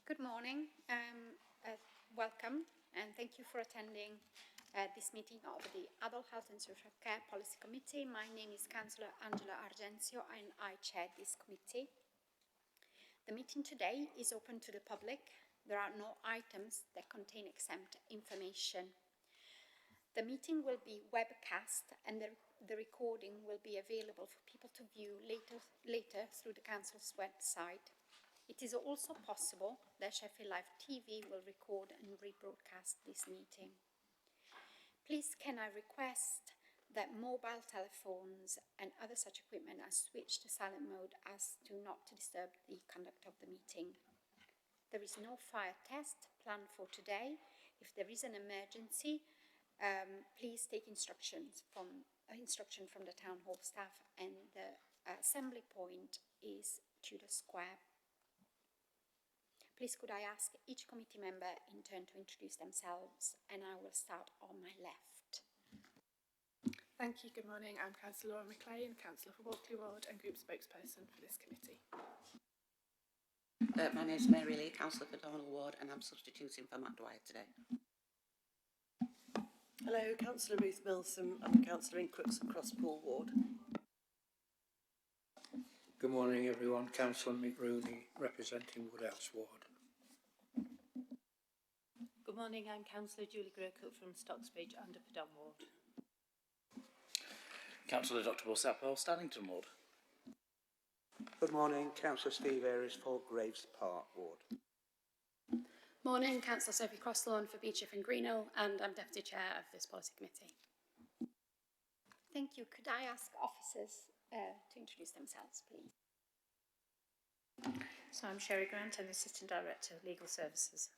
Good morning, welcome, and thank you for attending this meeting of the Adult Health and Social Care Policy Committee. My name is Councillor Angela Argenzio and I chair this committee. The meeting today is open to the public. There are no items that contain exempt information. The meeting will be webcast and the recording will be available for people to view later through the Council's website. It is also possible that Sheffield Live TV will record and rebroadcast this meeting. Please can I request that mobile telephones and other such equipment are switched to silent mode as to not to disturb the conduct of the meeting. There is no fire test planned for today. If there is an emergency, please take instruction from the town hall staff, and the assembly point is Tudor Square. Please could I ask each committee member in turn to introduce themselves, and I will start on my left. Thank you. Good morning. I'm Councillor Laura McLean, Councillor for Walkley Ward and Group Spokesperson for this committee. My name is Mary Lee, Councillor for Darnell Ward, and I'm substituting for Matt Dwyer today. Hello, Councillor Ruth Milsom. I'm Councillor in Crooks and Crosspool Ward. Good morning everyone, Councillor Mick Rooney representing Woodhouse Ward. Good morning, I'm Councillor Julie Greycoat from Stocksbridge and Upper Don Ward. Councillor Dr Paul Sappel, Stannington Ward. Good morning, Councillor Steve Ayres for Graves Park Ward. Morning, Councillor Sophie Crosslawn for Beechif and Greenhill, and I'm Deputy Chair of this Policy Committee. Thank you. Could I ask officers to introduce themselves, please? So I'm Sherry Grant, I'm Assistant Director of Legal Services.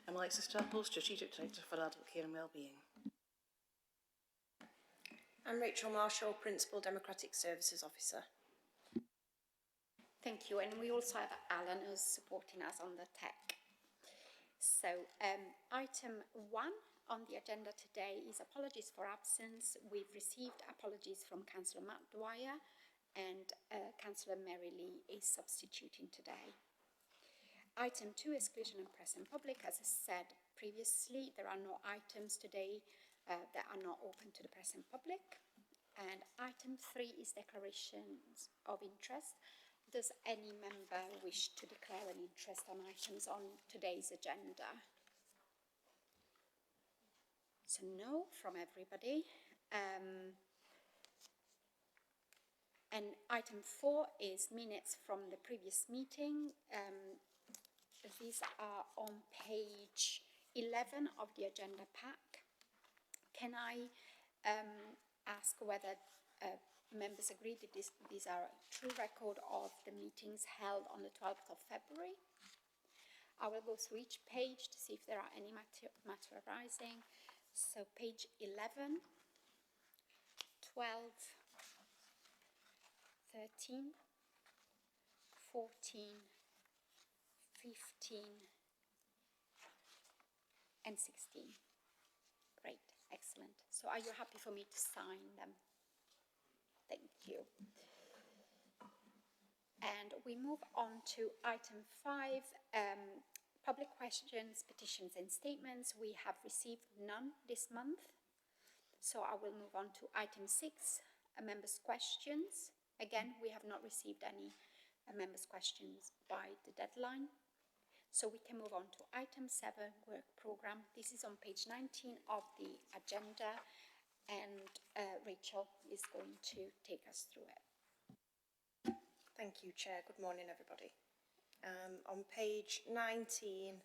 I'm Alexis Chappell, Strategic Director for Adult Care and Wellbeing. I'm Rachel Marshall, Principal Democratic Services Officer. Thank you, and we also have Alan who's supporting us on the tech. So item 1 on the agenda today is apologies for absence. We've received apologies from Councillor Matt Dwyer, and Councillor Mary Lee is substituting today. Item 2, exclusion and press and public. As I said previously, there are no items today that are not open to the press and public. And item 3 is declarations of interest. Does any member wish to declare an interest on items on today's agenda? So no from everybody. And item 4 is minutes from the previous meeting. These are on page 11 of the agenda pack. Can I ask whether members agree that these are a true record of the meetings held on the 12th of February? I will go through each page to see if there are any matter arising. So page 11, 12, 13, 14, 15, and 16. Great, excellent. So are you happy for me to sign them? Thank you. And we move on to item 5, public questions, petitions and statements. We have received none this month. So I will move on to item 6, members' questions. Again, we have not received any members' questions by the deadline. So we can move on to item 7, work programme. This is on page 19 of the agenda, and Rachel is going to take us through it. Thank you, Chair. Good morning, everybody. On page 19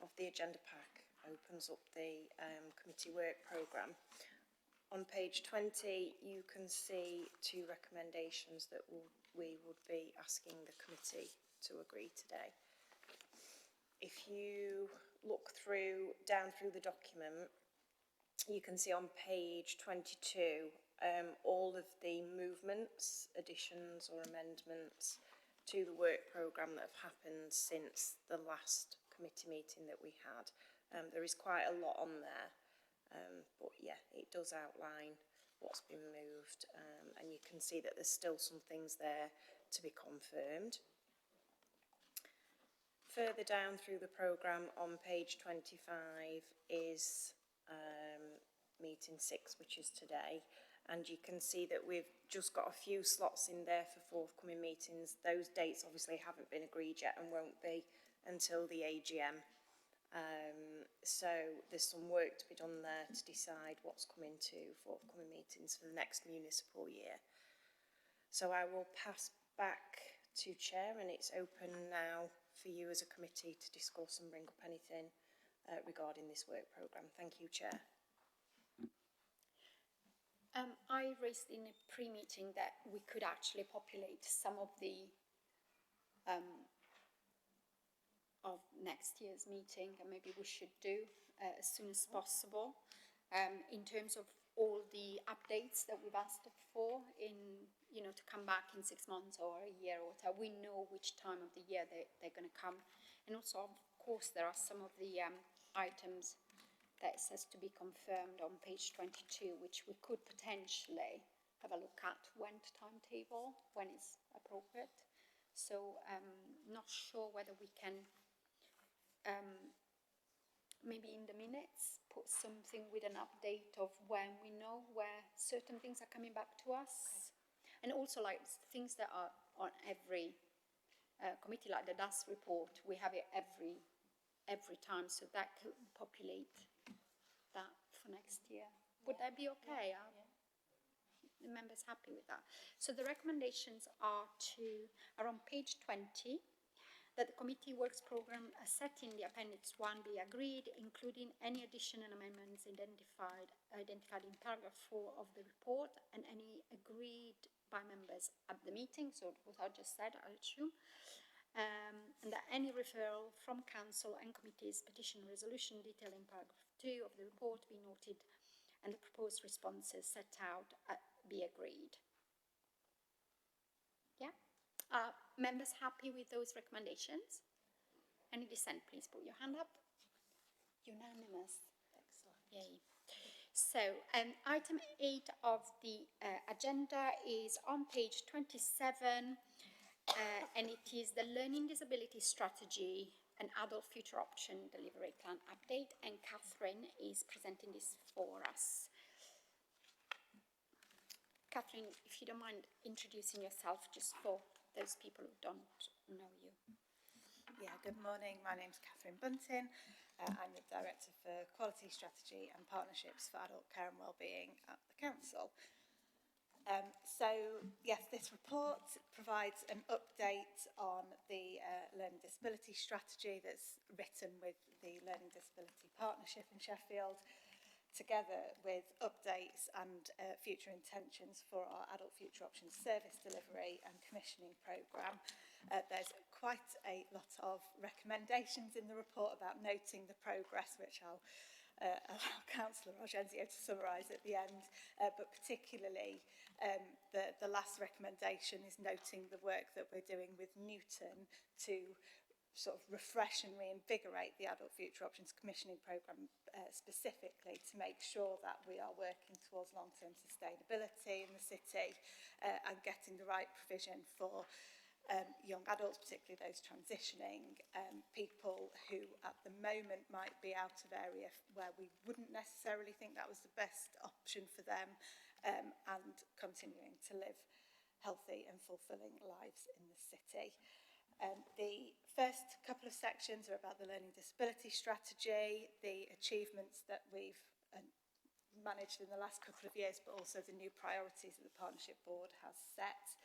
of the agenda pack opens up the committee work programme. On page 20, you can see 2 recommendations that we would be asking the committee to agree today. If you look down through the document, you can see on page 22 all of the movements, additions or amendments to the work programme that have happened since the last committee meeting that we had. There is quite a lot on there. But yeah, it does outline what's been moved, and you can see that there's still some things there to be confirmed. further down through the programme on page 25 is meeting 6, which is today. And you can see that we've just got a few slots in there for forthcoming meetings. Those dates obviously haven't been agreed yet and won't be until the AGM. So there's some work to be done there to decide what's coming to forthcoming meetings for the next municipal year. So I will pass back to Chair, and it's open now for you as a committee to discuss and bring up anything regarding this work programme. Thank you, Chair. I raised in a pre-meeting that we could actually populate some of the of next year's meeting, and maybe we should do as soon as possible in terms of all the updates that we've asked for in, you know, to come back in 6 months or a year or whatever. We know which time of the year they're going to come. And also, of course, there are some of the items that says to be confirmed on page 22, which we could potentially have a look at when to timetable, when it's appropriate. So not sure whether we can maybe in the minutes put something with an update of when we know where certain things are coming back to us. Okay. And also like things that are on every committee, like the DAS report, we have it every time, so that could populate that for next year. Would that be okay? The members happy with that? So the recommendations are on page 20, that the committee works programme set in the appendix 1 be agreed, including any addition and amendments identified in paragraph 4 of the report, and any agreed by members at the meeting, so what I just said, I assume. And that any referral from council and committees, petition resolution detailing paragraph 2 of the report be noted, and the proposed responses set out be agreed. Yeah? Members happy with those recommendations? Any dissent, please put your hand up. Unanimous. Excellent. Yay. So item 8 of the agenda is on page 27. And it is the Learning Disability Strategy and Adult Future Option Delivery Plan update, and Catherine is presenting this for us. Catherine, if you don't mind introducing yourself just for those people who don't know you. Yeah, good morning. My name's Catherine Bunting. I'm the Director for Quality Strategy and Partnerships for Adult Care and Wellbeing at the Council. So, yes, this report provides an update on the Learning Disability Strategy that's written with the Learning Disability Partnership in Sheffield, together with updates and future intentions for our Adult Future Options service delivery and commissioning programme. There's quite a lot of recommendations in the report about noting the progress, which I'll allow Councillor Argenzio to summarise at the end, but particularly the last recommendation is noting the work that we're doing with Newton to sort of refresh and reinvigorate the Adult Future Options Commissioning Programme specifically to make sure that we are working towards long-term sustainability in the city and getting the right provision for young adults, particularly those transitioning, people who at the moment might be out of area where we wouldn't necessarily think that was the best option for them, and continuing to live healthy and fulfilling lives in the city. The first couple of sections are about the Learning Disability Strategy, the achievements that we've managed in the last couple of years, but also the new priorities that the Partnership Board has set.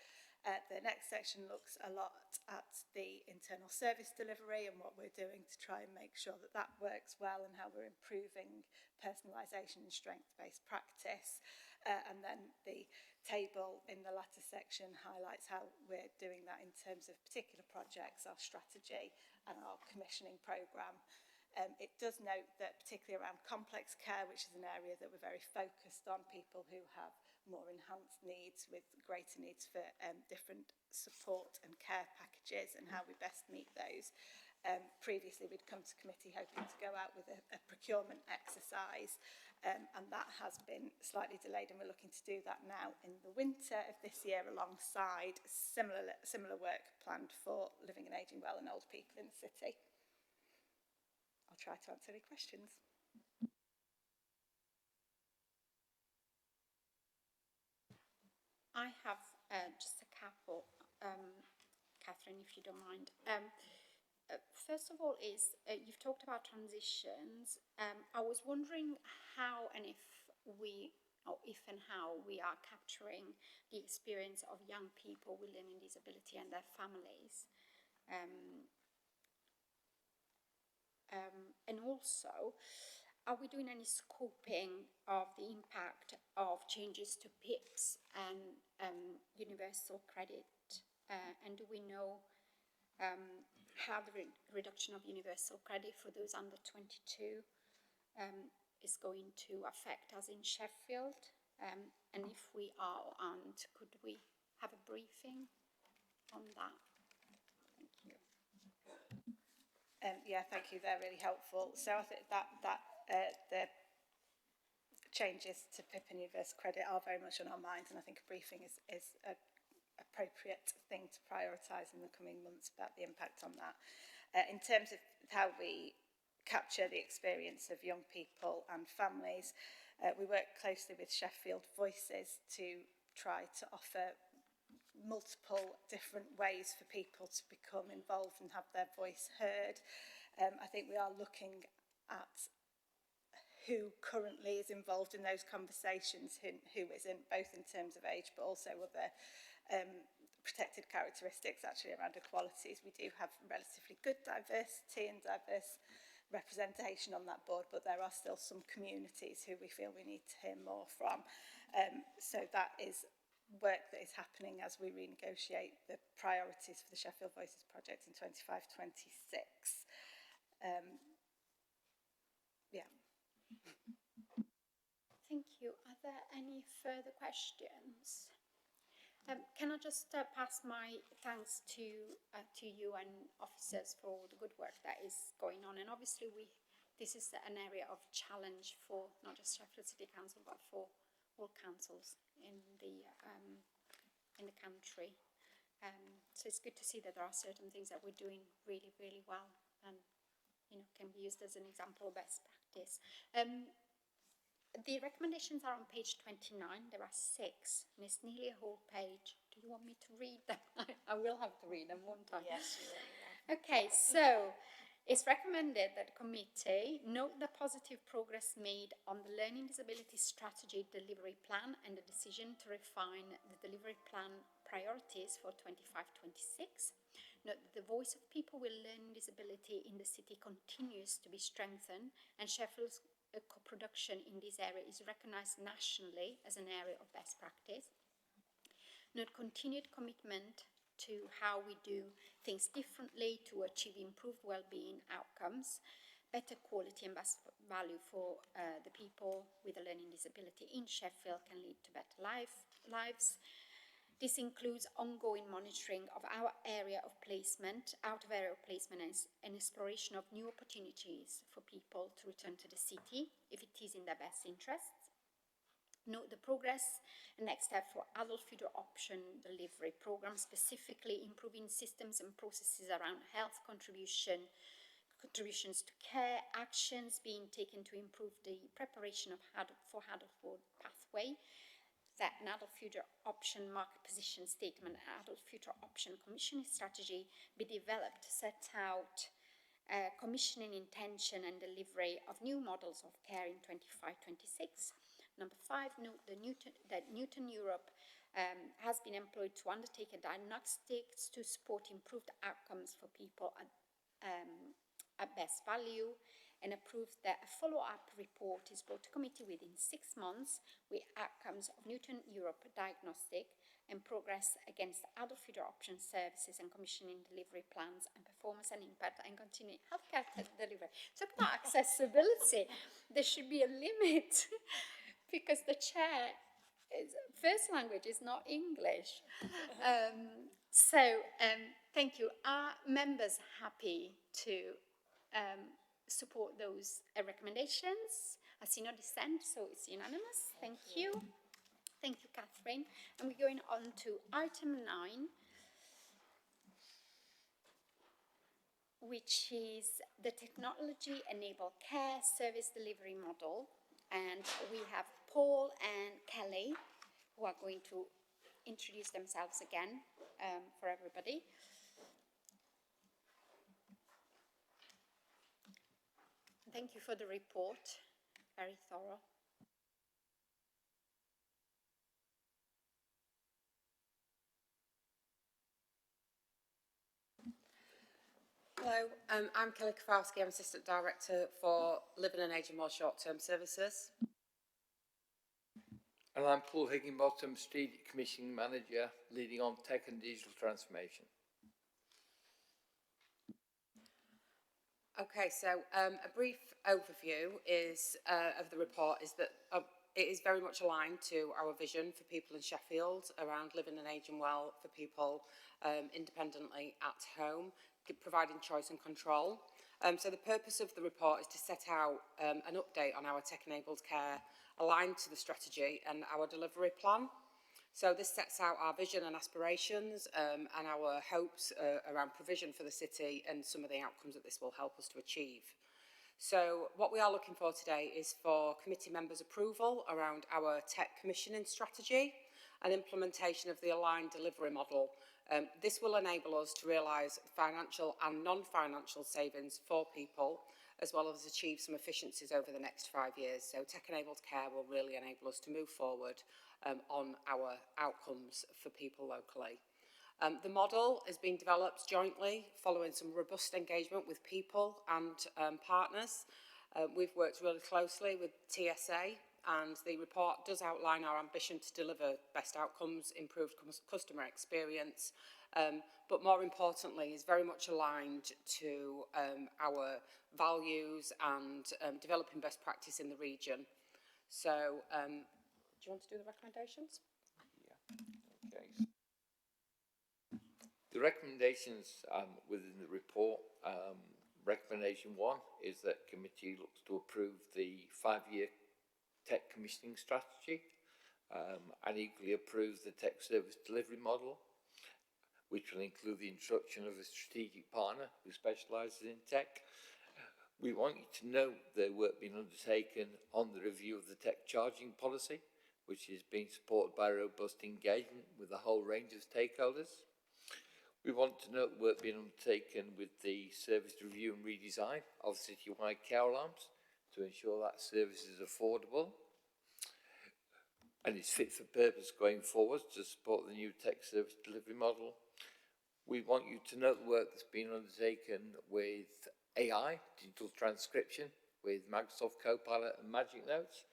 The next section looks a lot at the internal service delivery and what we're doing to try and make sure that that works well, and how we're improving personalisation and strength-based practice. And then the table in the latter section highlights how we're doing that in terms of particular projects, our strategy and our commissioning programme. It does note that particularly around complex care, which is an area that we're very focused on, people who have more enhanced needs with greater needs for different support and care packages and how we best meet those. previously we'd come to committee hoping to go out with a procurement exercise, and that has been slightly delayed, and we're looking to do that now in the winter of this year alongside similar work planned for living and ageing well and older people in the city. I'll try to answer any questions. I have just a couple, Catherine, if you don't mind. First of all is, you've talked about transitions. I was wondering how and if and how we are capturing the experience of young people with learning disability and their families. And also, are we doing any scoping of the impact of changes to PIPs and universal credit? And do we know how the reduction of universal credit for those under 22 is going to affect us in Sheffield? And if we are or aren't, could we have a briefing on that? Thank you. Yeah, thank you. They're really helpful. So I think that the changes to PIP and universal credit are very much on our minds, and I think a briefing is an appropriate thing to prioritise in the coming months about the impact on that. In terms of how we capture the experience of young people and families, we work closely with Sheffield Voices to try to offer multiple different ways for people to become involved and have their voice heard. I think we are looking at who currently is involved in those conversations, who isn't, both in terms of age but also other protected characteristics actually around equalities. We do have relatively good diversity and diverse representation on that board, but there are still some communities who we feel we need to hear more from. So that is work that is happening as we renegotiate the priorities for the Sheffield Voices project in 25-26. Yeah. Thank you. Are there any further questions? Can I just pass my thanks to you and officers for all the good work that is going on, and obviously this is an area of challenge for not just Sheffield City Council but for all councils in the country. So it's good to see that there are certain things that we're doing really, really well and can be used as an example of best practice. The recommendations are on page 29. There are 6, and it's nearly a whole page. Do you want me to read them? I will have to read them, won't I? Yes, you will. Okay, so it's recommended that the committee note the positive progress made on the Learning Disability Strategy Delivery Plan and the decision to refine the delivery plan priorities for 25-26. Note that the voice of people with learning disability in the city continues to be strengthened, and Sheffield's co-production in this area is recognised nationally as an area of best practice. Note continued commitment to how we do things differently to achieve improved well-being outcomes. Better quality and best value for the people with a learning disability in Sheffield can lead to better lives. This includes ongoing monitoring of our area of placement, out-of-area placement, and exploration of new opportunities for people to return to the city if it is in their best interests. Note the progress and next step for adult future option delivery program, specifically improving systems and processes around health contributions to care, actions being taken to improve the preparation of adulthood pathway, that an adult future option market position statement, adult future option commissioning strategy be developed to set out commissioning intention and delivery of new models of care in 25-26. Number 5, note that Newton Europe has been employed to undertake a diagnostics to support improved outcomes for people at best value, and approved that a follow-up report is brought to committee within 6 months with outcomes of Newton Europe diagnostic and progress against adult future option services and commissioning delivery plans and performance and impact and continuing healthcare delivery. Talk about accessibility. There should be a limit because the chair first language is not English. So, thank you. Are members happy to support those recommendations? I see no dissent, so it's unanimous. Thank you. Thank you, Catherine. And we're going on to item 9, which is the technology-enabled care service delivery model. And we have Paul and Kelly, who are going to introduce themselves again for everybody. Thank you for the report, very thorough. Hello, I'm Kelly Kowalski. I'm Assistant Director for Living and Ageing Well Short-Term Services. And I'm Paul Higginbottom, Strategic Commissioning Manager, leading on tech and digital transformation. Okay, so a brief overview is of the report is that it is very much aligned to our vision for people in Sheffield around living and ageing well for people independently at home, providing choice and control. So the purpose of the report is to set out an update on our tech-enabled care aligned to the strategy and our delivery plan. So this sets out our vision and aspirations and our hopes around provision for the city and some of the outcomes that this will help us to achieve. So what we are looking for today is for committee members' approval around our tech commissioning strategy and implementation of the aligned delivery model. This will enable us to realise financial and non-financial savings for people, as well as achieve some efficiencies over the next 5 years. So tech-enabled care will really enable us to move forward on our outcomes for people locally. The model is being developed jointly following some robust engagement with people and partners. We've worked really closely with TSA, and the report does outline our ambition to deliver best outcomes, improved customer experience, but more importantly is very much aligned to our values and developing best practice in the region. So, do you want to do the recommendations? Yeah, okay. The recommendations within the report, recommendation 1 is that committee looks to approve the 5-year tech commissioning strategy and equally approves the tech service delivery model, which will include the introduction of a strategic partner who specialises in tech. We want you to note the work being undertaken on the review of the tech charging policy, which is being supported by robust engagement with a whole range of stakeholders. We want to note the work being undertaken with the service review and redesign of citywide care alarms to ensure that service is affordable and is fit for purpose going forward to support the new tech service delivery model. We want you to note the work that's been undertaken with AI, digital transcription, with Microsoft Copilot and Magic Notes,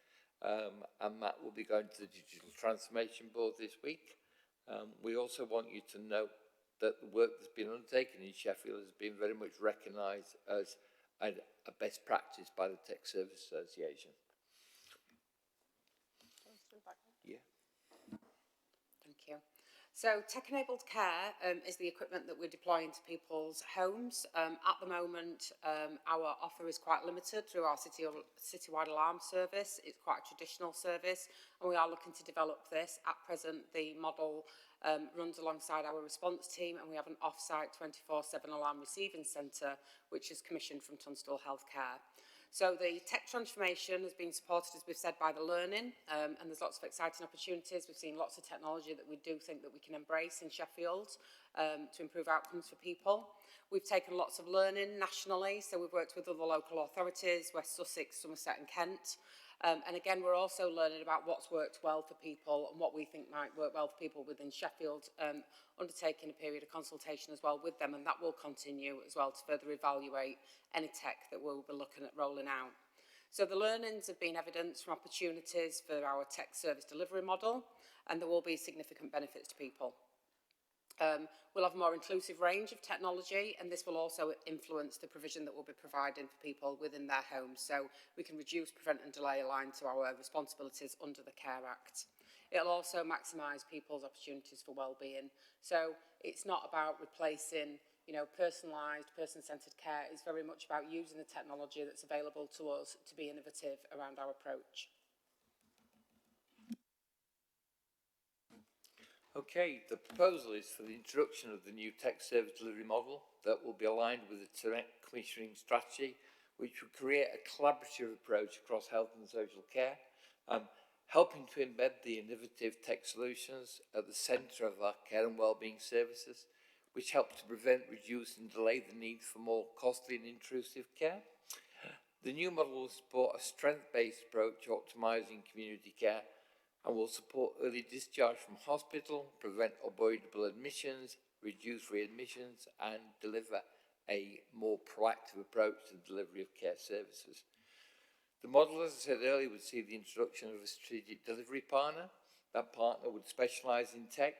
and Matt will be going to the Digital Transformation Board this week. We also want you to note that the work that's been undertaken in Sheffield has been very much recognised as a best practice by the Tech Service Association. Yeah. Thank you. So tech-enabled care is the equipment that we're deploying to people's homes. At the moment, our offer is quite limited through our citywide alarm service. It's quite a traditional service, and we are looking to develop this. At present, the model runs alongside our response team, and we have an off-site 24/7 alarm receiving centre, which is commissioned from Tunstall Healthcare. So the tech transformation has been supported, as we've said, by the learning, and there's lots of exciting opportunities. We've seen lots of technology that we do think that we can embrace in Sheffield to improve outcomes for people. We've taken lots of learning nationally, so we've worked with other local authorities, West Sussex, Somerset and Kent. And again, we're also learning about what's worked well for people and what we think might work well for people within Sheffield, undertaking a period of consultation as well with them, and that will continue as well to further evaluate any tech that we'll be looking at rolling out. So the learnings have been evidence from opportunities for our tech service delivery model, and there will be significant benefits to people. We'll have a more inclusive range of technology, and this will also influence the provision that we'll be providing for people within their homes, so we can reduce, prevent and delay aligned to our responsibilities under the Care Act. It'll also maximise people's opportunities for wellbeing. So it's not about replacing, you know, personalised, person-centred care. It's very much about using the technology that's available to us to be innovative around our approach. Okay, the proposal is for the introduction of the new tech service delivery model that will be aligned with the direct commissioning strategy, which will create a collaborative approach across health and social care, helping to embed the innovative tech solutions at the centre of our care and wellbeing services, which help to prevent, reduce and delay the need for more costly and intrusive care. The new model will support a strength-based approach to optimising community care and will support early discharge from hospital, prevent avoidable admissions, reduce readmissions and deliver a more proactive approach to the delivery of care services. The model, as I said earlier, would see the introduction of a strategic delivery partner. That partner would specialise in tech.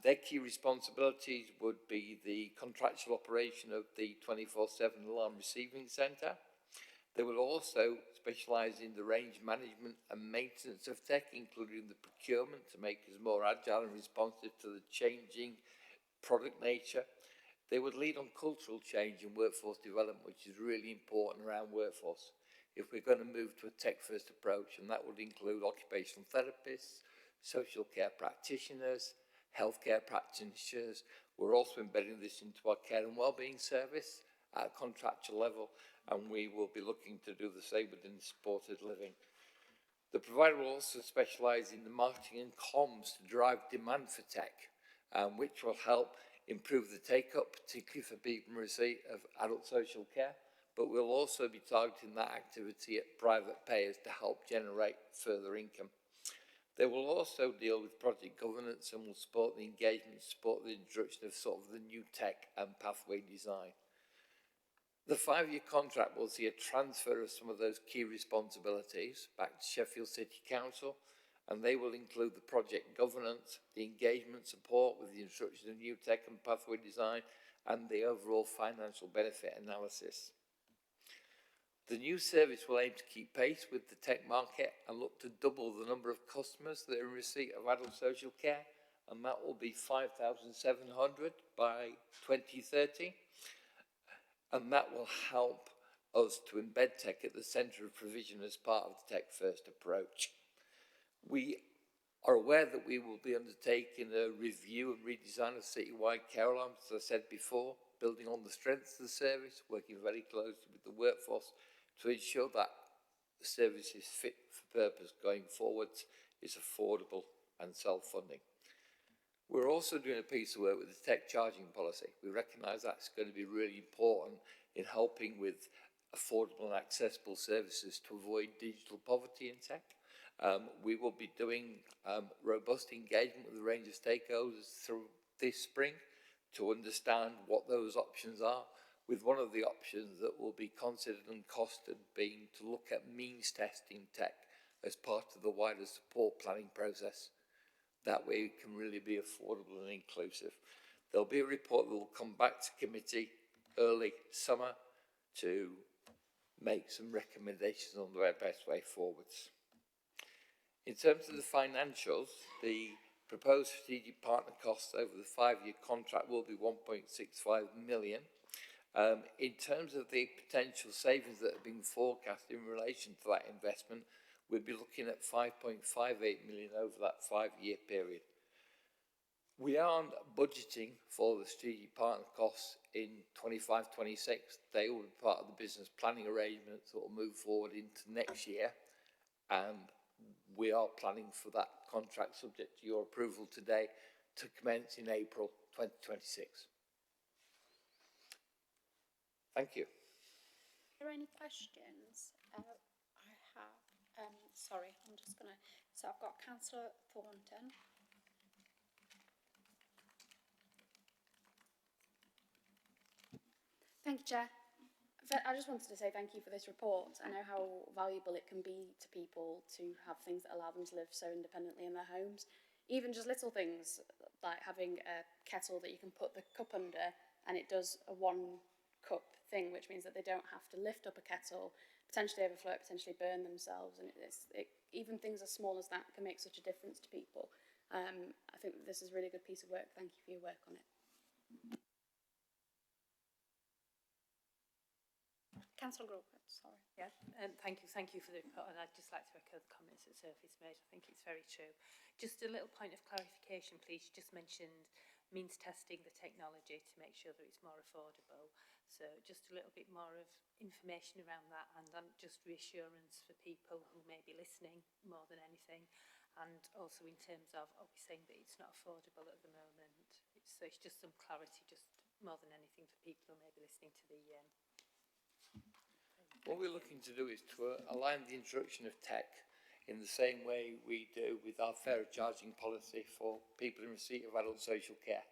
Their key responsibilities would be the contractual operation of the 24/7 alarm receiving centre. They will also specialise in the range management and maintenance of tech, including the procurement to make us more agile and responsive to the changing product nature. They would lead on cultural change and workforce development, which is really important around workforce. If we're going to move to a tech-first approach, and that would include occupational therapists, social care practitioners, healthcare practitioners. We're also embedding this into our care and wellbeing service at a contractual level, and we will be looking to do the same within supported living. The provider will also specialise in the marketing and comms to drive demand for tech, which will help improve the take-up, particularly for people in receipt of adult social care, but we'll also be targeting that activity at private payers to help generate further income. They will also deal with project governance and will support the engagement, support the introduction of sort of the new tech and pathway design. The 5-year contract will see a transfer of some of those key responsibilities back to Sheffield City Council, and they will include the project governance, the engagement support with the introduction of new tech and pathway design, and the overall financial benefit analysis. The new service will aim to keep pace with the tech market and look to double the number of customers that are in receipt of adult social care, and that will be 5,700 by 2030. And that will help us to embed tech at the centre of provision as part of the tech-first approach. We are aware that we will be undertaking a review and redesign of citywide care alarms, as I said before, building on the strengths of the service, working very closely with the workforce to ensure that the service is fit for purpose going forward, is affordable and self-funding. We're also doing a piece of work with the tech charging policy. We recognise that's going to be really important in helping with affordable and accessible services to avoid digital poverty in tech. We will be doing robust engagement with a range of stakeholders through this spring to understand what those options are, with one of the options that will be considered and costed being to look at means testing tech as part of the wider support planning process. That way it can really be affordable and inclusive. There'll be a report that will come back to committee early summer to make some recommendations on the best way forwards. In terms of the financials, the proposed strategic partner costs over the 5-year contract will be 1.65 million. In terms of the potential savings that have been forecast in relation to that investment, we'll be looking at 5.58 million over that 5-year period. We aren't budgeting for the strategic partner costs in 25-26. They will be part of the business planning arrangements that will move forward into next year, and we are planning for that contract, subject to your approval today, to commence in April 2026. Thank you. Are there any questions? Sorry, I'm just going to... So I've got Councillor Thornton. Thank you, Chair. I just wanted to say thank you for this report. I know how valuable it can be to people to have things that allow them to live so independently in their homes. Even just little things like having a kettle that you can put the cup under and it does a 1-cup thing, which means that they don't have to lift up a kettle, potentially overflow it, potentially burn themselves. And even things as small as that can make such a difference to people. I think this is a really good piece of work. Thank you for your work on it. Councillor Gropert, sorry. Yeah, thank you for the report, and I'd just like to echo the comments that Sophie's made. I think it's very true. Just a little point of clarification, please. You just mentioned means testing the technology to make sure that it's more affordable. So just a little bit more of information around that, and just reassurance for people who may be listening more than anything. And also in terms of, are we saying that it's not affordable at the moment? So it's just some clarity, just more than anything for people who may be listening to the What we're looking to do is to align the introduction of tech in the same way we do with our fairer charging policy for people in receipt of adult social care.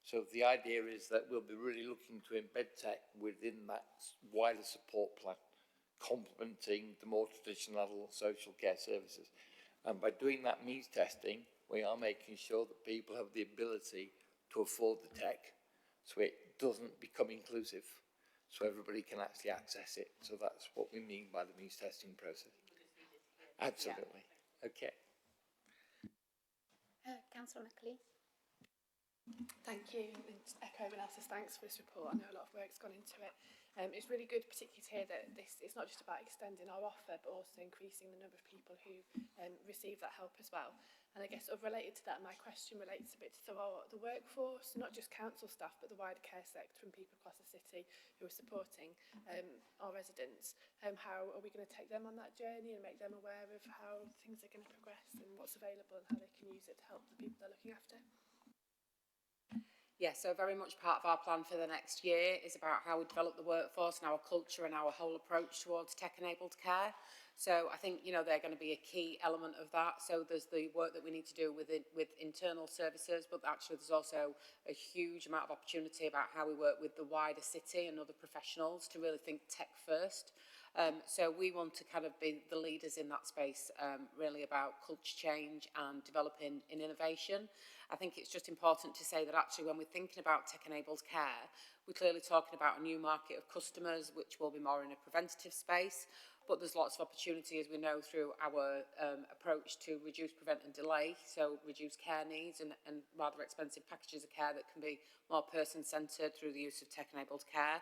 So the idea is that we'll be really looking to embed tech within that wider support plan, complementing the more traditional adult social care services. And by doing that means testing, we are making sure that people have the ability to afford the tech, so it doesn't become inclusive, so everybody can actually access it. So that's what we mean by the means testing process. Absolutely. Yeah. Okay. Councillor McLean. Thank you, and echo everyone else's thanks for this report. I know a lot of work's gone into it. It's really good, particularly to hear that it's not just about extending our offer, but also increasing the number of people who receive that help as well. And I guess sort of related to that, my question relates a bit to the workforce, not just council staff, but the wider care sector and people across the city who are supporting our residents. How are we going to take them on that journey and make them aware of how things are going to progress and what's available and how they can use it to help the people they're looking after? Yeah, so very much part of our plan for the next year is about how we develop the workforce and our culture and our whole approach towards tech-enabled care. So I think, you know, they're going to be a key element of that. So there's the work that we need to do with internal services, but actually there's also a huge amount of opportunity about how we work with the wider city and other professionals to really think tech first. So we want to kind of be the leaders in that space, really about culture change and developing in innovation. I think it's just important to say that actually when we're thinking about tech-enabled care, we're clearly talking about a new market of customers, which will be more in a preventative space, but there's lots of opportunity, as we know, through our approach to reduce, prevent and delay, so reduce care needs and rather expensive packages of care that can be more person-centred through the use of tech-enabled care.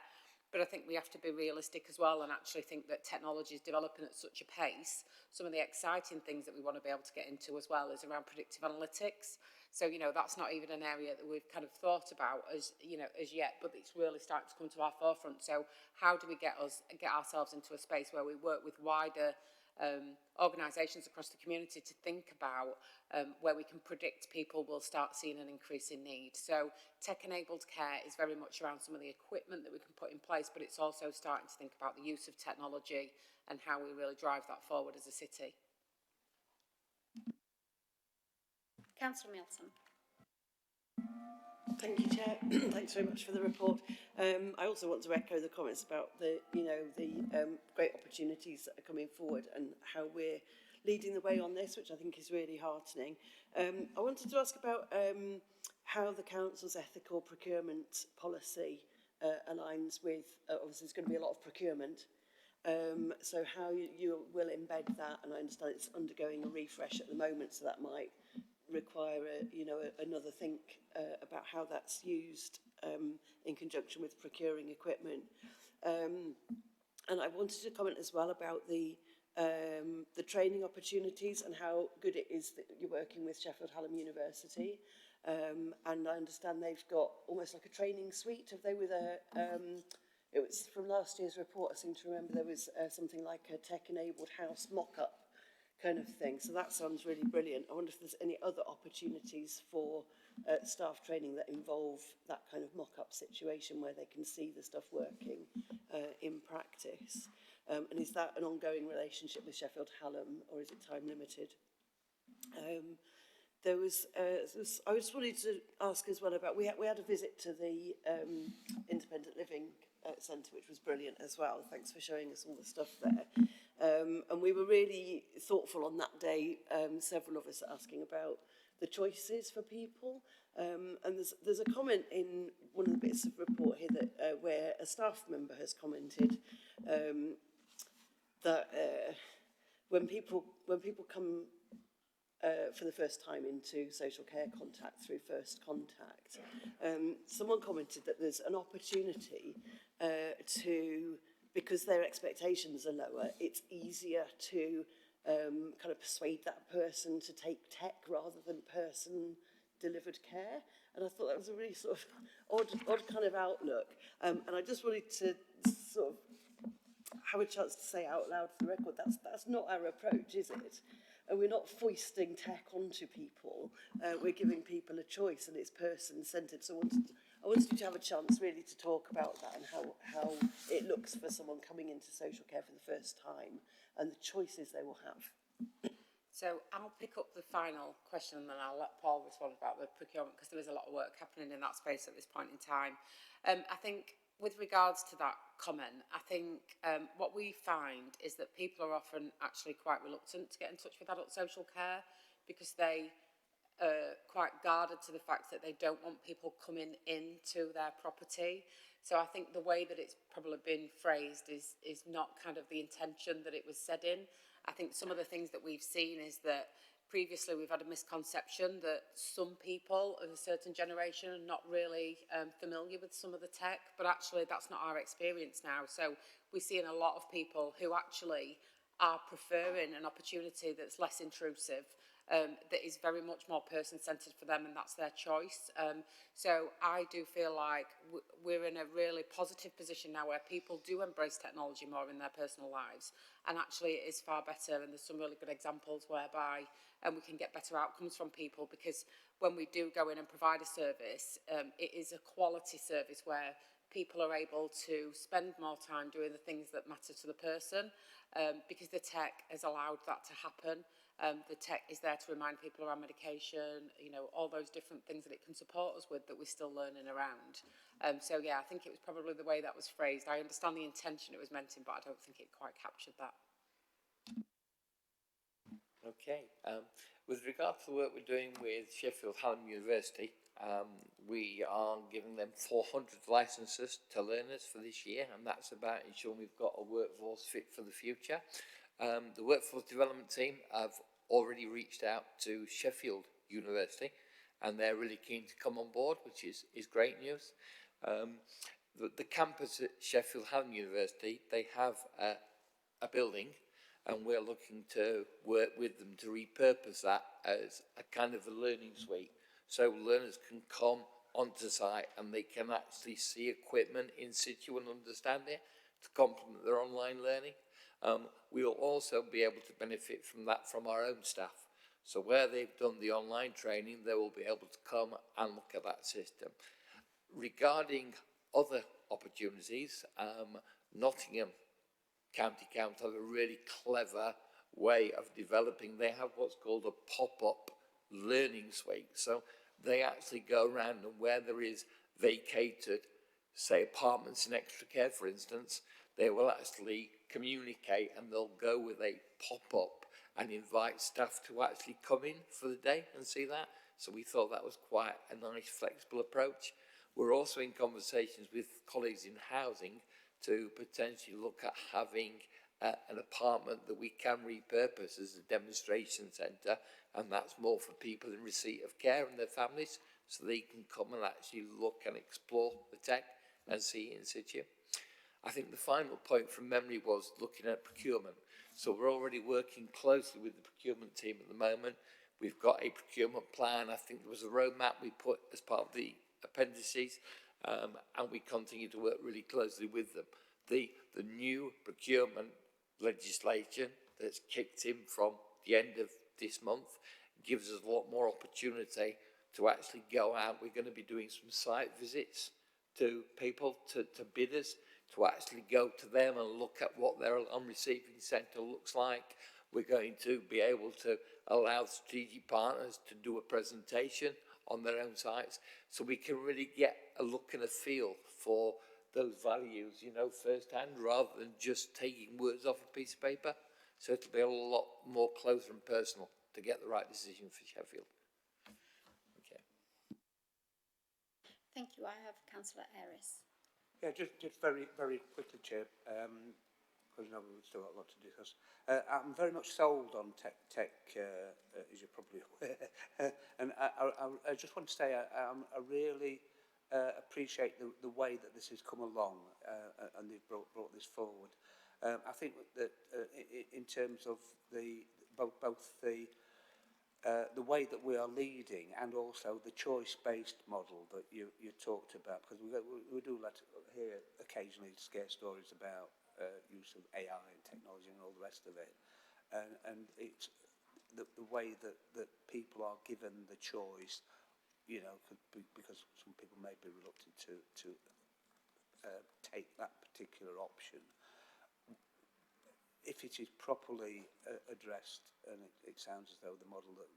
But I think we have to be realistic as well and actually think that technology is developing at such a pace. Some of the exciting things that we want to be able to get into as well is around predictive analytics. So, you know, that's not even an area that we've kind of thought about as yet, but it's really starting to come to our forefront. So how do we get ourselves into a space where we work with wider organisations across the community to think about where we can predict people will start seeing an increase in need. So tech-enabled care is very much around some of the equipment that we can put in place, but it's also starting to think about the use of technology and how we really drive that forward as a city. Councillor Milson. Thank you, Chair. Thanks very much for the report. I also want to echo the comments about the great opportunities that are coming forward and how we're leading the way on this, which I think is really heartening. I wanted to ask about how the council's ethical procurement policy aligns with, obviously there's going to be a lot of procurement, so how you will embed that, and I understand it's undergoing a refresh at the moment, so that might require another think about how that's used in conjunction with procuring equipment. And I wanted to comment as well about the training opportunities and how good it is that you're working with Sheffield Hallam University. And I understand they've got almost like a training suite. Have they with it was from last year's report, I seem to remember there was something like a tech-enabled house mock-up kind of thing. So that sounds really brilliant. I wonder if there's any other opportunities for staff training that involve that kind of mock-up situation where they can see the stuff working in practice. And is that an ongoing relationship with Sheffield Hallam, or is it time limited? I just wanted to ask as well about, we had a visit to the Independent Living Centre, which was brilliant as well. Thanks for showing us all the stuff there. And we were really thoughtful on that day, several of us asking about the choices for people. And there's a comment in one of the bits of report here that where a staff member has commented that when people come for the first time into social care contact through First Contact, someone commented that there's an opportunity to because their expectations are lower, it's easier to kind of persuade that person to take tech rather than person-delivered care. And I thought that was a really sort of odd kind of outlook. And I just wanted to sort of have a chance to say out loud for the record, that's not our approach, is it? And we're not foisting tech onto people. We're giving people a choice, and it's person-centred. So I wanted you to have a chance really to talk about that and how it looks for someone coming into social care for the first time and the choices they will have. So I'll pick up the final question and then I'll let Paul respond about the procurement, because there is a lot of work happening in that space at this point in time. I think with regards to that comment, I think what we find is that people are often actually quite reluctant to get in touch with adult social care because they are quite guarded to the fact that they don't want people coming into their property. So I think the way that it's probably been phrased is not kind of the intention that it was said in. I think some of the things that we've seen is that previously we've had a misconception that some people of a certain generation are not really familiar with some of the tech, but actually that's not our experience now. So we're seeing a lot of people who actually are preferring an opportunity that's less intrusive, that is very much more person-centred for them, and that's their choice. So I do feel like we're in a really positive position now where people do embrace technology more in their personal lives, and actually it is far better, and there's some really good examples whereby we can get better outcomes from people, because when we do go in and provide a service, it is a quality service where people are able to spend more time doing the things that matter to the person, because the tech has allowed that to happen. The tech is there to remind people around medication, you know, all those different things that it can support us with that we're still learning around. So yeah, I think it was probably the way that was phrased. I understand the intention it was meant in, but I don't think it quite captured that. Okay. With regard to the work we're doing with Sheffield Hallam University, we are giving them 400 licences to learners for this year, and that's about ensuring we've got a workforce fit for the future. The workforce development team have already reached out to Sheffield University, and they're really keen to come on board, which is great news. The campus at Sheffield Hallam University, they have a building, and we're looking to work with them to repurpose that as a kind of a learning suite, so learners can come onto site and they can actually see equipment in situ and understand it to complement their online learning. We'll also be able to benefit from that from our own staff. So where they've done the online training, they will be able to come and look at that system. Regarding other opportunities, Nottingham County Council have a really clever way of developing. They have what's called a pop-up learning suite. So they actually go around, and where there is vacated, say, apartments in extra care, for instance, they will actually communicate, and they'll go with a pop-up and invite staff to actually come in for the day and see that. So we thought that was quite a nice, flexible approach. We're also in conversations with colleagues in housing to potentially look at having an apartment that we can repurpose as a demonstration centre, and that's more for people in receipt of care and their families, so they can come and actually look and explore the tech and see it in situ. I think the final point from memory was looking at procurement. So we're already working closely with the procurement team at the moment. We've got a procurement plan. I think there was a roadmap we put as part of the appendices, and we continue to work really closely with them. The new procurement legislation that's kicked in from the end of this month gives us a lot more opportunity to actually go out. We're going to be doing some site visits to people, to bidders, to actually go to them and look at what their alarm receiving centre looks like. We're going to be able to allow strategic partners to do a presentation on their own sites, so we can really get a look and a feel for those values, you know, firsthand, rather than just taking words off a piece of paper. So it'll be a lot more closer and personal to get the right decision for Sheffield. Okay. Thank you. I have Councillor Harris. Yeah, just very quickly, Chair, because I know we've still got a lot to discuss. I'm very much sold on tech, as you're probably aware, and I just want to say I really appreciate the way that this has come along and they've brought this forward. I think that in terms of both the way that we are leading and also the choice-based model that you talked about, because we do hear occasionally scare stories about use of AI and technology and all the rest of it, and it's the way that people are given the choice, you know, because some people may be reluctant to take that particular option. If it is properly addressed, and it sounds as though the model that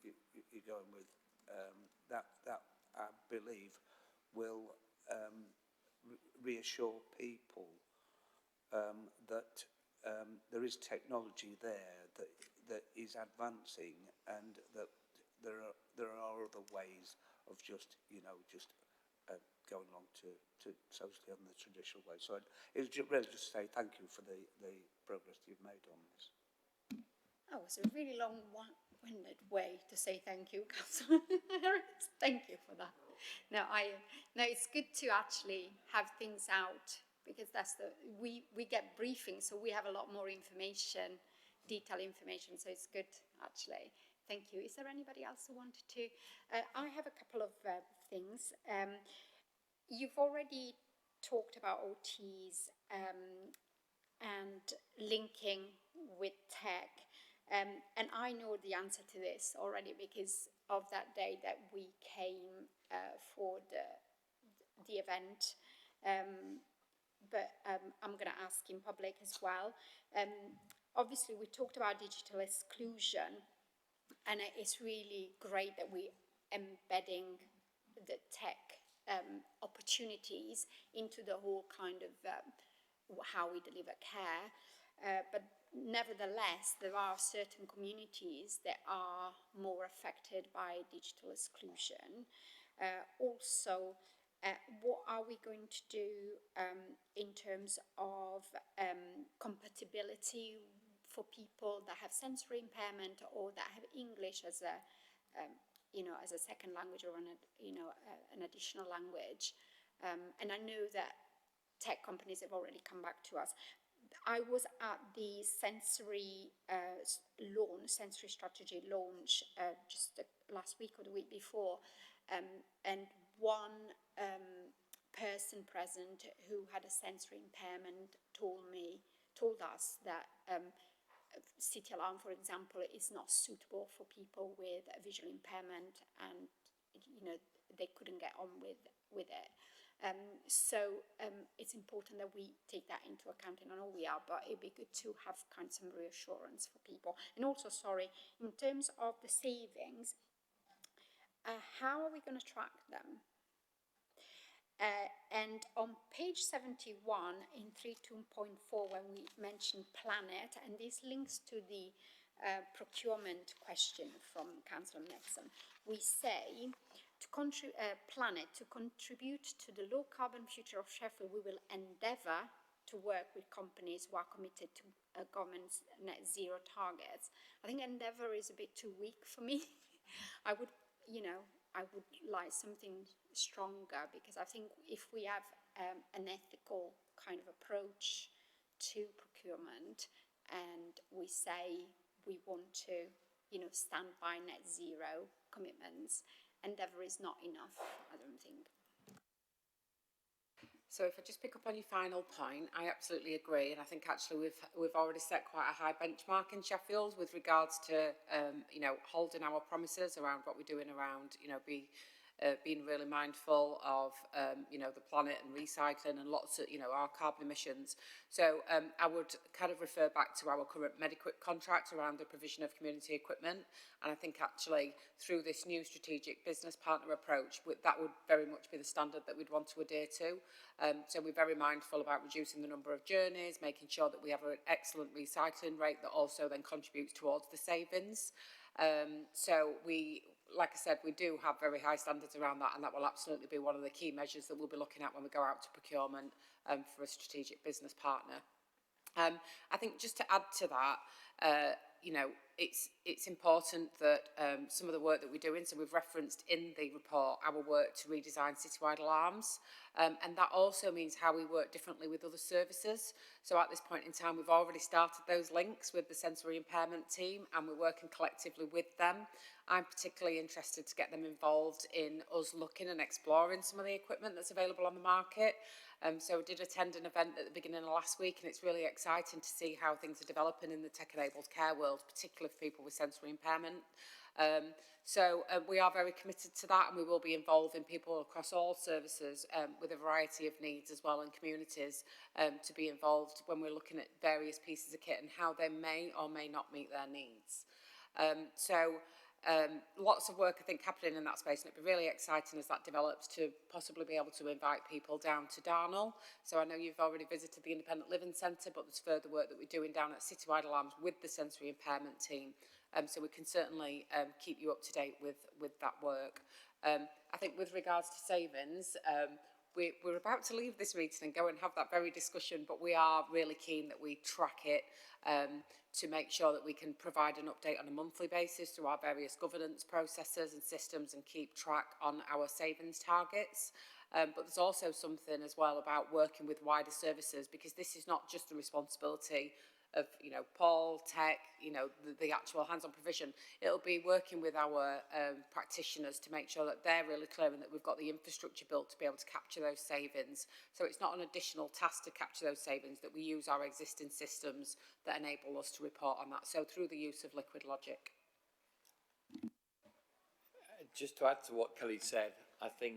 you're going with, that I believe will reassure people that there is technology there that is advancing, and that there are other ways of just going along to socially on the traditional way. So it was really just to say thank you for the progress you've made on this. Oh, it's a really long-winded way to say thank you, Councillor. Thank you for that. No, it's good to actually have things out, because we get briefings, so we have a lot more information, detailed information. So it's good, actually. Thank you. Is there anybody else who wanted to? I have a couple of things. You've already talked about OTs and linking with tech. And I know the answer to this already because of that day that we came for the event. But I'm going to ask in public as well. Obviously, we talked about digital exclusion, and it's really great that we're embedding the tech opportunities into the whole kind of how we deliver care. But nevertheless, there are certain communities that are more affected by digital exclusion. Also, what are we going to do in terms of compatibility for people that have sensory impairment or that have English as a as a second language or an additional language? And I know that tech companies have already come back to us. I was at the sensory strategy launch just last week or the week before, and one person present who had a sensory impairment told us that City Alarm, for example, is not suitable for people with a visual impairment, and they couldn't get on with it. So it's important that we take that into account, and I know we are, but it'd be good to have kind of some reassurance for people. And also, sorry, in terms of the savings, how are we going to track them? And on page 71 in 3.2.4, when we mentioned planet, and this links to the procurement question from Councillor Nixon, we say planet, to contribute to the low carbon future of Sheffield, we will endeavour to work with companies who are committed to government's net zero targets. I think endeavour is a bit too weak for me. I would like something stronger, because I think if we have an ethical kind of approach to procurement, and we say we want to, stand by net zero commitments, endeavour is not enough, I don't think. So if I just pick up on your final point, I absolutely agree, and I think actually we've already set quite a high benchmark in Sheffield with regards to holding our promises around what we're doing around being really mindful of the planet and recycling and lots of our carbon emissions. So I would kind of refer back to our current Mediquip contract around the provision of community equipment, and I think actually through this new strategic business partner approach, that would very much be the standard that we'd want to adhere to. So we're very mindful about reducing the number of journeys, making sure that we have an excellent recycling rate that also then contributes towards the savings. So like I said, we do have very high standards around that, and that will absolutely be one of the key measures that we'll be looking at when we go out to procurement for a strategic business partner. I think just to add to that, you know, it's important that some of the work that we're doing, so we've referenced in the report our work to redesign citywide alarms, and that also means how we work differently with other services. So at this point in time, we've already started those links with the sensory impairment team, and we're working collectively with them. I'm particularly interested to get them involved in us looking and exploring some of the equipment that's available on the market. So I did attend an event at the beginning of last week, and it's really exciting to see how things are developing in the tech-enabled care world, particularly for people with sensory impairment. So we are very committed to that, and we will be involving people across all services with a variety of needs as well, and communities to be involved when we're looking at various pieces of kit and how they may or may not meet their needs. Lots of work, I think, happening in that space, and it'd be really exciting as that develops to possibly be able to invite people down to Darnall. So I know you've already visited the Independent Living Centre, but there's further work that we're doing down at Citywide Alarms with the sensory impairment team. So we can certainly keep you up to date with that work. I think with regards to savings, we're about to leave this meeting and go and have that very discussion, but we are really keen that we track it to make sure that we can provide an update on a monthly basis through our various governance processes and systems and keep track on our savings targets. But there's also something as well about working with wider services, because this is not just the responsibility of, you know, Paul, Tech, you know, the actual hands-on provision. It'll be working with our practitioners to make sure that they're really clear and that we've got the infrastructure built to be able to capture those savings. So it's not an additional task to capture those savings, that we use our existing systems that enable us to report on that. So through the use of liquid logic. Just to add to what Kelly said, I think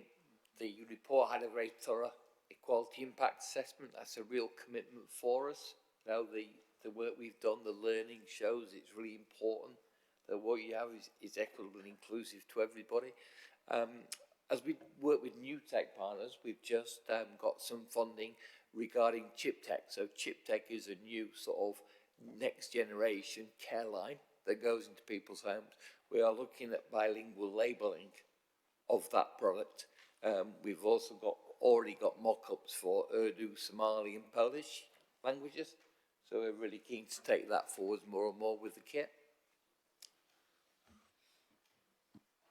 the report had a very thorough equality impact assessment. That's a real commitment for us. Now the work we've done, the learning shows it's really important that what you have is equitable and inclusive to everybody. As we work with new tech partners, we've just got some funding regarding chip tech. So chip tech is a new sort of next generation care line that goes into people's homes. We are looking at bilingual labelling of that product. We've also already got mock-ups for Urdu, Somali and Polish languages. So we're really keen to take that forward more and more with the kit.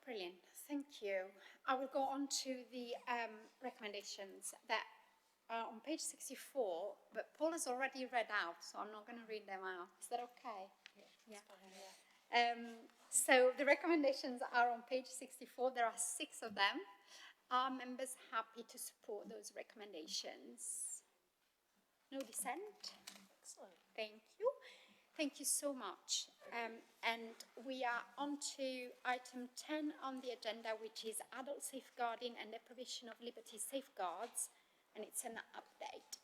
Brilliant, thank you. I will go on to the recommendations that are on page 64, but Paul has already read out, so I'm not going to read them out. Is that okay? Yeah. So the recommendations are on page 64. There are 6 of them. Are members happy to support those recommendations? No dissent? Excellent. Thank you. Thank you so much. And we are on to item 10 on the agenda, which is adult safeguarding and the provision of liberty safeguards, and it's an update.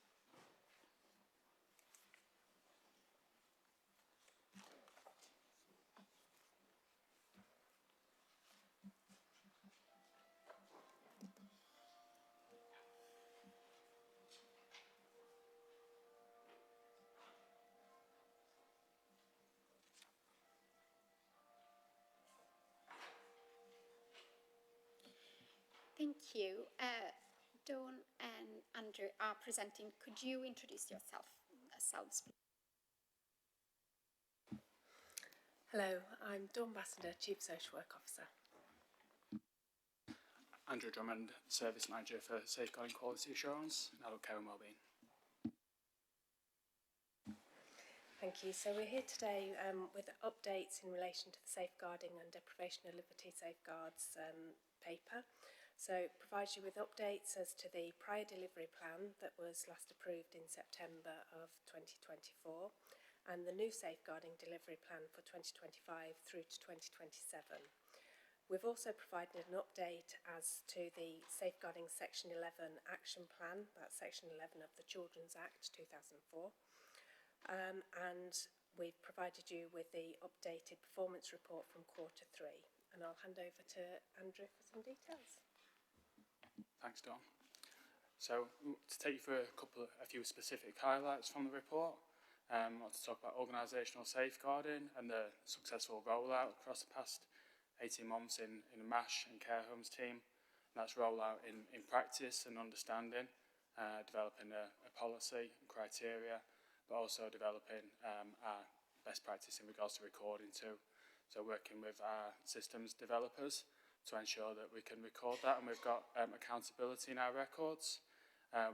Thank you. Dawn and Andrew are presenting. Could you introduce yourselves, please? Hello, I'm Dawn Bassender, Chief Social Work Officer. Andrew Drummond, Service Manager for Safeguarding Quality Assurance in Adult Care and Wellbeing. Thank you. So we're here today with updates in relation to the Safeguarding and Deprivation of Liberty Safeguards paper. So it provides you with updates as to the prior delivery plan that was last approved in September of 2024 and the new Safeguarding Delivery Plan for 2025 through to 2027. We've also provided an update as to the Safeguarding Section 11 Action Plan, that's Section 11 of the Children's Act 2004, and we've provided you with the updated performance report from Q3. And I'll hand over to Andrew for some details. Thanks, Dawn. So, to take you through a few specific highlights from the report, I want to talk about organisational safeguarding and the successful rollout across the past 18 months in the MASH and care homes team. And that's rollout in practice and understanding, developing a policy and criteria, but also developing our best practice in regards to recording too. So working with our systems developers to ensure that we can record that, and we've got accountability in our records,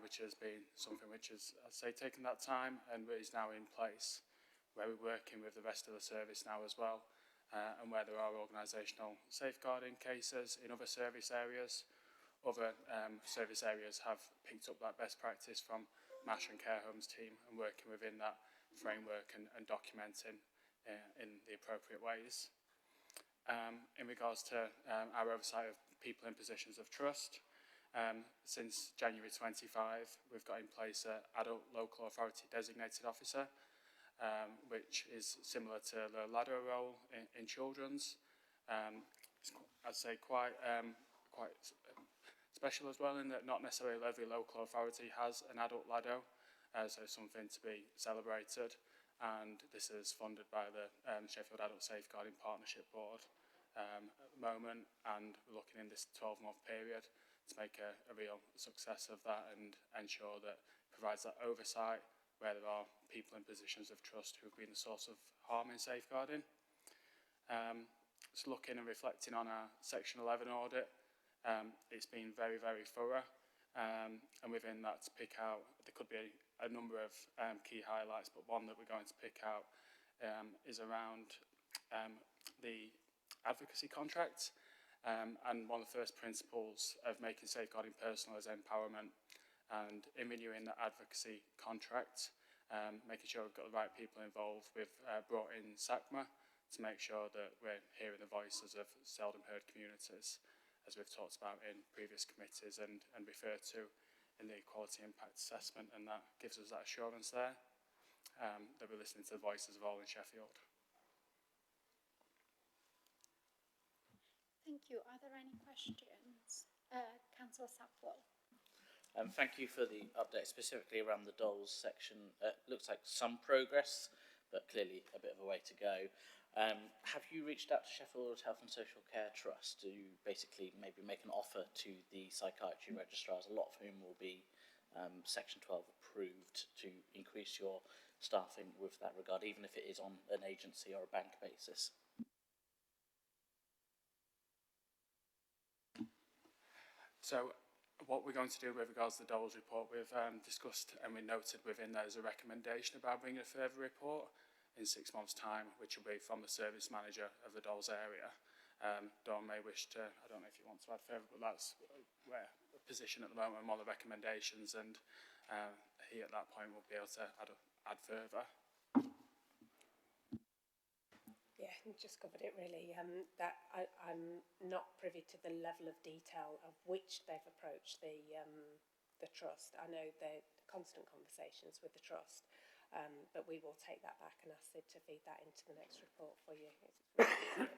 which has been something which has, I'd say, taken that time and is now in place, where we're working with the rest of the service now as well, and where there are organisational safeguarding cases in other service areas. Other service areas have picked up that best practice from MASH and Care Homes team and working within that framework and documenting in the appropriate ways. In regards to our oversight of people in positions of trust, since January 25, we've got in place an adult local authority designated officer, which is similar to the ladder role in children's. It's, I'd say, quite special as well, in that not necessarily every local authority has an adult ladder, so something to be celebrated. And this is funded by the Sheffield Adult Safeguarding Partnership Board at the moment, and we're looking in this 12-month period to make a real success of that and ensure that it provides that oversight where there are people in positions of trust who've been the source of harm in safeguarding. Just looking and reflecting on our Section 11 audit, it's been very, very thorough, and within that to pick out, there could be a number of key highlights, but one that we're going to pick out is around the advocacy contract, and one of the first principles of making safeguarding personal is empowerment, and in renewing that advocacy contract, making sure we've got the right people involved. We've brought in SACMA to make sure that we're hearing the voices of seldom heard communities, as we've talked about in previous committees and referred to in the quality impact assessment, and that gives us that assurance there that we're listening to the voices of all in Sheffield. Thank you. Are there any questions? Councillor Sapwell. Thank you for the update, specifically around the dolls section. Looks like some progress, but clearly a bit of a way to go. Have you reached out to Sheffield Health and Social Care Trust to basically maybe make an offer to the psychiatry registrars, a lot of whom will be Section 12 approved, to increase your staffing with that regard, even if it is on an agency or a bank basis? So what we're going to do with regards to the Doles report, we've discussed and we noted within there is a recommendation about bringing a further report in 6 months' time, which will be from the service manager of the Doles area. Dawn may wish to, I don't know if you want to add further, but that's where the position at the moment, and one of the recommendations, and he at that point will be able to add further. Yeah, you just covered it really. That I'm not privy to the level of detail of which they've approached the trust. I know they're constant conversations with the trust, but we will take that back and ask Sid to feed that into the next report for you.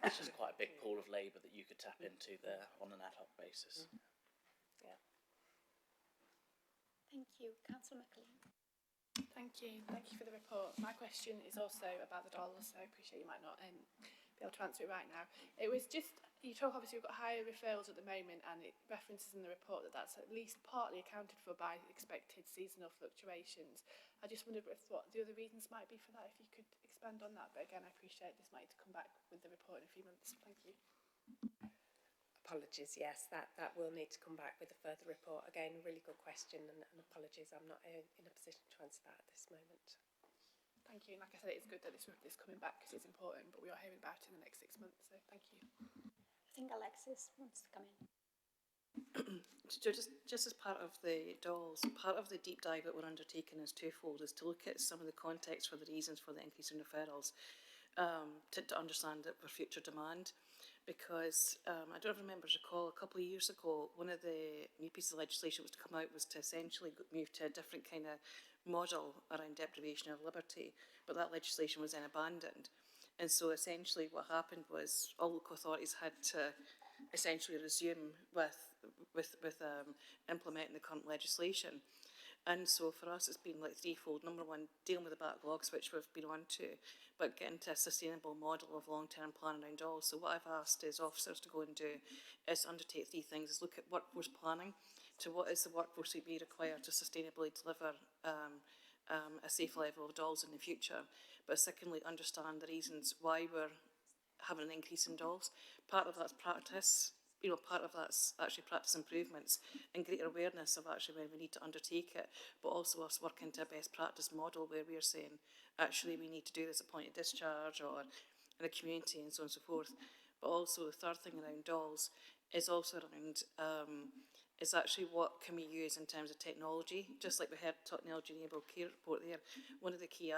It's just quite a big pool of labour that you could tap into there on an ad hoc basis. Yeah. Thank you. Councillor McLean. Thank you for the report. My question is also about the dolls, so I appreciate you might not be able to answer it right now. It was just, you talk obviously we've got higher referrals at the moment, and it references in the report that that's at least partly accounted for by expected seasonal fluctuations. I just wondered what the other reasons might be for that, if you could expand on that. But again, I appreciate this might come back with the report in a few months. Thank you. Apologies, yes, that will need to come back with a further report. Again, really good question, and apologies, I'm not in a position to answer that at this moment. Thank you. And like I said, it's good that this is coming back because it's important, but we are hearing about it in the next 6 months, so thank you. I think Alexis wants to come in. So just as part of the dolls, part of the deep dive that we're undertaking is twofold, is to look at some of the context for the reasons for the increase in referrals, to understand it for future demand. Because I don't remember to recall, a couple of years ago, one of the new pieces of legislation was to come out was to essentially move to a different kind of model around deprivation of liberty, but that legislation was then abandoned. And so essentially what happened was all local authorities had to essentially resume with implementing the current legislation. And so for us, it's been like threefold. Number one, dealing with the backlogs, which we've been on to, but getting to a sustainable model of long-term plan around all. So what I've asked is officers to go and do is undertake three things: is look at workforce planning, to what is the workforce that we require to sustainably deliver a safe level of dolls in the future, but secondly, understand the reasons why we're having an increase in dolls. Part of that's practice, part of that's actually practice improvements and greater awareness of actually when we need to undertake it, but also us working to a best practice model where we're saying, actually, we need to do this at point of discharge or in a community and so on and so forth. But also the third thing around dolls is also around is actually what can we use in terms of technology. Just like we heard technology enabled care report there, one of the key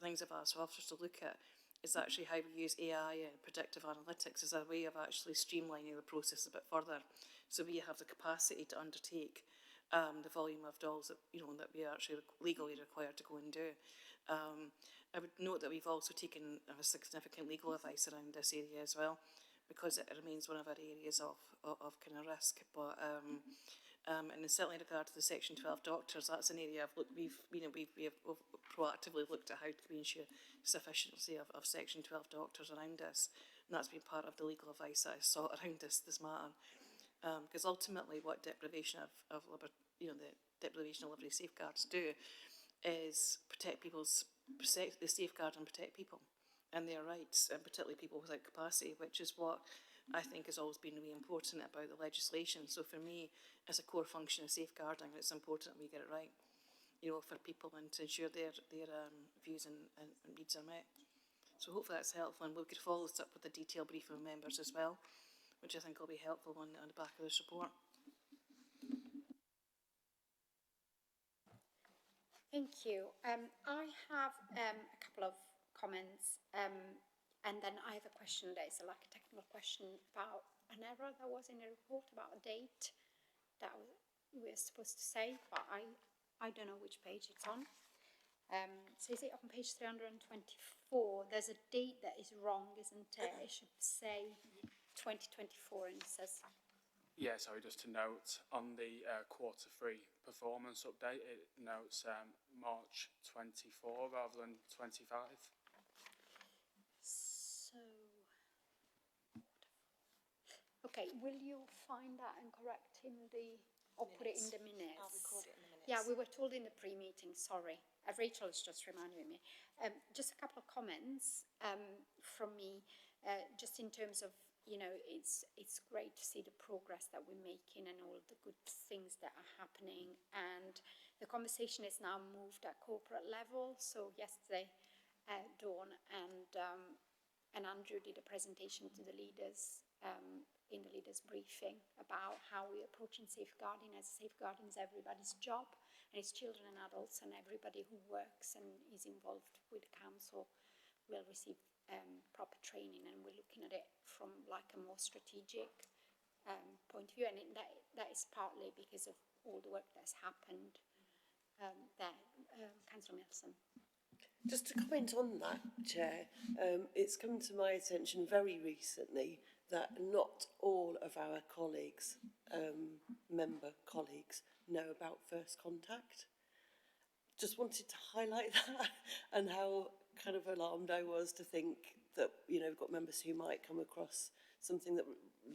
things I've asked officers to look at is actually how we use AI and predictive analytics as a way of actually streamlining the process a bit further, so we have the capacity to undertake the volume of dolls that that we are actually legally required to go and do. I would note that we've also taken a significant legal advice around this area as well, because it remains one of our areas of kind of risk. But and certainly in regard to the Section 12 doctors, that's an area we've proactively looked at how can we ensure sufficiency of Section 12 doctors around us, and that's been part of the legal advice that I sought around this matter. Because ultimately, what deprivation of liberty, the deprivation of liberty safeguards do is the safeguard and protect people and their rights, and particularly people without capacity, which is what I think has always been really important about the legislation. So for me, as a core function of safeguarding, it's important that we get it right, for people and to ensure their views and needs are met. So hopefully that's helpful, and we could follow this up with a detailed brief of members as well, which I think will be helpful on the back of this report. Thank you. I have a couple of comments, and then I have a question that is like a technical question about an error that was in the report about a date that we're supposed to say, but I don't know which page it's on. So is it on page 324? There's a date that is wrong, isn't it? It should say 2024, and it says... Yeah, sorry, just to note, on the Q3 performance update, it notes March 24 rather than 25. So... Okay, will you find that and correct in the... or put it in the minutes? I'll record it in the minutes. Yeah, we were told in the pre-meeting, sorry. Rachel has just reminded me. Just a couple of comments from me, just in terms of, it's great to see the progress that we're making and all the good things that are happening. And the conversation is now moved at corporate level. So yesterday, Dawn and Andrew did a presentation to the leaders in the leaders' briefing about how we're approaching safeguarding, as safeguarding is everybody's job, and it's children and adults, and everybody who works and is involved with the council will receive proper training, and we're looking at it from like a more strategic point of view, and that is partly because of all the work that's happened there. Councillor Milson. Just to comment on that, Chair, it's come to my attention very recently that not all of our colleagues, member colleagues, know about first contact. Just wanted to highlight that and how kind of alarmed I was to think that, we've got members who might come across something that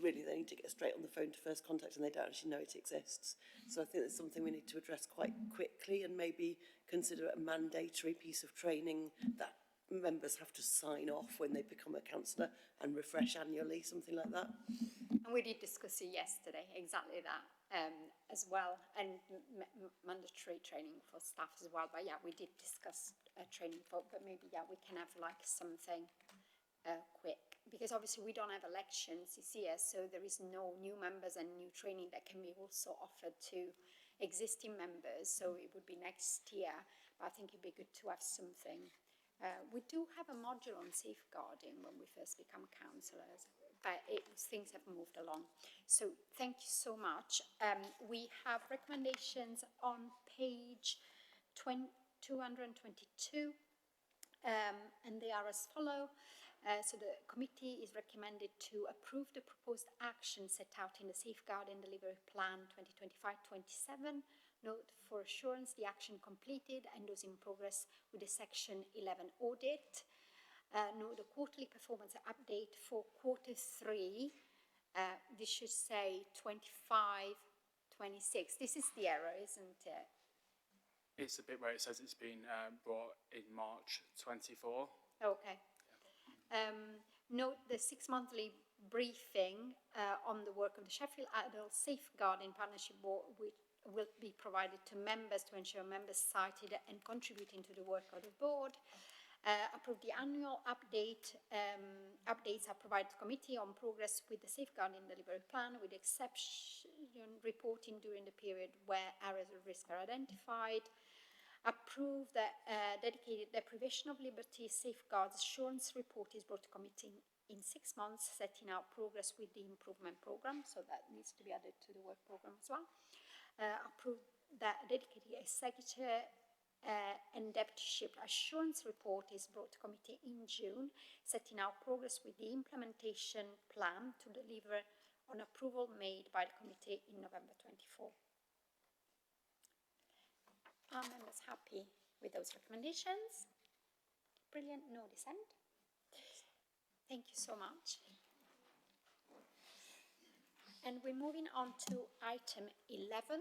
really they need to get straight on the phone to first contact and they don't actually know it exists. So I think it's something we need to address quite quickly and maybe consider it a mandatory piece of training that members have to sign off when they become a councillor and refresh annually, something like that. And we did discuss it yesterday, exactly that as well, and mandatory training for staff as well. But yeah, we did discuss training for, but maybe we can have like something quick, because obviously we don't have elections this year, so there is no new members and new training that can be also offered to existing members. So it would be next year, but I think it'd be good to have something. We do have a module on safeguarding when we first become councillors, but things have moved along. So thank you so much. We have recommendations on page 222, and they are as follow. So the committee is recommended to approve the proposed action set out in the Safeguarding Delivery Plan 2025-27. Note for assurance the action completed and those in progress with the Section 11 audit. Note the quarterly performance update for Q3. This should say 25-26. This is the error, isn't it? It's the bit where it says it's been brought in March 24. Okay. Note the 6-monthly briefing on the work of the Sheffield Adult Safeguarding Partnership Board, which will be provided to members to ensure members cited and contributing to the work of the board. Approve the annual updates are provided to committee on progress with the safeguarding delivery plan, with exception reporting during the period where areas of risk are identified. Approve the dedicated deprivation of liberty safeguards assurance report is brought to committee in 6 months, setting out progress with the improvement programme, so that needs to be added to the work programme as well. Approve that dedicated executive and deputyship assurance report is brought to committee in June, setting out progress with the implementation plan to deliver on approval made by the committee in November 24. Are members happy with those recommendations? Brilliant, no dissent. Thank you so much. And we're moving on to item 11.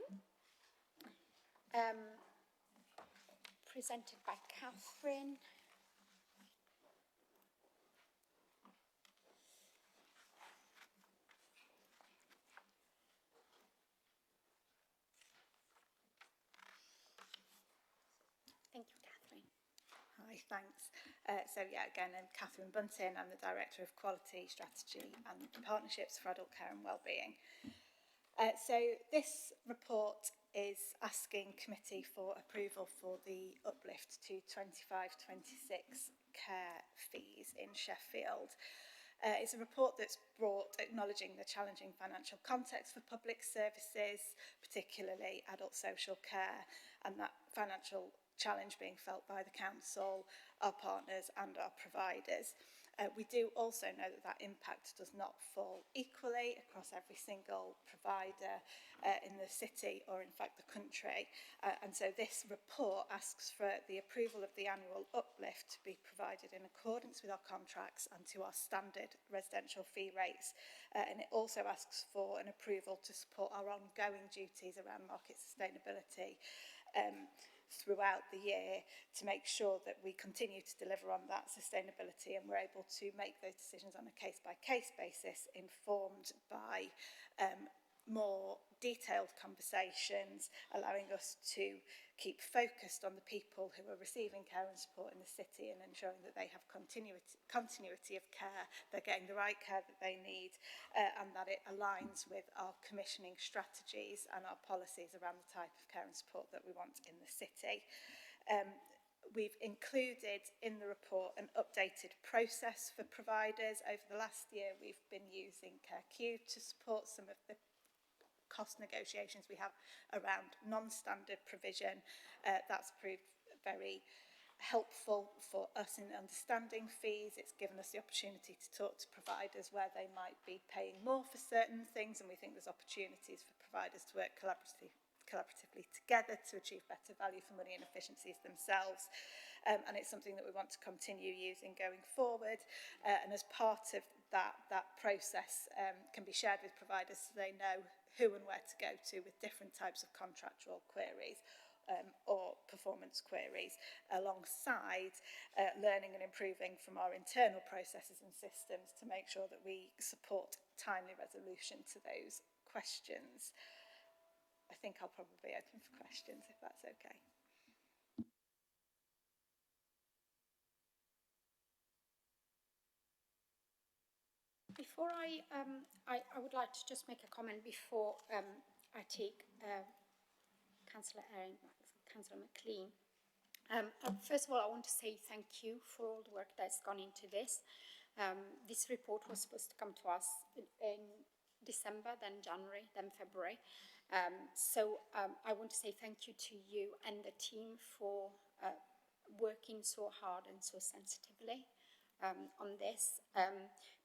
Presented by Catherine. Thank you, Catherine. Hi, thanks. Again, I'm Catherine Bunting. I'm the Director of Quality, Strategy and Partnerships for Adult Care and Wellbeing. So this report is asking committee for approval for the uplift to 25-26 care fees in Sheffield. It's a report that's brought acknowledging the challenging financial context for public services, particularly adult social care, and that financial challenge being felt by the council, our partners and our providers. We do also know that that impact does not fall equally across every single provider in the city or in fact the country. And so this report asks for the approval of the annual uplift to be provided in accordance with our contracts and to our standard residential fee rates. And it also asks for an approval to support our ongoing duties around market sustainability throughout the year to make sure that we continue to deliver on that sustainability and we're able to make those decisions on a case-by-case basis, informed by more detailed conversations, allowing us to keep focused on the people who are receiving care and support in the city and ensuring that they have continuity of care, they're getting the right care that they need, and that it aligns with our commissioning strategies and our policies around the type of care and support that we want in the city. We've included in the report an updated process for providers. Over the last year, we've been using CareQ to support some of the cost negotiations we have around non-standard provision. That's proved very helpful for us in understanding fees. It's given us the opportunity to talk to providers where they might be paying more for certain things, and we think there's opportunities for providers to work collaboratively together to achieve better value for money and efficiencies themselves. And it's something that we want to continue using going forward. And as part of that process can be shared with providers so they know who and where to go to with different types of contractual queries or performance queries, alongside learning and improving from our internal processes and systems to make sure that we support timely resolution to those questions. I think I'll probably be open for questions if that's okay. Before I would like to just make a comment before I take Councillor McLean. First of all, I want to say thank you for all the work that's gone into this. This report was supposed to come to us in December, then January, then February. I want to say thank you to you and the team for working so hard and so sensitively on this,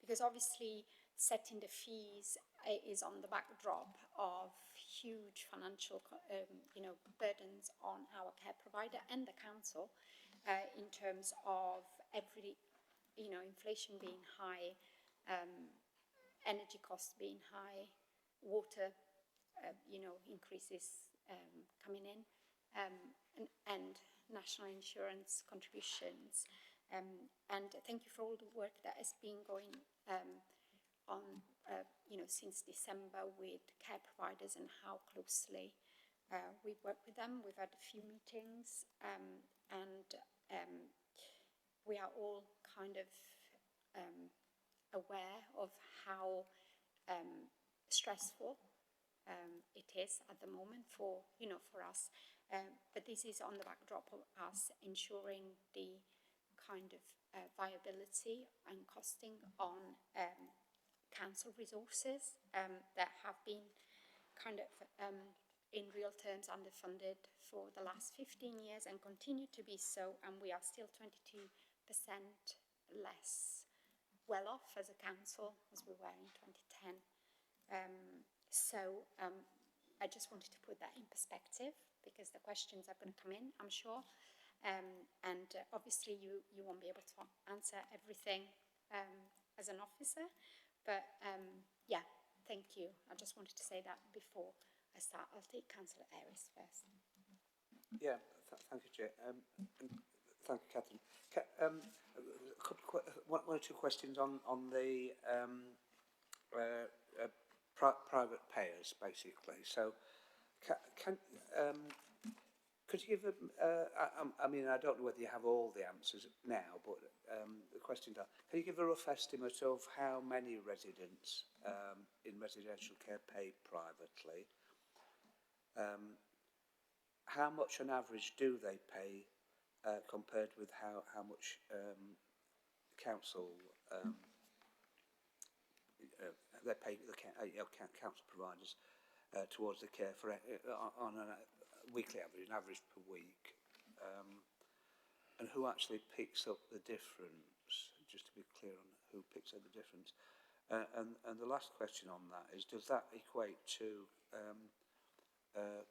because obviously setting the fees is on the backdrop of huge financial burdens on our care provider and the council, in terms of inflation being high, energy costs being high, water increases coming in, national insurance contributions. And thank you for all the work that has been going on, since December with care providers and how closely we work with them. We've had a few meetings, and we are all kind of aware of how stressful it is at the moment for us. But this is on the backdrop of us ensuring the kind of viability and costing on council resources that have been kind of in real terms underfunded for the last 15 years and continue to be so, and we are still 22% less well off as a council as we were in 2010. So I just wanted to put that in perspective because the questions are going to come in, I'm sure. And obviously you won't be able to answer everything as an officer, but yeah, thank you. I just wanted to say that before I start. I'll take Councillor Ayres first. Yeah, thank you, Chair. Thank you, Catherine. One or two questions on the private payers, basically. So, could you give them? I mean, I don't know whether you have all the answers now, but the questions are: can you give a rough estimate of how many residents in residential care pay privately? How much on average do they pay compared with how much council they pay the council providers towards the care for on a weekly average, an average per week, and who actually picks up the difference? Just to be clear on who picks up the difference. And the last question on that is: does that equate to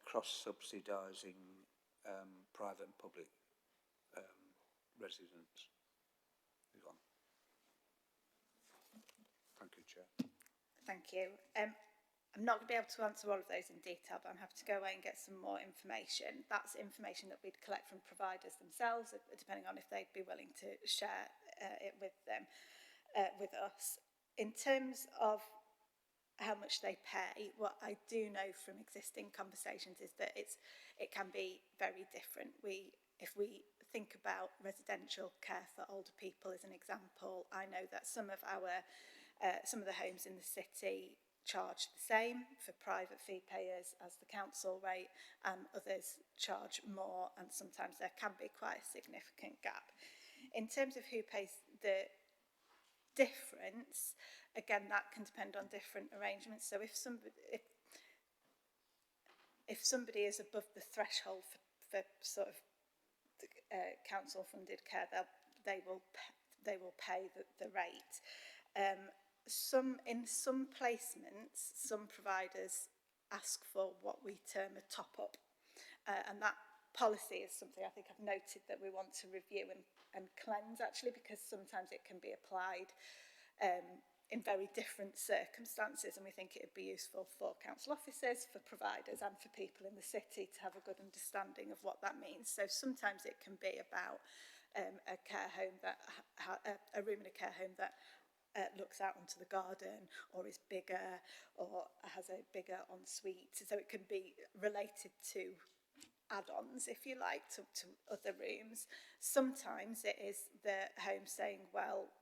cross-subsidising private and public residents? Thank you, Chair. Thank you. I'm not going to be able to answer all of those in detail, but I'm happy to go away and get some more information. That's information that we'd collect from providers themselves, depending on if they'd be willing to share it with them, with us. In terms of how much they pay, what I do know from existing conversations is that it can be very different. If we think about residential care for older people as an example, I know that some of the homes in the city charge the same for private fee payers as the council rate, and others charge more, and sometimes there can be quite a significant gap. In terms of who pays the difference, again, that can depend on different arrangements. So if somebody is above the threshold for sort of council funded care, they will pay the rate. In some placements, some providers ask for what we term a top-up, and that policy is something I think I've noted that we want to review and cleanse, actually, because sometimes it can be applied in very different circumstances, and we think it would be useful for council officers, for providers, and for people in the city to have a good understanding of what that means. So sometimes it can be about a care home a room in a care home that looks out onto the garden, or is bigger, or has a bigger ensuite. So it can be related to add-ons, if you like, to other rooms. Sometimes it is the home saying, well,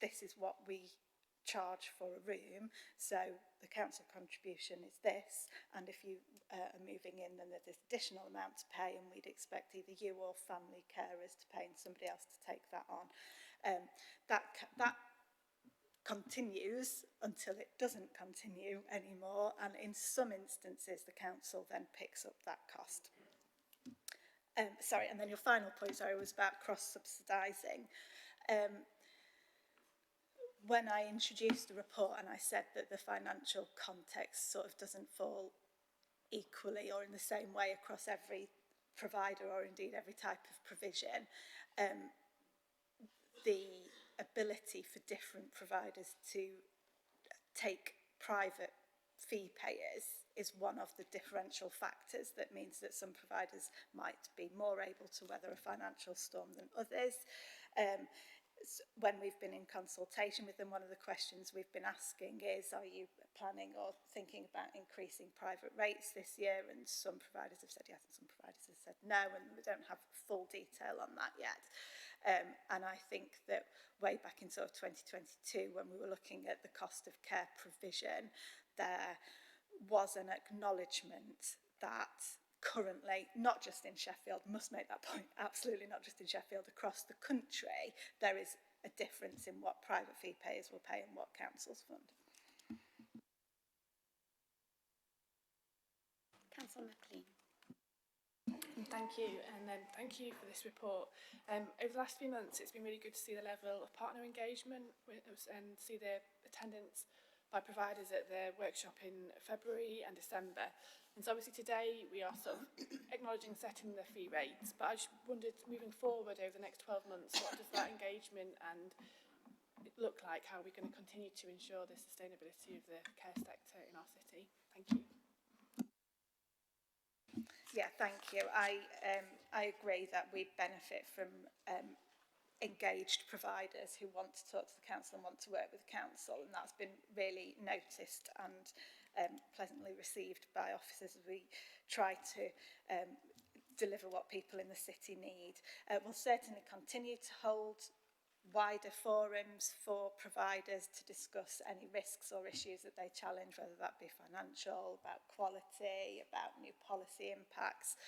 this is what we charge for a room, so the council contribution is this, and if you are moving in, then there's this additional amount to pay, and we'd expect either you or family carers to pay and somebody else to take that on. That continues until it doesn't continue anymore, and in some instances the council then picks up that cost. And then your final point, was about cross-subsidising. When I introduced the report and I said that the financial context sort of doesn't fall equally or in the same way across every provider, or indeed every type of provision, the ability for different providers to take private fee payers is one of the differential factors that means that some providers might be more able to weather a financial storm than others. When we've been in consultation with them, one of the questions we've been asking is, are you planning or thinking about increasing private rates this year? And some providers have said yes and some providers have said no, and we don't have full detail on that yet. And I think that way back in sort of 2022, when we were looking at the cost of care provision, there was an acknowledgement that currently, not just in Sheffield, must make that point, absolutely not just in Sheffield, across the country, there is a difference in what private fee payers will pay and what councils fund. Councillor McLean. Thank you, and thank you for this report. Over the last few months, it's been really good to see the level of partner engagement and see the attendance by providers at the workshop in February and December. And so obviously today we are sort of acknowledging setting the fee rates, but I just wondered, moving forward over the next 12 months, what does that engagement and look like? How are we going to continue to ensure the sustainability of the care sector in our city? Thank you. Yeah, thank you. I agree that we benefit from engaged providers who want to talk to the council and want to work with the council, and that's been really noticed and pleasantly received by officers as we try to deliver what people in the city need. We'll certainly continue to hold wider forums for providers to discuss any risks or issues that they challenge, whether that be financial, about quality, about new policy impacts.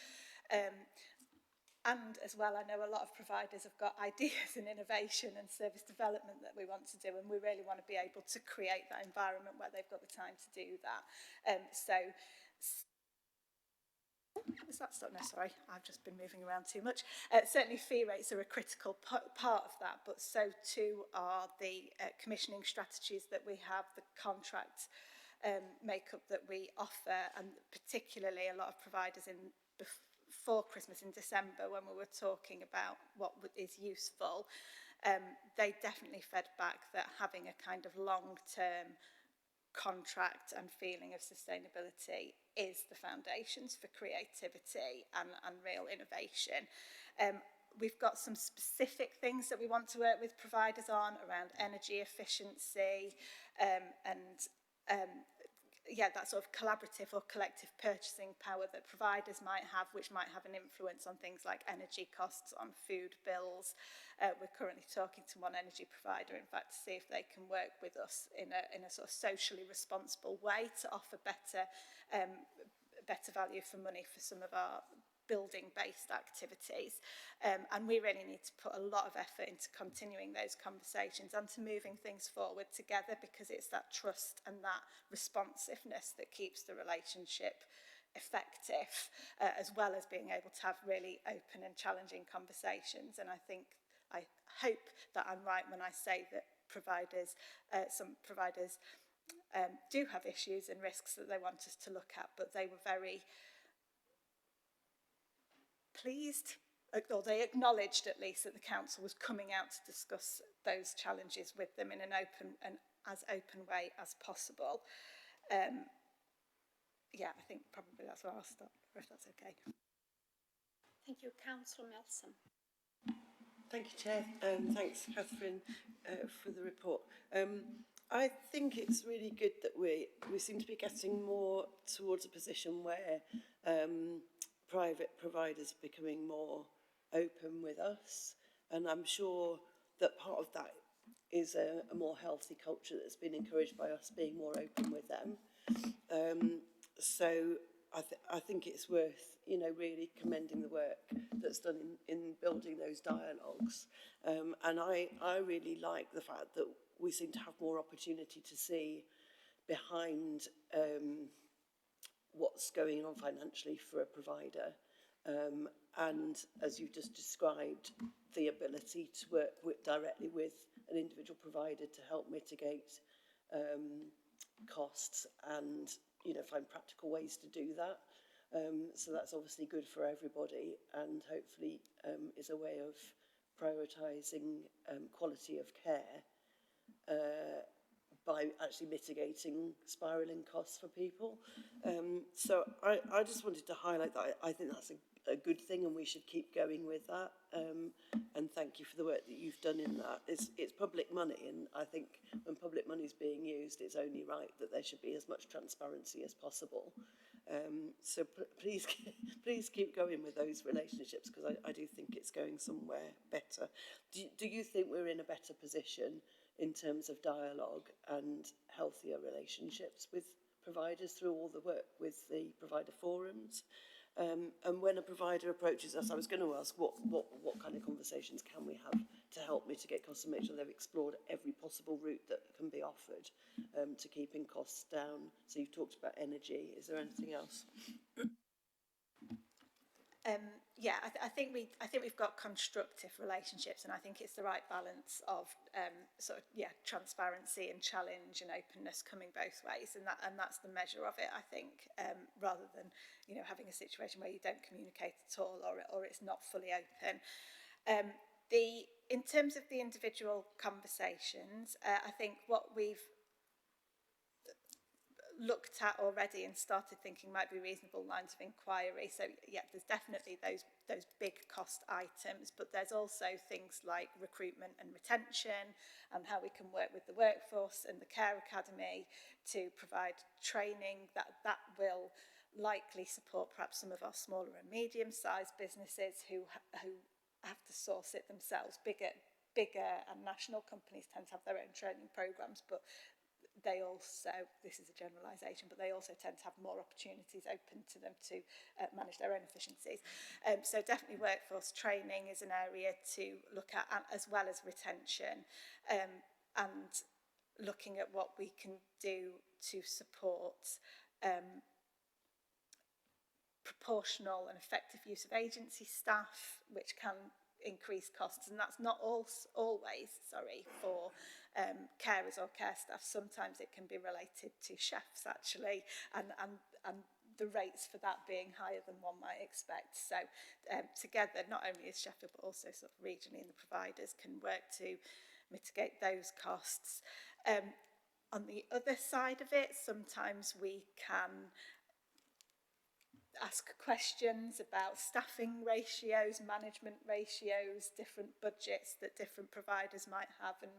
And as well, I know a lot of providers have got ideas and innovation and service development that we want to do, and we really want to be able to create that environment where they've got the time to do that. Is that stuff? No, sorry, I've just been moving around too much. Certainly fee rates are a critical part of that, but so too are the commissioning strategies that we have, the contract makeup that we offer, and particularly a lot of providers before Christmas in December, when we were talking about what is useful, they definitely fed back that having a kind of long-term contract and feeling of sustainability is the foundations for creativity and real innovation. We've got some specific things that we want to work with providers on around energy efficiency that sort of collaborative or collective purchasing power that providers might have, which might have an influence on things like energy costs, on food bills. We're currently talking to one energy provider, in fact, to see if they can work with us in a sort of socially responsible way to offer better value for money for some of our building-based activities. And we really need to put a lot of effort into continuing those conversations and to moving things forward together, because it's that trust and that responsiveness that keeps the relationship effective, as well as being able to have really open and challenging conversations. And I hope that I'm right when I say that some providers do have issues and risks that they want us to look at, but they were very pleased, or they acknowledged at least, that the council was coming out to discuss those challenges with them in an as open way as possible. Yeah, I think probably that's where I'll stop, if that's okay. Thank you, Councillor Milsom. Thank you, Chair, and thanks, Catherine, for the report. I think it's really good that we seem to be getting more towards a position where private providers are becoming more open with us, and I'm sure that part of that is a more healthy culture that's been encouraged by us being more open with them. So I think it's worth, really commending the work that's done in building those dialogues. And I really like the fact that we seem to have more opportunity to see behind what's going on financially for a provider. And as you've just described, the ability to work directly with an individual provider to help mitigate costs and find practical ways to do that. So that's obviously good for everybody, and hopefully is a way of prioritising quality of care by actually mitigating spiralling costs for people. So I just wanted to highlight that I think that's a good thing, and we should keep going with that. And thank you for the work that you've done in that. It's public money, and I think when public money is being used, it's only right that there should be as much transparency as possible. So please keep going with those relationships, because I do think it's going somewhere better. Do you think we're in a better position in terms of dialogue and healthier relationships with providers through all the work with the provider forums? And when a provider approaches us, I was going to ask what kind of conversations can we have to help mitigate costs and make sure they've explored every possible route that can be offered to keeping costs down. So you've talked about energy. Is there anything else? Yeah, I think we've got constructive relationships, and I think it's the right balance of transparency and challenge and openness coming both ways, and that's the measure of it, I think, rather than having a situation where you don't communicate at all or it's not fully open. In terms of the individual conversations, I think what we've looked at already and started thinking might be reasonable lines of inquiry. So yeah, there's definitely those big cost items, but there's also things like recruitment and retention and how we can work with the workforce and the care academy to provide training that will likely support perhaps some of our smaller and medium-sized businesses who have to source it themselves. Bigger and national companies tend to have their own training programs, but they also, this is a generalisation, but they also tend to have more opportunities open to them to manage their own efficiencies. So definitely workforce training is an area to look at, as well as retention, and looking at what we can do to support proportional and effective use of agency staff, which can increase costs, and that's not always for carers or care staff. Sometimes it can be related to chefs actually, and the rates for that being higher than one might expect. So together, not only is Sheffield but also sort of regionally, and the providers can work to mitigate those costs. On the other side of it, sometimes we can ask questions about staffing ratios, management ratios, different budgets that different providers might have, and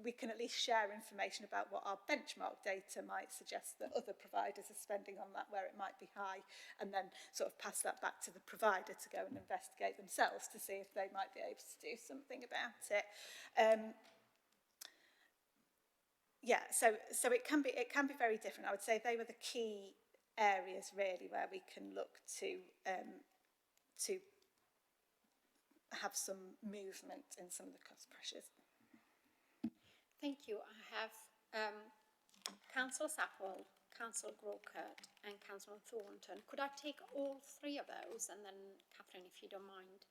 we can at least share information about what our benchmark data might suggest that other providers are spending on that, where it might be high, and then sort of pass that back to the provider to go and investigate themselves to see if they might be able to do something about it. Yeah, so it can be very different. I would say they were the key areas really where we can look to have some movement in some of the cost pressures. Thank you. I have Councillor Sapwell, Councillor Grocott and Councillor Thornton. Could I take all three of those, and then Catherine, if you don't mind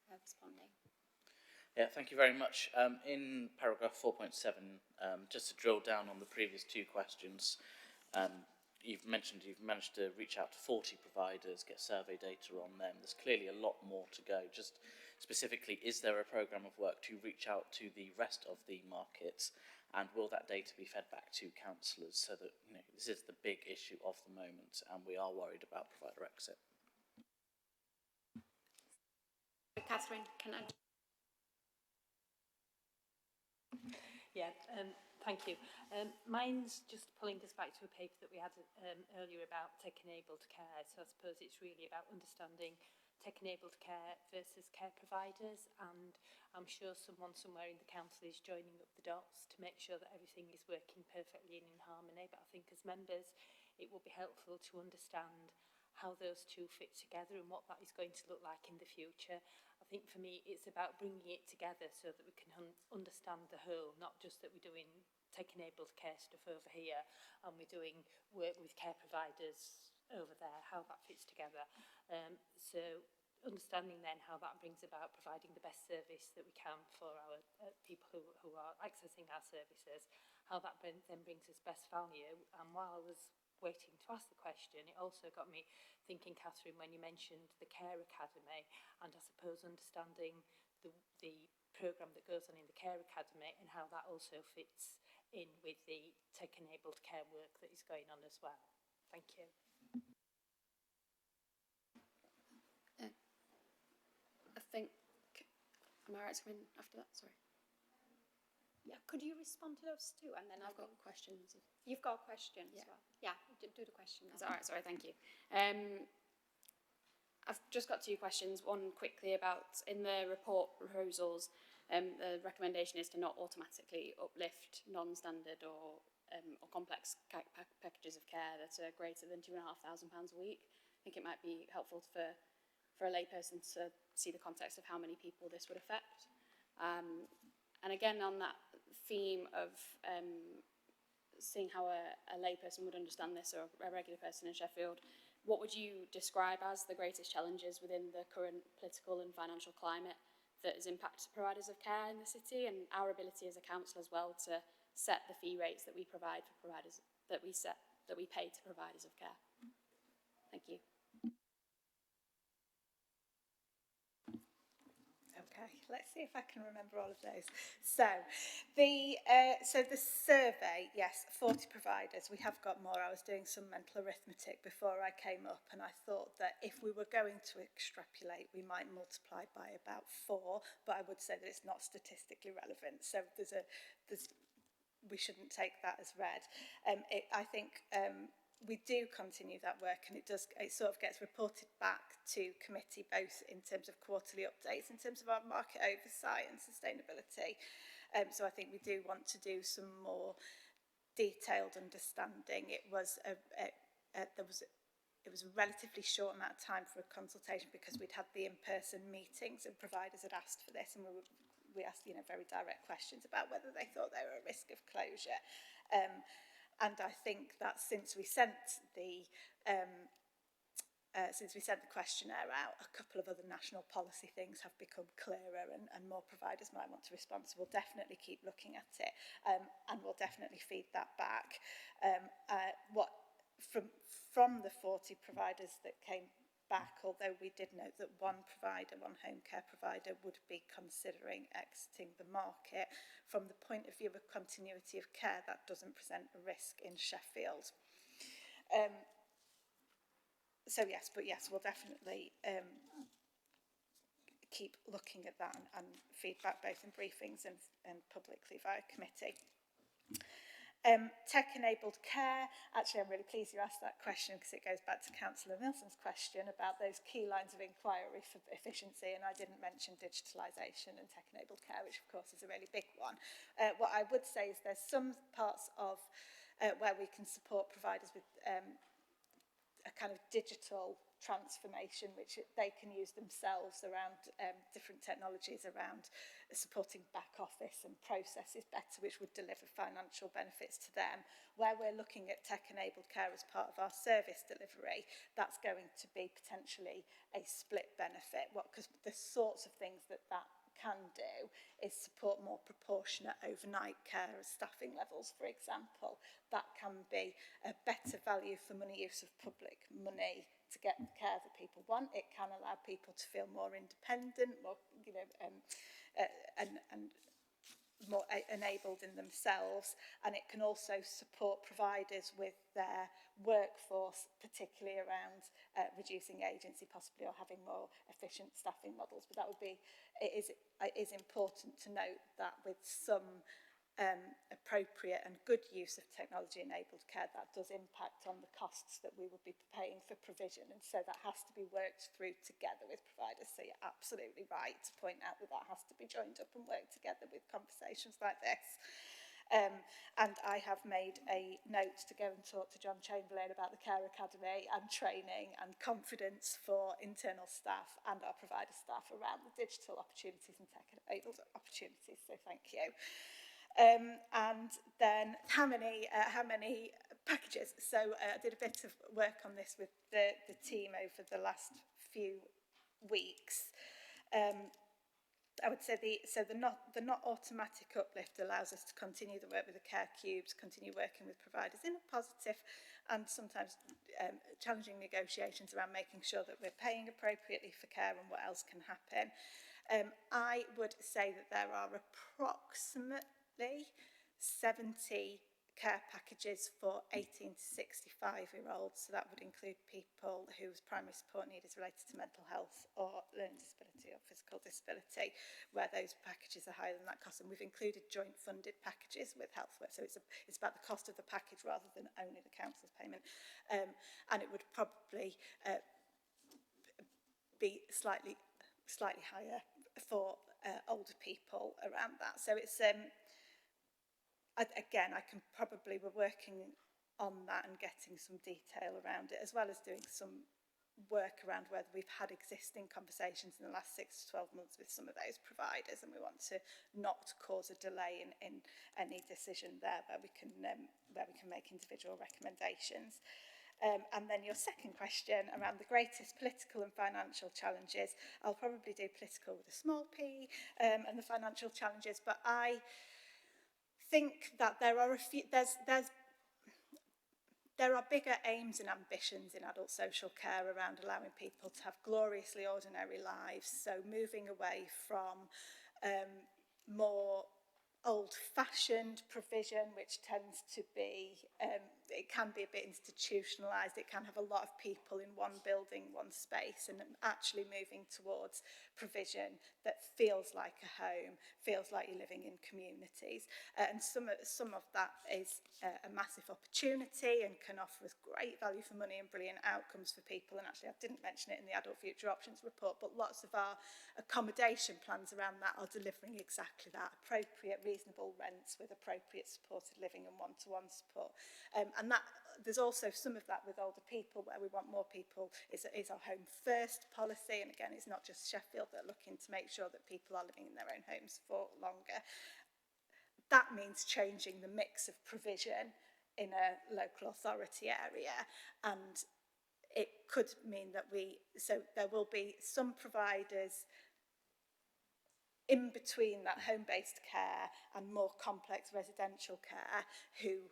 responding? Yeah, thank you very much. In paragraph 4.7, just to drill down on the previous two questions, you've mentioned you've managed to reach out to 40 providers, get survey data on them. There's clearly a lot more to go. Just specifically, is there a programme of work to reach out to the rest of the markets, and will that data be fed back to councillors so that this is the big issue of the moment and we are worried about provider exit? Catherine, can I? Yeah, thank you. Mine's just pulling us back to a paper that we had earlier about tech-enabled care. So I suppose it's really about understanding tech-enabled care versus care providers, and I'm sure someone somewhere in the council is joining up the dots to make sure that everything is working perfectly and in harmony. But I think as members, it will be helpful to understand how those two fit together and what that is going to look like in the future. I think for me it's about bringing it together so that we can understand the whole, not just that we're doing tech-enabled care stuff over here and we're doing work with care providers over there, how that fits together. So understanding then how that brings about providing the best service that we can for our people who are accessing our services, how that then brings us best value. And while I was waiting to ask the question, it also got me thinking, Catherine, when you mentioned the Care Academy, and I suppose understanding the programme that goes on in the Care Academy and how that also fits in with the tech-enabled care work that is going on as well. Thank you. I think, am I right to come in after that? Sorry. Yeah, could you respond to those two? And then I've got questions. You've got questions Yeah. as well. Yeah, do the question now. Is that all right? Sorry, thank you. I've just got two questions. One quickly about, in the report proposals, the recommendation is to not automatically uplift non-standard or complex packages of care that are greater than £2,500 a week. I think it might be helpful for a layperson to see the context of how many people this would affect. And again, on that theme of seeing how a layperson would understand this, or a regular person in Sheffield, what would you describe as the greatest challenges within the current political and financial climate that has impacted providers of care in the city, and our ability as a council as well to set the fee rates that we provide for providers, that we pay to providers of care? Thank you. Okay, let's see if I can remember all of those. So the survey, yes, 40 providers. We have got more. I was doing some mental arithmetic before I came up, and I thought that if we were going to extrapolate, we might multiply by about 4, but I would say that it's not statistically relevant. So we shouldn't take that as read. I think we do continue that work, and it sort of gets reported back to committee, both in terms of quarterly updates, in terms of our market oversight and sustainability. So I think we do want to do some more detailed understanding. It was a relatively short amount of time for a consultation because we'd had the in-person meetings and providers had asked for this, and we asked very direct questions about whether they thought they were at risk of closure. And I think that since we sent the questionnaire out, a couple of other national policy things have become clearer, and more providers might want to respond. So we'll definitely keep looking at it, and we'll definitely feed that back. From the 40 providers that came back, although we did note that one home care provider would be considering exiting the market, from the point of view of continuity of care, that doesn't present a risk in Sheffield. So yes, we'll definitely keep looking at that and feedback both in briefings and publicly via committee. Tech-enabled care. Actually, I'm really pleased you asked that question because it goes back to Councillor Nilsson's question about those key lines of inquiry for efficiency, and I didn't mention digitalisation and tech-enabled care, which of course is a really big one. What I would say is there's some parts of where we can support providers with a kind of digital transformation, which they can use themselves around different technologies around supporting back office and processes better, which would deliver financial benefits to them. Where we're looking at tech-enabled care as part of our service delivery, that's going to be potentially a split benefit. Because the sorts of things that can do is support more proportionate overnight care as staffing levels, for example. That can be a better value for money use of public money to get the care that people want. It can allow people to feel more independent, more, and more enabled in themselves, and it can also support providers with their workforce, particularly around reducing agency possibly, or having more efficient staffing models. But that would be, it is important to note that with some appropriate and good use of technology-enabled care, that does impact on the costs that we would be paying for provision, and so that has to be worked through together with providers. So you're absolutely right to point out that has to be joined up and worked together with conversations like this. And I have made a note to go and talk to John Chamberlain about the Care Academy and training and confidence for internal staff and our provider staff around the digital opportunities and tech-enabled opportunities. So thank you. And then how many packages? So I did a bit of work on this with the team over the last few weeks. I would say the not automatic uplift allows us to continue the work with the care cubes, continue working with providers in a positive and sometimes challenging negotiations around making sure that we're paying appropriately for care and what else can happen. I would say that there are approximately 70 care packages for 18 to 65-year-olds. So that would include people whose primary support need is related to mental health or learning disability or physical disability, where those packages are higher than that cost. And we've included joint funded packages with healthcare. So it's about the cost of the package rather than only the council's payment. And it would probably be slightly higher for older people around that. So it's again, we're working on that and getting some detail around it, as well as doing some work around whether we've had existing conversations in the last 6 to 12 months with some of those providers, and we want to not cause a delay in any decision there where we can make individual recommendations. And then your second question around the greatest political and financial challenges, I'll probably do political with a small p, and the financial challenges, but I think that there are bigger aims and ambitions in adult social care around allowing people to have gloriously ordinary lives, so moving away from more old-fashioned provision, which tends to be, it can be a bit institutionalised, it can have a lot of people in one building, one space, and actually moving towards provision that feels like a home, feels like you're living in communities. And some of that is a massive opportunity and can offer us great value for money and brilliant outcomes for people. And actually, I didn't mention it in the Adult Future Options report, but lots of our accommodation plans around that are delivering exactly that: appropriate, reasonable rents with appropriate supported living and one-to-one support. And that there's also some of that with older people, where we want more people. Is our home first policy, and again, it's not just Sheffield that are looking to make sure that people are living in their own homes for longer. That means changing the mix of provision in a local authority area, and it could mean that there will be some providers in between that home-based care and more complex residential care who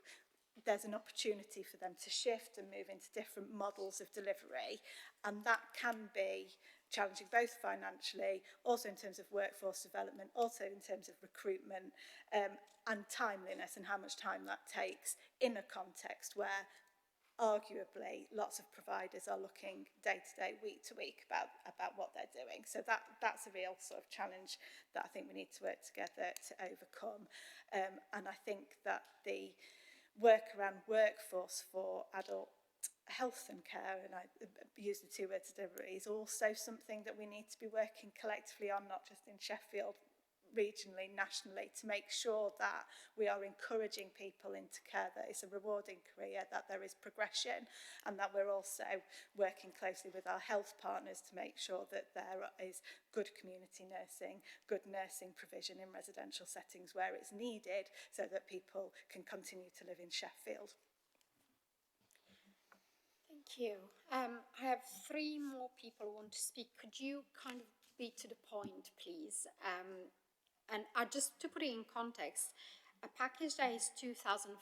there's an opportunity for them to shift and move into different models of delivery, and that can be challenging both financially, also in terms of workforce development, also in terms of recruitment, and timeliness and how much time that takes in a context where arguably lots of providers are looking day to day, week to week about what they're doing. So that's a real sort of challenge that I think we need to work together to overcome. And I think that the work around workforce for adult health and care, and I use the two words delivery, is also something that we need to be working collectively on, not just in Sheffield, regionally, nationally, to make sure that we are encouraging people into care, that it's a rewarding career, that there is progression, and that we're also working closely with our health partners to make sure that there is good community nursing, good nursing provision in residential settings where it's needed, so that people can continue to live in Sheffield. Thank you. I have 3 more people who want to speak. Could you kind of be to the point, please? And just to put it in context, a package that is £2,500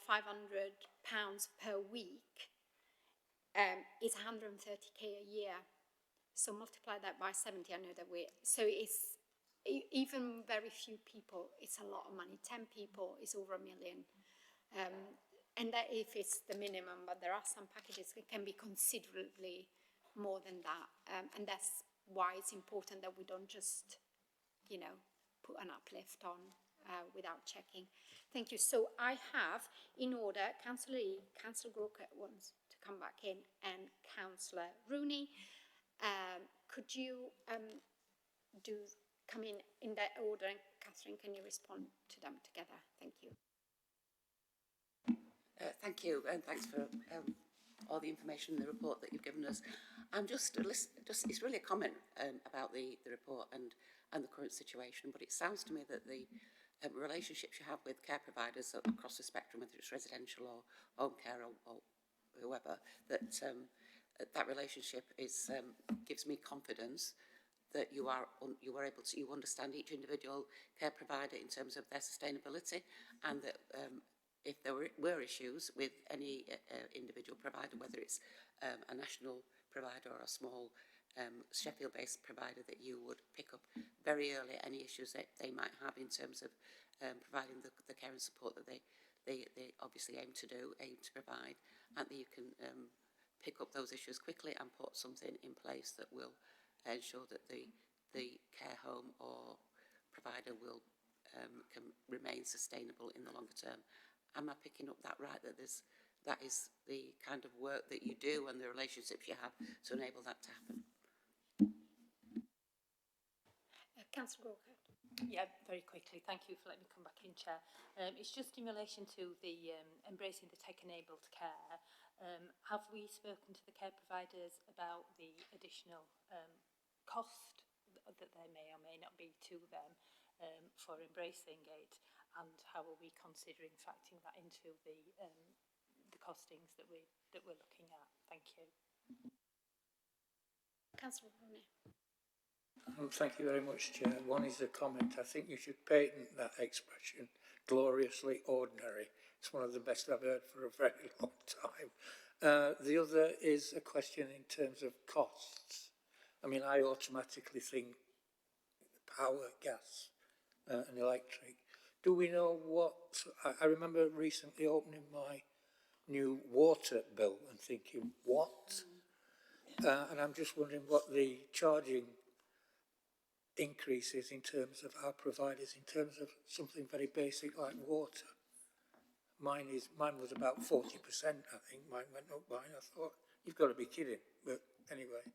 per week is 130k a year. So multiply that by 70. I know that so it's even very few people. It's a lot of money. 10 people is over £1 million. And that if it's the minimum, but there are some packages that can be considerably more than that. And that's why it's important that we don't just, put an uplift on without checking. Thank you. So I have, in order, Councillor Lee, Councillor Groker wants to come back in, and Councillor Rooney. Could you come in that order? And Catherine, can you respond to them together? Thank you. Thank you, and thanks for all the information in the report that you've given us. I'm it's really a comment about the report and the current situation, but it sounds to me that the relationships you have with care providers across the spectrum, whether it's residential or home care or whoever, that relationship gives me confidence that you understand each individual care provider in terms of their sustainability, and that if there were issues with any individual provider, whether it's a national provider or a small Sheffield-based provider, that you would pick up very early any issues that they might have in terms of providing the care and support that they obviously aim to provide, and that you can pick up those issues quickly and put something in place that will ensure that the care home or provider will can remain sustainable in the longer term. Am I picking up that right, that that is the kind of work that you do and the relationships you have to enable that to happen? Councillor Walker. Yeah, very quickly. Thank you for letting me come back in, Chair. It's just in relation to the embracing the tech-enabled care. Have we spoken to the care providers about the additional cost that there may or may not be to them for embracing it, and how are we considering factoring that into the costings that we're looking at? Thank you. Councillor Rooney. Thank you very much, Chair. One is a comment. I think you should patent that expression, gloriously ordinary. It's one of the best I've heard for a very long time. The other is a question in terms of costs. I mean, I automatically think power, gas, and electric. Do we know what... I remember recently opening my new water bill and thinking, what? And I'm just wondering what the charging increases in terms of our providers, in terms of something very basic like water. Mine was about 40%, I think. Mine went up by, I thought, you've got to be kidding. But anyway.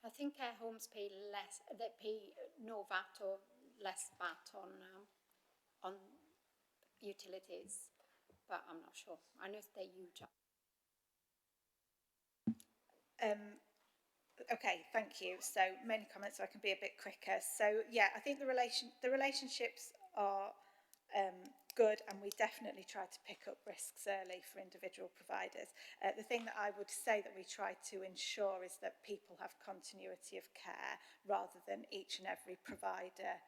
I think care homes pay less, they pay no VAT or less VAT on utilities, but I'm not sure. I know they're huge. Okay, thank you. So many comments, so I can be a bit quicker. So yeah, I think the relationships are good, and we definitely try to pick up risks early for individual providers. The thing that I would say that we try to ensure is that people have continuity of care rather than each and every provider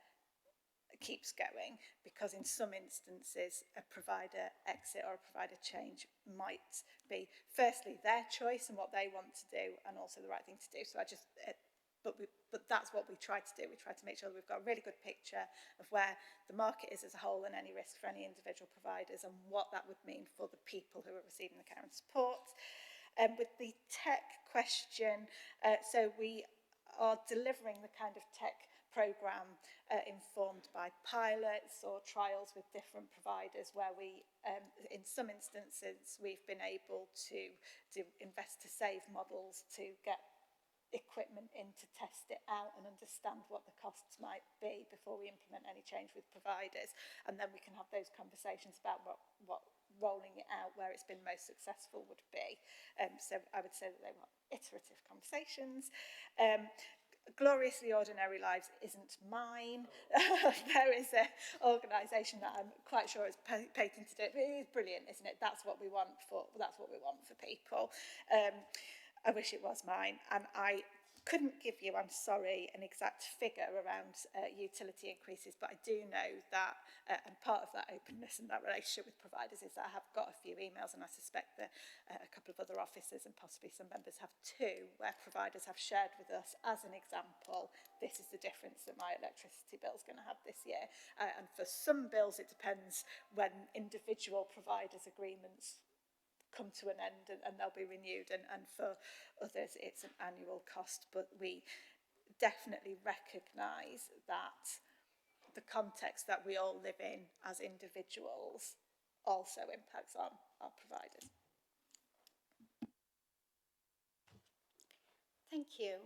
keeps going, because in some instances a provider exit or a provider change might be firstly their choice and what they want to do, and also the right thing to do. So but that's what we try to do. We try to make sure that we've got a really good picture of where the market is as a whole and any risk for any individual providers and what that would mean for the people who are receiving the care and support. With the tech question, so we are delivering the kind of tech programme informed by pilots or trials with different providers, where we, in some instances, we've been able to do invest to save models to get equipment in to test it out and understand what the costs might be before we implement any change with providers, and then we can have those conversations about what rolling it out where it's been most successful would be. So I would say that they were iterative conversations. Gloriously Ordinary Lives isn't mine. There is an organisation that I'm quite sure is patented it. It is brilliant, isn't it? That's what we want for people. I wish it was mine, and I couldn't give you, I'm sorry, an exact figure around utility increases, but I do know that, and part of that openness and that relationship with providers is that I have got a few emails, and I suspect that a couple of other officers and possibly some members have too, where providers have shared with us, as an example, this is the difference that my electricity bill is going to have this year. And for some bills, it depends when individual providers' agreements come to an end and they'll be renewed, and for others it's an annual cost, but we definitely recognise that the context that we all live in as individuals also impacts on our providers. Thank you.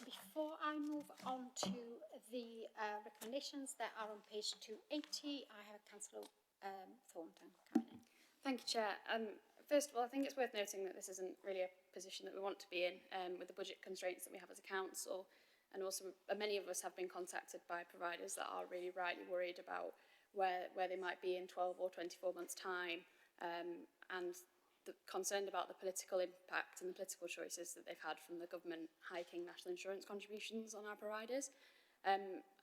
Before I move on to the recommendations that are on page 280, I have Councillor Thornton coming in. Thank you, Chair. First of all, I think it's worth noting that this isn't really a position that we want to be in, with the budget constraints that we have as a council, and also many of us have been contacted by providers that are really rightly worried about where they might be in 12 or 24 months' time, and concerned about the political impact and the political choices that they've had from the government hiking national insurance contributions on our providers.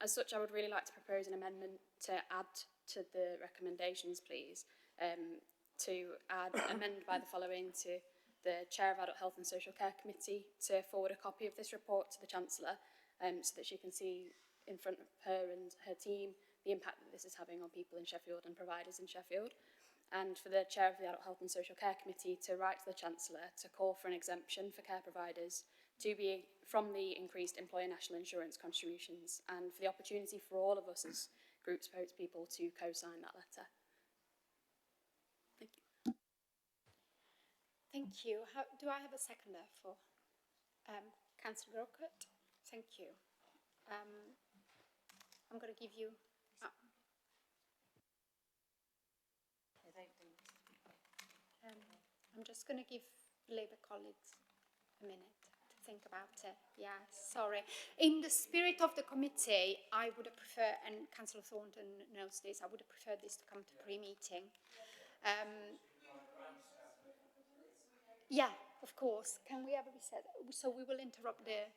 As such, I would really like to propose an amendment to add to the recommendations, please, to amend by the following to the Chair of Adult Health and Social Care Committee to forward a copy of this report to the Chancellor so that she can see in front of her and her team the impact that this is having on people in Sheffield and providers in Sheffield. And for the Chair of the Adult Health and Social Care Committee to write to the Chancellor to call for an exemption for care providers to be from the increased employer national insurance contributions, and for the opportunity for all of us as group spokespeople to co-sign that letter. Thank you. Thank you. Do I have a seconder for Councillor Grocott? Thank you. I'm going to give you... I'm just going to give Labour colleagues a minute to think about it. Yeah, sorry. In the spirit of the committee, I would have preferred, and Councillor Thornton knows this, I would have preferred this to come to pre-meeting. Yeah, of course. Can we have a reset? So we will interrupt the...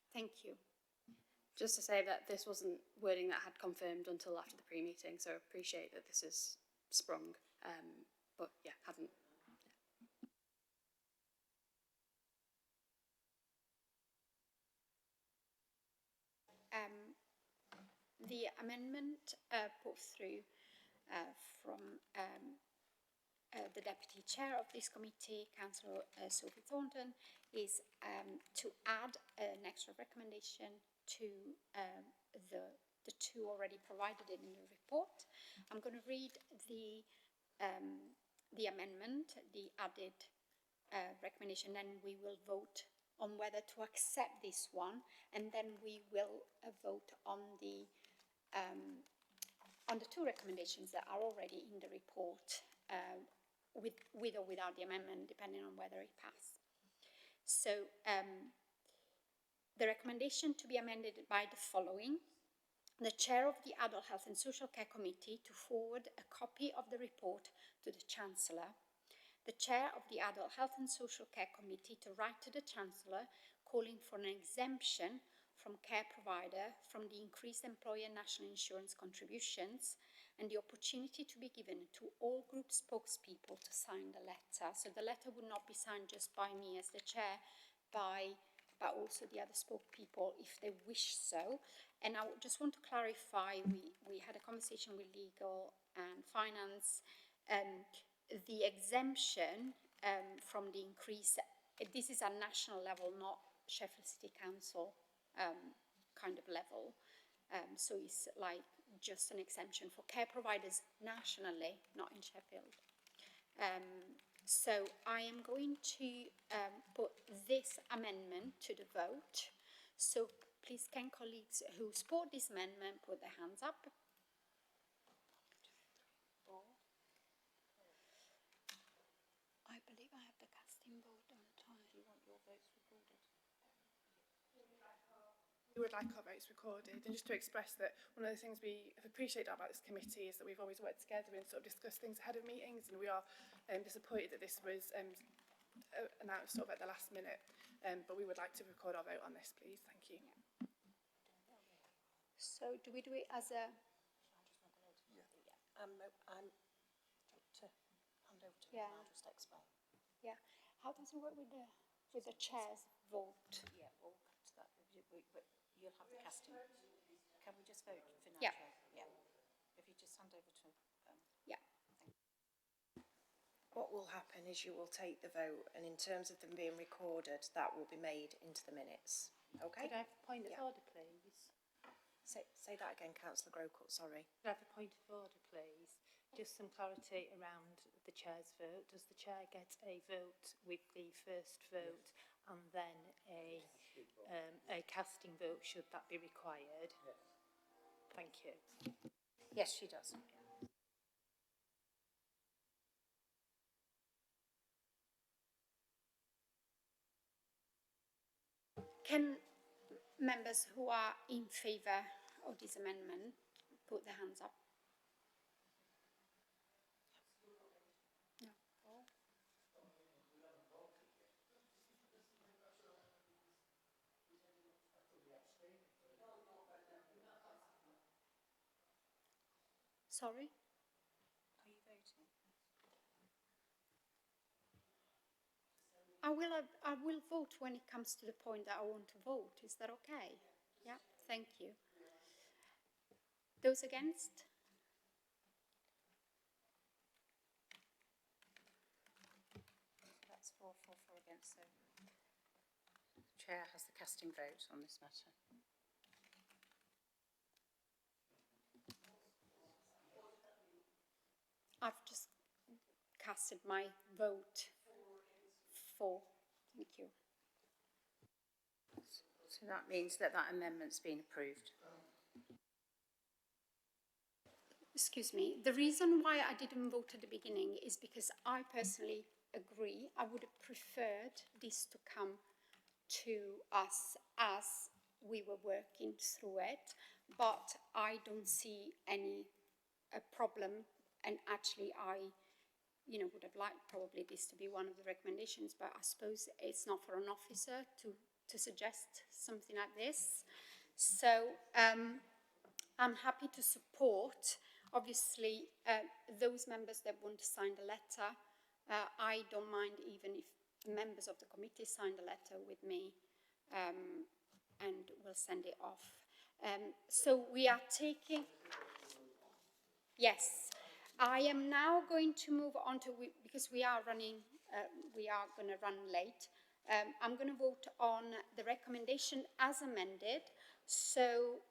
Thank you. Just to say that this wasn't wording that had confirmed until after the pre-meeting, so I appreciate that this is sprung, but yeah, hadn't. The amendment put through from the Deputy Chair of this committee, Councillor Sophie Thornton, is to add an extra recommendation to the two already provided in the report. I'm going to read the amendment, the added recommendation, then we will vote on whether to accept this one, and then we will vote on the two recommendations that are already in the report, with or without the amendment, depending on whether it passes. So the recommendation to be amended by the following: the Chair of the Adult Health and Social Care Committee to forward a copy of the report to the Chancellor. The Chair of the Adult Health and Social Care Committee to write to the Chancellor calling for an exemption from care provider from the increased employer national insurance contributions, and the opportunity to be given to all group spokespeople to sign the letter. So the letter would not be signed just by me as the Chair, but also the other spokespeople if they wish so. And I just want to clarify, we had a conversation with Legal and Finance, and the exemption from the increase, this is at national level, not Sheffield City Council kind of level. So it's like just an exemption for care providers nationally, not in Sheffield. So I am going to put this amendment to the vote. So please, can colleagues who support this amendment put their hands up? I believe I have the casting vote on time. Do you want your votes recorded? We would like our votes recorded, and just to express that one of the things we have appreciated about this committee is that we've always worked together and sort of discussed things ahead of meetings, and we are disappointed that this was announced sort of at the last minute, but we would like to record our vote on this, please. Thank you. So do we do it as a... I'm to hand over to Yeah. I'll just explain. Yeah. How does it work with the chair's vote? Yeah, we'll come to that. You'll have the casting. Can we just vote for now? Yeah. Yeah. If you just hand over to... yeah. What will happen is you will take the vote, and in terms of them being recorded, that will be made into the minutes. Okay? Could I have a point of order, please? Say that again, Councillor Grocott, sorry. Could I have a point of order, please? Just some clarity around the Chair's vote. Does the Chair get a vote with the first vote and then a casting vote, should that be required? Yes. Thank you. Yes, she does. Can members who are in favour of this amendment put their hands up? No. Sorry? Are you voting? I will vote when it comes to the point that I want to vote. Is that okay? Yeah, thank you. Those against? That's 4 against, so the Chair has the casting vote on this matter. I've just casted my vote for. Thank you. So that means that that amendment's been approved. Excuse me. The reason why I didn't vote at the beginning is because I personally agree. I would have preferred this to come to us as we were working through it, but I don't see any problem. And actually, I would have liked probably this to be one of the recommendations, but I suppose it's not for an officer to suggest something like this. So I'm happy to support, obviously, those members that want to sign the letter. I don't mind even if members of the committee sign the letter with me, and we'll send it off. So we are taking... Yes. I am now going to move on to, because we are going to run late. I'm going to vote on the recommendation as amended. So,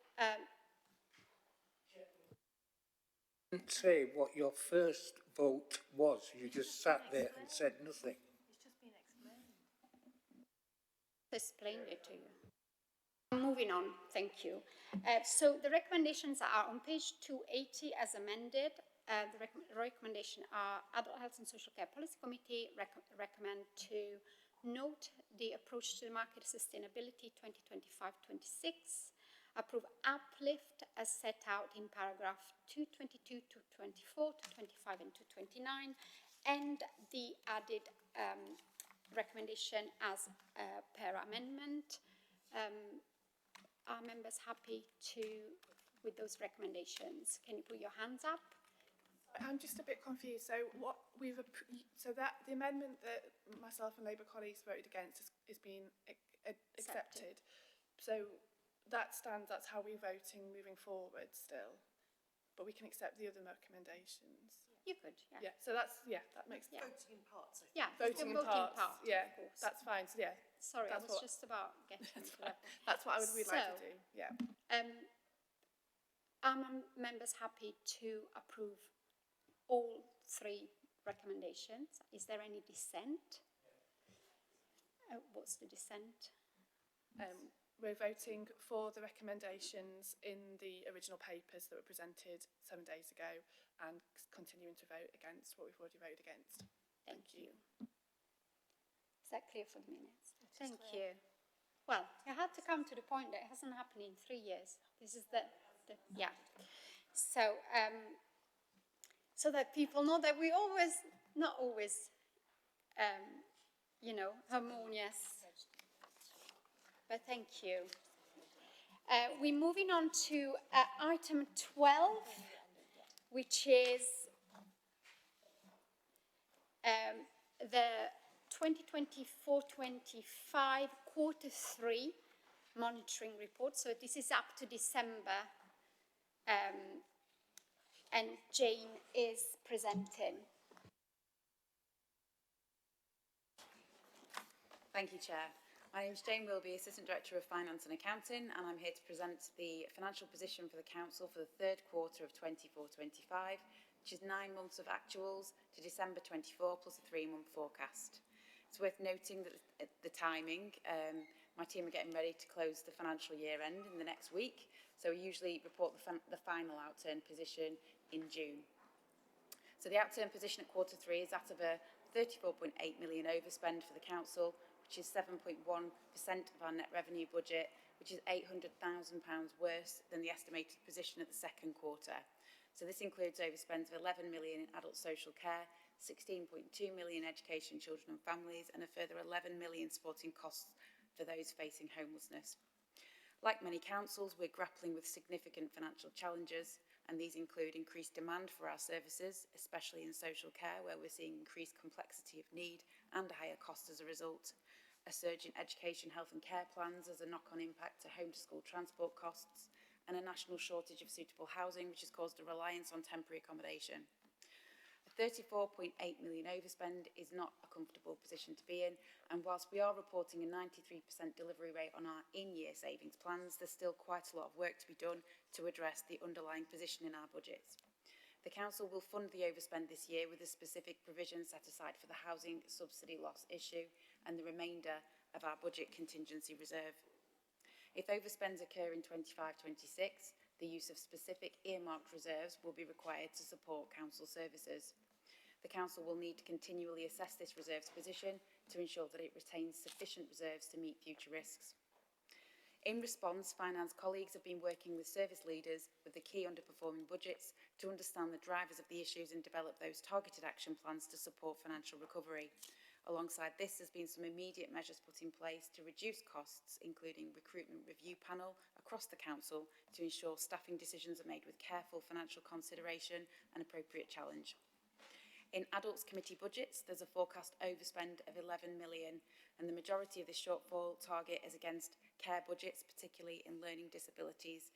Didn't say what your first vote was. You just sat there and said nothing. It's just been explained. Explained it to you. Moving on, thank you. So the recommendations are on page 280 as amended. The recommendation are Adult Health and Social Care Policy Committee recommend to note the approach to the market sustainability 2025-26, approve uplift as set out in paragraph 222 to 24 to 25 and to 29, and the added recommendation as per amendment. Are members happy with those recommendations? Can you put your hands up? I'm just a bit confused. So that the amendment that myself and Labour colleagues voted against is being accepted. So that stands. That's how we're voting moving forward still. But we can accept the other recommendations. You could, yeah. Yeah. So that makes yeah. Voting in parts. Yeah, voting in parts. Yeah, that's fine. So yeah. Sorry, I was just about getting to that. That's what I would really like to do. Yeah. Are members happy to approve all three recommendations? Is there any dissent? What's the dissent? We're voting for the recommendations in the original papers that were presented 7 days ago and continuing to vote against what we've already voted against. Thank you. Is that clear for the minutes? Thank you. Well, it had to come to the point that it hasn't happened in 3 years. This is yeah. So, so that people know that we not always, harmonious. But thank you. We're moving on to item 12, which is the 2024-25 quarter 3 monitoring report. So this is up to December, and Jane is presenting. Thank you, Chair. My name is Jane Wilby, Assistant Director of Finance and Accounting, and I'm here to present the financial position for the Council for the third quarter of 24-25, which is 9 months of actuals to December 24 plus a 3-month forecast. It's worth noting that the timing, my team are getting ready to close the financial year end in the next week, so we usually report the final outturn position in June. So the outturn position at quarter 3 is that of a 34.8 million overspend for the Council, which is 7.1% of our net revenue budget, which is £800,000 worse than the estimated position at the second quarter. So this includes overspends of 11 million in adult social care, 16.2 million education, children and families, and a further 11 million supporting costs for those facing homelessness. Like many councils, we're grappling with significant financial challenges, and these include increased demand for our services, especially in social care, where we're seeing increased complexity of need and a higher cost as a result, a surge in education, health and care plans as a knock-on impact to home-to-school transport costs, and a national shortage of suitable housing, which has caused a reliance on temporary accommodation. A 34.8 million overspend is not a comfortable position to be in, and whilst we are reporting a 93% delivery rate on our in-year savings plans, there's still quite a lot of work to be done to address the underlying position in our budgets. The Council will fund the overspend this year with a specific provision set aside for the housing subsidy loss issue and the remainder of our budget contingency reserve. If overspends occur in 25-26, the use of specific earmarked reserves will be required to support Council services. The Council will need to continually assess this reserves position to ensure that it retains sufficient reserves to meet future risks. In response, Finance colleagues have been working with service leaders with the key underperforming budgets to understand the drivers of the issues and develop those targeted action plans to support financial recovery. Alongside this, there's been some immediate measures put in place to reduce costs, including recruitment review panel across the Council to ensure staffing decisions are made with careful financial consideration and appropriate challenge. In Adults Committee budgets, there's a forecast overspend of 11 million, and the majority of this shortfall target is against care budgets, particularly in learning disabilities,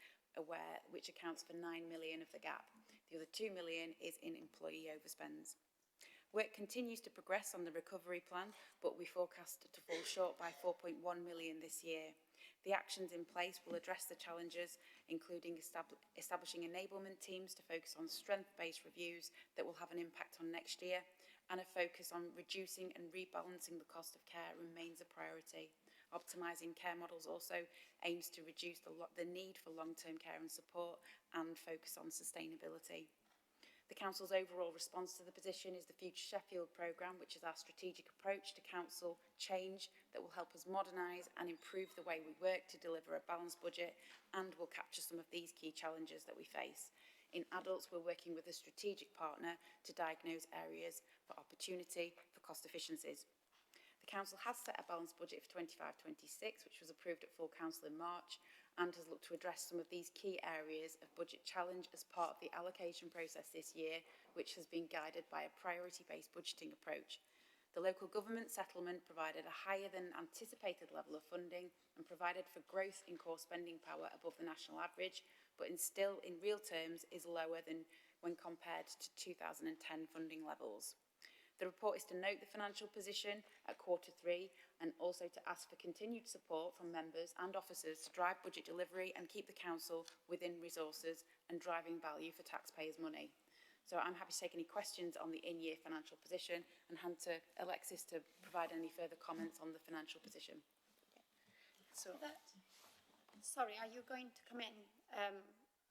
which accounts for 9 million of the gap. The other 2 million is in employee overspends. Work continues to progress on the recovery plan, but we forecast to fall short by 4.1 million this year. The actions in place will address the challenges, including establishing enablement teams to focus on strength-based reviews that will have an impact on next year, and a focus on reducing and rebalancing the cost of care remains a priority. Optimising care models also aims to reduce the need for long-term care and support and focus on sustainability. The Council's overall response to the position is the Future Sheffield programme, which is our strategic approach to Council change that will help us modernise and improve the way we work to deliver a balanced budget and will capture some of these key challenges that we face. In adults, we're working with a strategic partner to diagnose areas for opportunity for cost efficiencies. The Council has set a balanced budget for 25-26, which was approved at full Council in March, and has looked to address some of these key areas of budget challenge as part of the allocation process this year, which has been guided by a priority-based budgeting approach. The local government settlement provided a higher than anticipated level of funding and provided for growth in core spending power above the national average, but still in real terms is lower than when compared to 2010 funding levels. The report is to note the financial position at Q3 and also to ask for continued support from members and officers to drive budget delivery and keep the Council within resources and driving value for taxpayers' money. So I'm happy to take any questions on the in-year financial position and hand to Alexis to provide any further comments on the financial position. Sorry, are you going to come in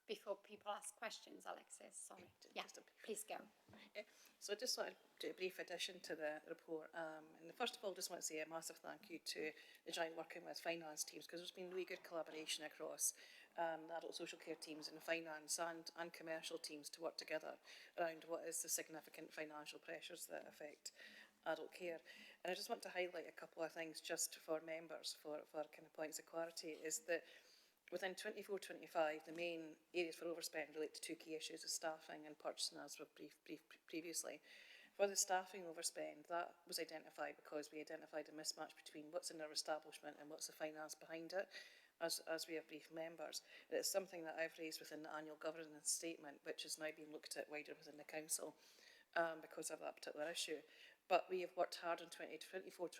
before people ask questions, Alexis? Sorry. Please go. So I just wanted to do a brief addition to the report. And first of all, just want to say a massive thank you to the joint working with finance teams, because there's been really good collaboration across the adult social care teams and finance and commercial teams to work together around what is the significant financial pressures that affect adult care. And I just want to highlight a couple of things just for members for kind of points of clarity, is that within 24-25, the main areas for overspend relate to two key issues of staffing and purchasing, as we've briefed previously. For the staffing overspend, that was identified because we identified a mismatch between what's in our establishment and what's the finance behind it, as we have briefed members. And it's something that I've raised within the annual governance statement, which is now being looked at wider within the Council because of that particular issue. But we have worked hard on 24-25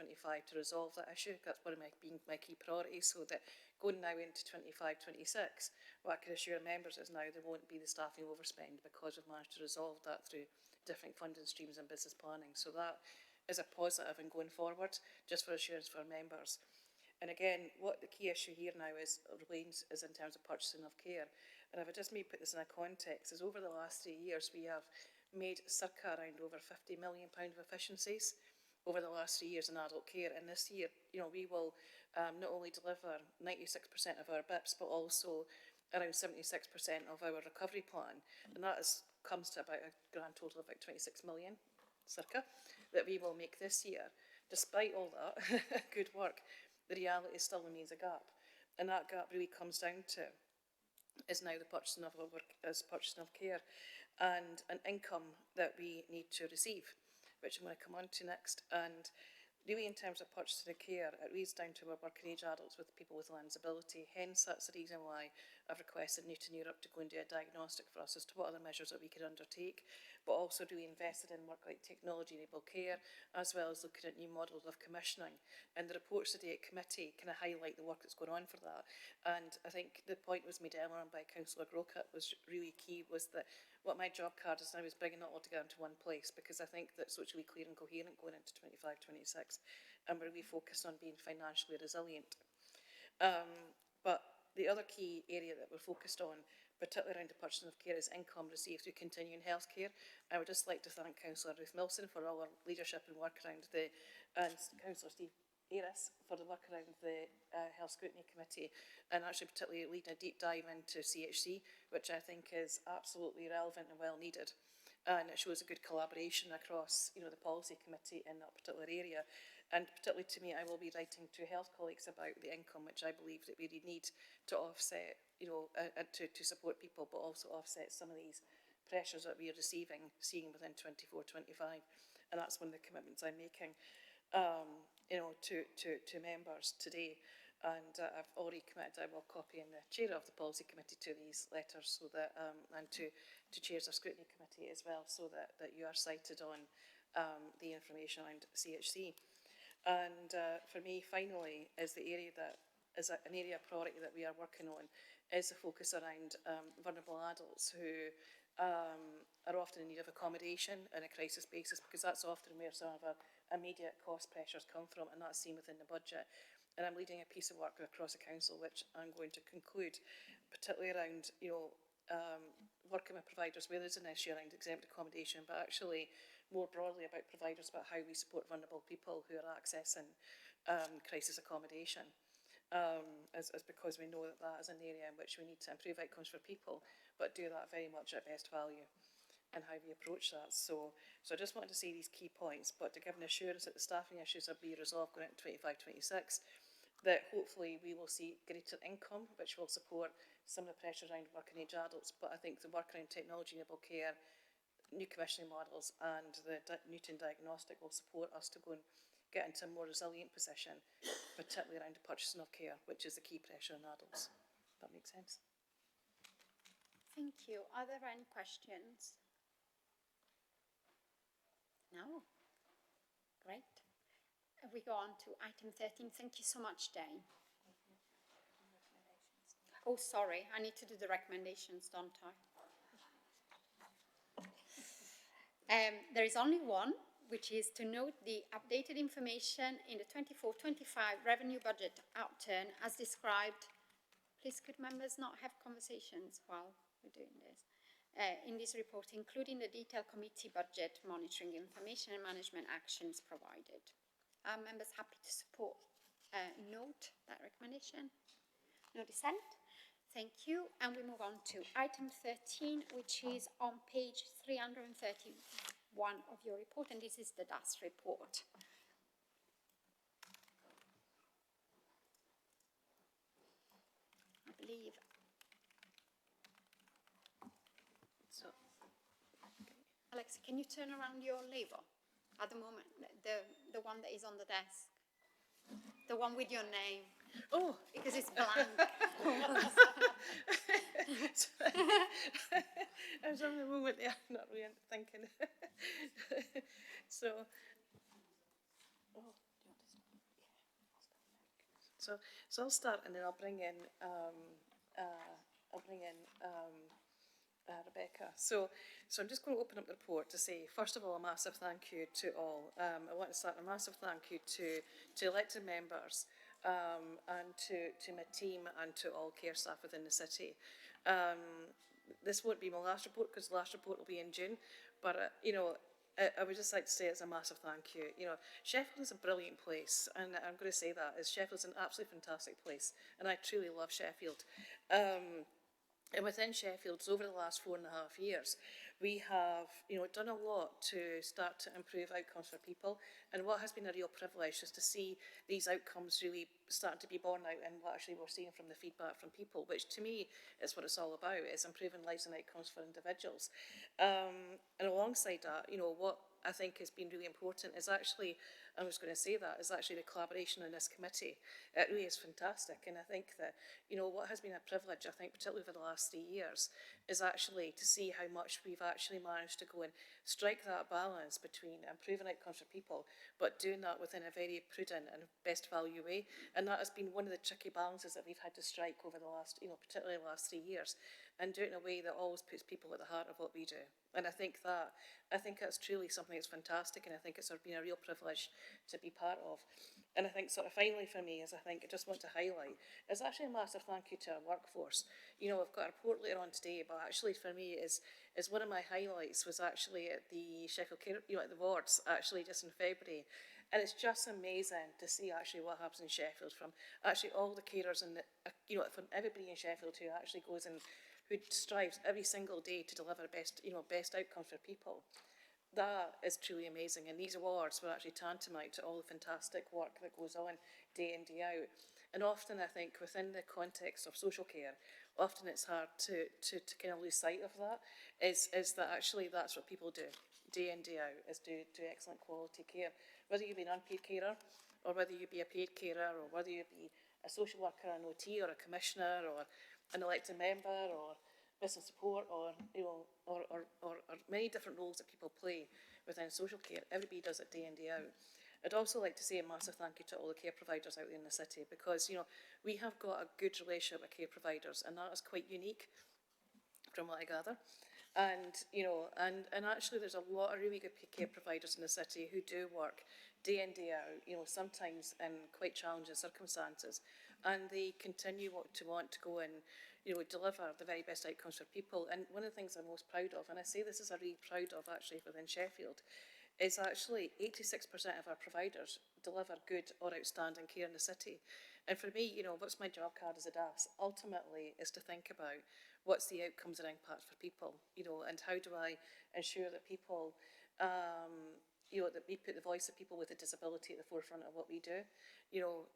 to resolve that issue. That's one of my key priorities, so that going now into 25-26, what I can assure members is now there won't be the staffing overspend because we've managed to resolve that through different funding streams and business planning. So that is a positive in going forward, just for assurance for our members. And again, what the key issue here now is in terms of purchasing of care. And if I just may put this in a context, is over the last 3 years we have made circa around over £50 million of efficiencies over the last 3 years in adult care. And this year, we will not only deliver 96% of our BIPs, but also around 76% of our recovery plan. And that comes to about a grand total of about 26 million, circa, that we will make this year. Despite all that good work, the reality still remains a gap. And that gap really comes down to is now the purchasing of care and an income that we need to receive, which I'm going to come on to next. And really, in terms of purchasing of care, it reads down to our working age adults with people with learning disability. Hence, that's the reason why I've requested Newton Europe to go and do a diagnostic for us as to what other measures that we could undertake, but also really invested in work like technology-enabled care, as well as looking at new models of commissioning. And the reports today at committee kind of highlight the work that's going on for that. And I think the point was made earlier on by Councillor Grocott was really key, was that what my job card is now is bringing it all together into one place, because I think that it's socially clear and coherent going into 25, 26, and we're really focused on being financially resilient. But the other key area that we're focused on, particularly around the purchasing of care, is income received through continuing healthcare. I would just like to thank Councillor Ruth Milson for all her leadership and work around and Councillor Steve Aris for the work around the Health Scrutiny Committee, and actually particularly leading a deep dive into CHC, which I think is absolutely relevant and well needed. And it shows a good collaboration across, the policy committee in that particular area. And particularly to me, I will be writing to health colleagues about the income, which I believe that we need to offset, to support people, but also offset some of these pressures that we are seeing within 24, 25. And that's one of the commitments I'm making, to members today. And I've already committed I will copy in the chair of the policy committee to these letters, so that and to chairs of scrutiny committee as well, so that you are cited on the information around CHC. And for me, finally, is the area that is an area of priority that we are working on, is the focus around vulnerable adults who are often in need of accommodation on a crisis basis, because that's often where some of our immediate cost pressures come from, and that's seen within the budget. And I'm leading a piece of work across the council, which I'm going to conclude, particularly around, working with providers where there's an issue around exempt accommodation, but actually more broadly about providers, about how we support vulnerable people who are accessing crisis accommodation. As because we know that that is an area in which we need to improve outcomes for people, but do that very much at best value, and how we approach that. So I just wanted to say these key points, but to give an assurance that the staffing issues will be resolved going into 25, 26, that hopefully we will see greater income, which will support some of the pressures around working age adults. But I think the work around technology-enabled care, new commissioning models, and the Newton diagnostic will support us to go and get into a more resilient position, particularly around the purchasing of care, which is the key pressure on adults. If that makes sense. Thank you. Are there any questions? No? Great. We go on to item 13. Thank you so much, Dane. Oh, sorry. I need to do the recommendations, don't I? There is only one, which is to note the updated information in the 24-25 revenue budget outturn as described. Please could members not have conversations while we're doing this? In this report, including the detailed committee budget monitoring information and management actions provided. Are members happy to support note that recommendation? No dissent? Thank you. And we move on to item 13, which is on page 331 of your report, and this is the DAS report. I believe. So, okay. Alexa, can you turn around your label at the moment, the one that is on the desk, the one with your name? Oh, because it's blank. I was having a moment there, not really thinking. So I'll start, and then I'll bring in Rebecca. So I'm just going to open up the report to say, first of all, a massive thank you to all. I want to start a massive thank you to elected members, and to my team and to all care staff within the city. This won't be my last report, because the last report will be in June, but I would just like to say it's a massive thank you. Sheffield is a brilliant place, and I'm going to say that, Sheffield's an absolutely fantastic place, and I truly love Sheffield. And within Sheffield, over the last 4.5 years, we have, done a lot to start to improve outcomes for people. And what has been a real privilege is to see these outcomes really starting to be borne out in what actually we're seeing from the feedback from people, which to me is what it's all about, is improving lives and outcomes for individuals. And alongside that, what I think has been really important is actually, I was going to say that, is actually the collaboration in this committee. It really is fantastic. And I think that, what has been a privilege, I think, particularly over the last 3 years, is actually to see how much we've actually managed to go and strike that balance between improving outcomes for people, but doing that within a very prudent and best value way. And that has been one of the tricky balances that we've had to strike over the last, particularly the last 3 years, and do it in a way that always puts people at the heart of what we do. And I think that's truly something that's fantastic, and I think it's been a real privilege to be part of. And I think sort of finally for me is I just want to highlight is actually a massive thank you to our workforce. I've got a report later on today, but actually for me is one of my highlights was actually at the Sheffield Care, at the wards actually just in February. And it's just amazing to see actually what happens in Sheffield from actually all the carers and from everybody in Sheffield who actually goes and who strives every single day to deliver best outcomes for people. That is truly amazing, and these awards were actually tantamount to all the fantastic work that goes on day in, day out. And often I think within the context of social care, often it's hard to kind of lose sight of that, is that actually that's what people do day in, day out, is do excellent quality care. Whether you be an unpaid carer, or whether you be a paid carer, or whether you be a social worker, an OT, or a commissioner, or an elected member, or business support, or many different roles that people play within social care. Everybody does it day in, day out. I'd also like to say a massive thank you to all the care providers out there in the city, because we have got a good relationship with care providers, and that is quite unique from what I gather. And and actually there's a lot of really good care providers in the city who do work day in, day out, sometimes in quite challenging circumstances, and they continue to want to go and deliver the very best outcomes for people. And one of the things I'm most proud of, and I say this is a really proud of actually within Sheffield, is actually 86% of our providers deliver good or outstanding care in the city. And for me, what's my job card as a DAS? Ultimately is to think about what's the outcomes and impact for people, and how do I ensure that people, that we put the voice of people with a disability at the forefront of what we do.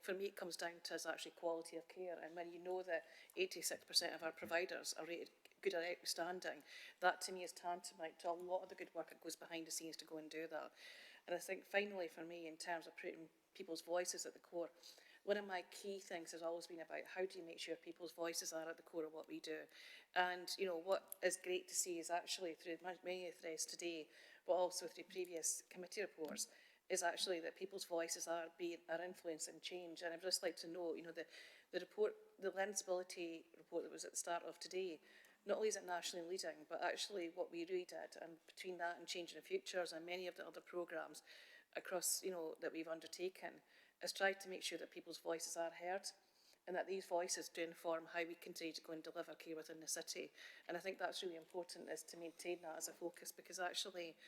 For me, it comes down to is actually quality of care. And when you know that 86% of our providers are rated good or outstanding, that to me is tantamount to a lot of the good work that goes behind the scenes to go and do that. And I think finally for me, in terms of putting people's voices at the core, one of my key things has always been about how do you make sure people's voices are at the core of what we do. And what is great to see is actually through many of the threads today, but also through previous committee reports, is actually that people's voices are influencing change. And I'd just like to know, the report, the learnability report that was at the start of today, not only is it nationally leading, but actually what we really did, and between that and Changing the Futures and many of the other programmes across, that we've undertaken, is tried to make sure that people's voices are heard, and that these voices do inform how we continue to go and deliver care within the city. And I think that's really important, is to maintain that as a focus, because actually,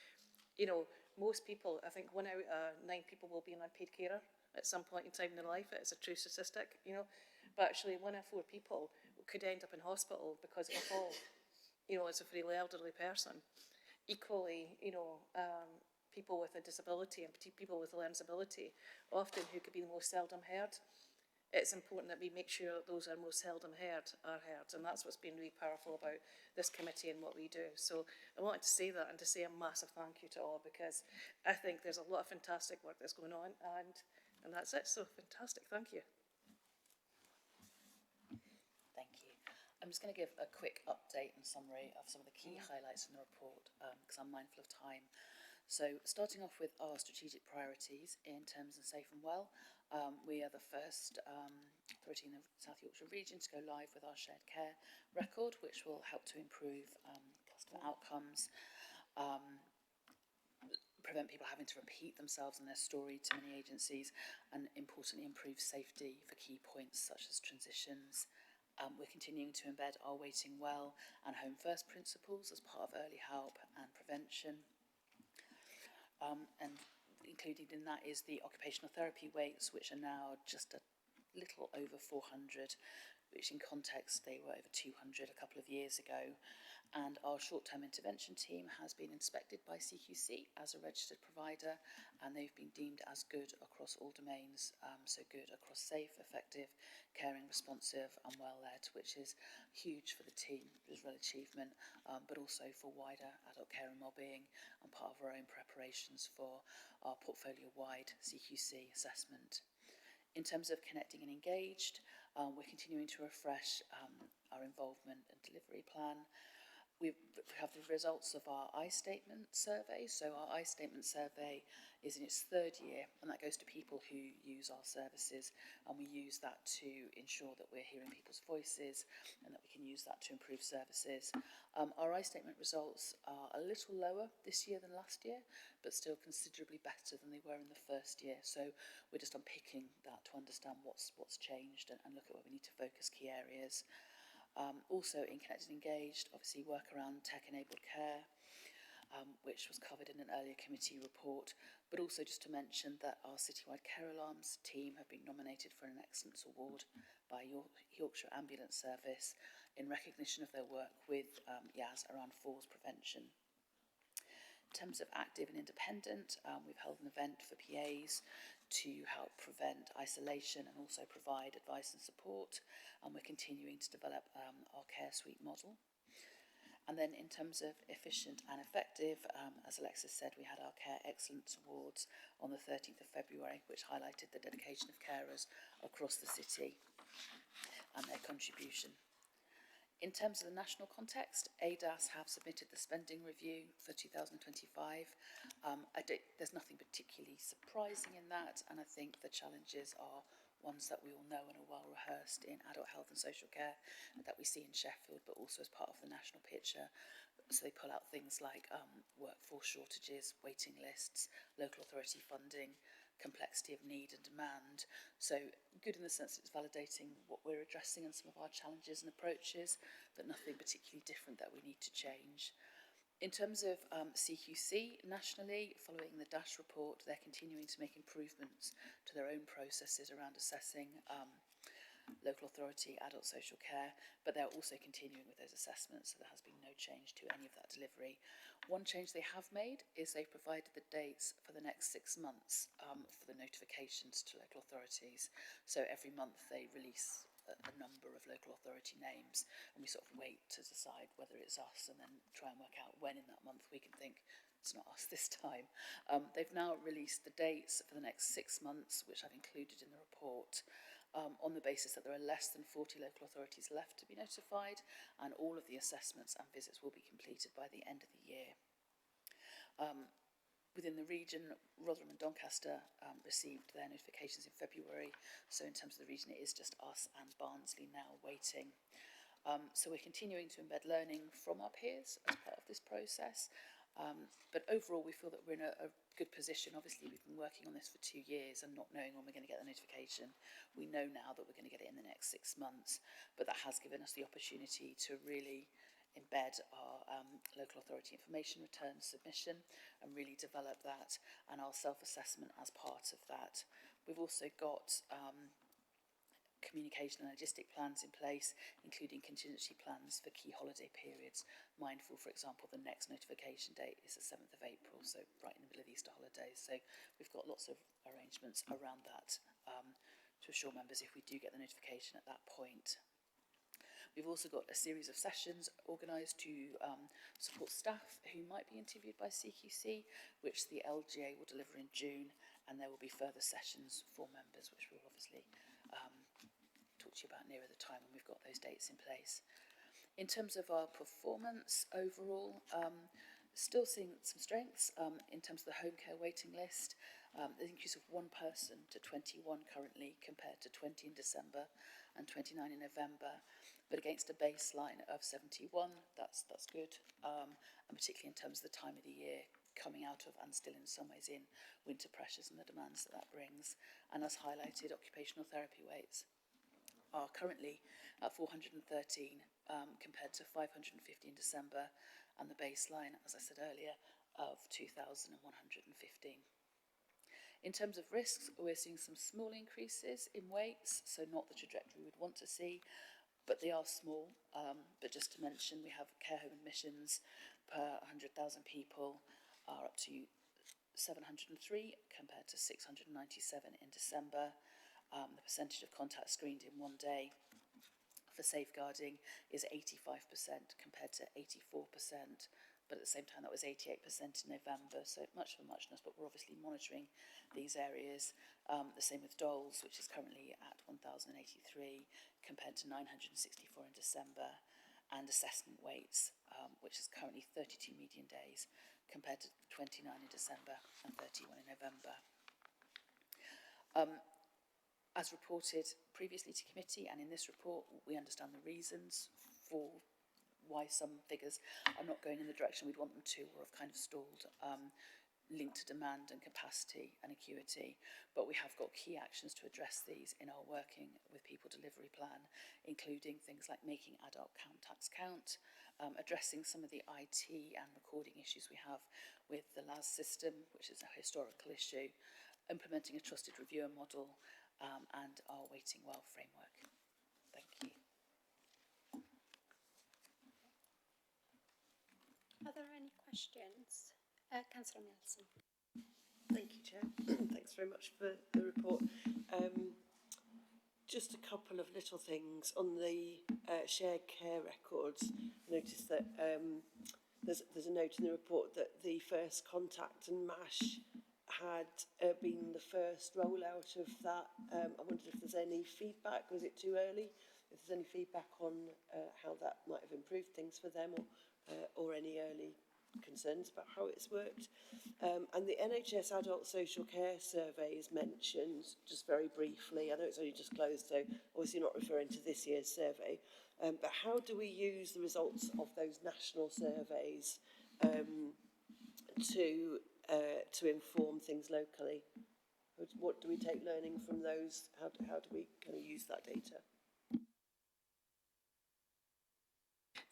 most people, I think 1 out of 9 people will be an unpaid carer at some point in time in their life. It's a true statistic, but actually 1 out of 4 people could end up in hospital because of a fall, as a really elderly person. Equally, people with a disability and people with a learnability, often who could be the most seldom heard. It's important that we make sure that those are most seldom heard are heard, and that's what's been really powerful about this committee and what we do. So I wanted to say that, and to say a massive thank you to all, because I think there's a lot of fantastic work that's going on, and that's it. So fantastic, thank you. Thank you. I'm just going to give a quick update and summary of some of the key highlights from the report, because I'm mindful of time. So starting off with our strategic priorities in terms of safe and well, we are the first authority in the South Yorkshire region to go live with our shared care record, which will help to improve customer outcomes, prevent people having to repeat themselves and their story to many agencies, and importantly improve safety for key points such as transitions. We're continuing to embed our waiting well and home first principles as part of early help and prevention. And included in that is the occupational therapy waits, which are now just a little over 400 which in context they were over 200 a couple of years ago. And our short-term intervention team has been inspected by CQC as a registered provider, and they've been deemed as good across all domains, so good across safe, effective, caring, responsive and well-led, which is huge for the team. It is real achievement, but also for wider adult care and wellbeing, and part of our own preparations for our portfolio-wide CQC assessment. In terms of connecting and engaged, we're continuing to refresh our involvement and delivery plan. We have the results of our I-Statement survey. So our I-Statement survey is in its third year, and that goes to people who use our services, and we use that to ensure that we're hearing people's voices and that we can use that to improve services. Our I-Statement results are a little lower this year than last year, but still considerably better than they were in the first year. So we're just unpicking that to understand what's changed and look at where we need to focus key areas. Also in Connected and Engaged, obviously work around tech-enabled care, which was covered in an earlier committee report, but also just to mention that our citywide care alarms team have been nominated for an Excellence Award by Yorkshire Ambulance Service in recognition of their work with YAS around falls prevention. In terms of active and independent, we've held an event for PAs to help prevent isolation and also provide advice and support, and we're continuing to develop our care suite model. And then in terms of efficient and effective, as Alexis said, we had our Care Excellence Awards on the 13th of February, which highlighted the dedication of carers across the city and their contribution. In terms of the national context, ADAS have submitted the spending review for 2025. There's nothing particularly surprising in that, and I think the challenges are ones that we all know and are well rehearsed in adult health and social care that we see in Sheffield, but also as part of the national picture. So they pull out things like workforce shortages, waiting lists, local authority funding, complexity of need and demand. So good in the sense that it's validating what we're addressing and some of our challenges and approaches, but nothing particularly different that we need to change. In terms of CQC nationally, following the DASH report, they're continuing to make improvements to their own processes around assessing local authority, adult social care, but they're also continuing with those assessments, so there has been no change to any of that delivery. One change they have made is they've provided the dates for the next 6 months for the notifications to local authorities. So every month they release a number of local authority names, and we sort of wait to decide whether it's us and then try and work out when in that month we can think it's not us this time. They've now released the dates for the next 6 months, which I've included in the report, on the basis that there are less than 40 local authorities left to be notified, and all of the assessments and visits will be completed by the end of the year. Within the region, Rotherham and Doncaster received their notifications in February, so in terms of the region it is just us and Barnsley now waiting. So we're continuing to embed learning from our peers as part of this process, but overall we feel that we're in a good position. Obviously we've been working on this for 2 years and not knowing when we're going to get the notification. We know now that we're going to get it in the next 6 months, but that has given us the opportunity to really embed our local authority information return submission and really develop that and our self-assessment as part of that. We've also got communication and logistic plans in place, including contingency plans for key holiday periods. Mindful, for example, the next notification date is the 7th of April, so right in the middle of the Easter holidays. So we've got lots of arrangements around that to assure members if we do get the notification at that point. We've also got a series of sessions organised to support staff who might be interviewed by CQC, which the LGA will deliver in June, and there will be further sessions for members, which we'll obviously talk to you about nearer the time when we've got those dates in place. In terms of our performance overall, still seeing some strengths in terms of the home care waiting list. There's an increase of 1 person to 21 currently compared to 20 in December and 29 in November, but against a baseline of 71, that's good, and particularly in terms of the time of the year coming out of and still in some ways in winter pressures and the demands that brings. And as highlighted, occupational therapy waits are currently at 413 compared to 550 in December, and the baseline, as I said earlier, of 2,115. In terms of risks, we're seeing some small increases in weights, so not the trajectory we'd want to see, but they are small. But just to mention, we have care home admissions per 100,000 people are up to 703 compared to 697 in December. The percentage of contacts screened in one day for safeguarding is 85% compared to 84%. But at the same time, that was 88% in November, so much of a muchness, but we're obviously monitoring these areas. The same with dolls, which is currently at 1,083 compared to 964 in December, and assessment weights, which is currently 32 median days compared to 29 in December and 31 in November. As reported previously to committee and in this report, we understand the reasons for why some figures are not going in the direction we'd want them to, or have kind of stalled, linked to demand and capacity and acuity. But we have got key actions to address these in our working with people delivery plan, including things like making adult contacts count, addressing some of the IT and recording issues we have with the LAS system, which is a historical issue, implementing a trusted reviewer model, and our waiting well framework. Thank you. Are there any questions? Councillor Nelson. Thank you, Chair. Thanks very much for the report. Just a couple of little things on the shared care records. I noticed that there's a note in the report that the first contact and MASH had been the first rollout of that. I wondered if there's any feedback. Was it too early? If there's any feedback on how that might have improved things for them, or any early concerns about how it's worked. And the NHS Adult Social Care Survey is mentioned just very briefly. I know it's only just closed, so obviously not referring to this year's survey. But how do we use the results of those national surveys to inform things locally? What do we take learning from those? How do we kind of use that data?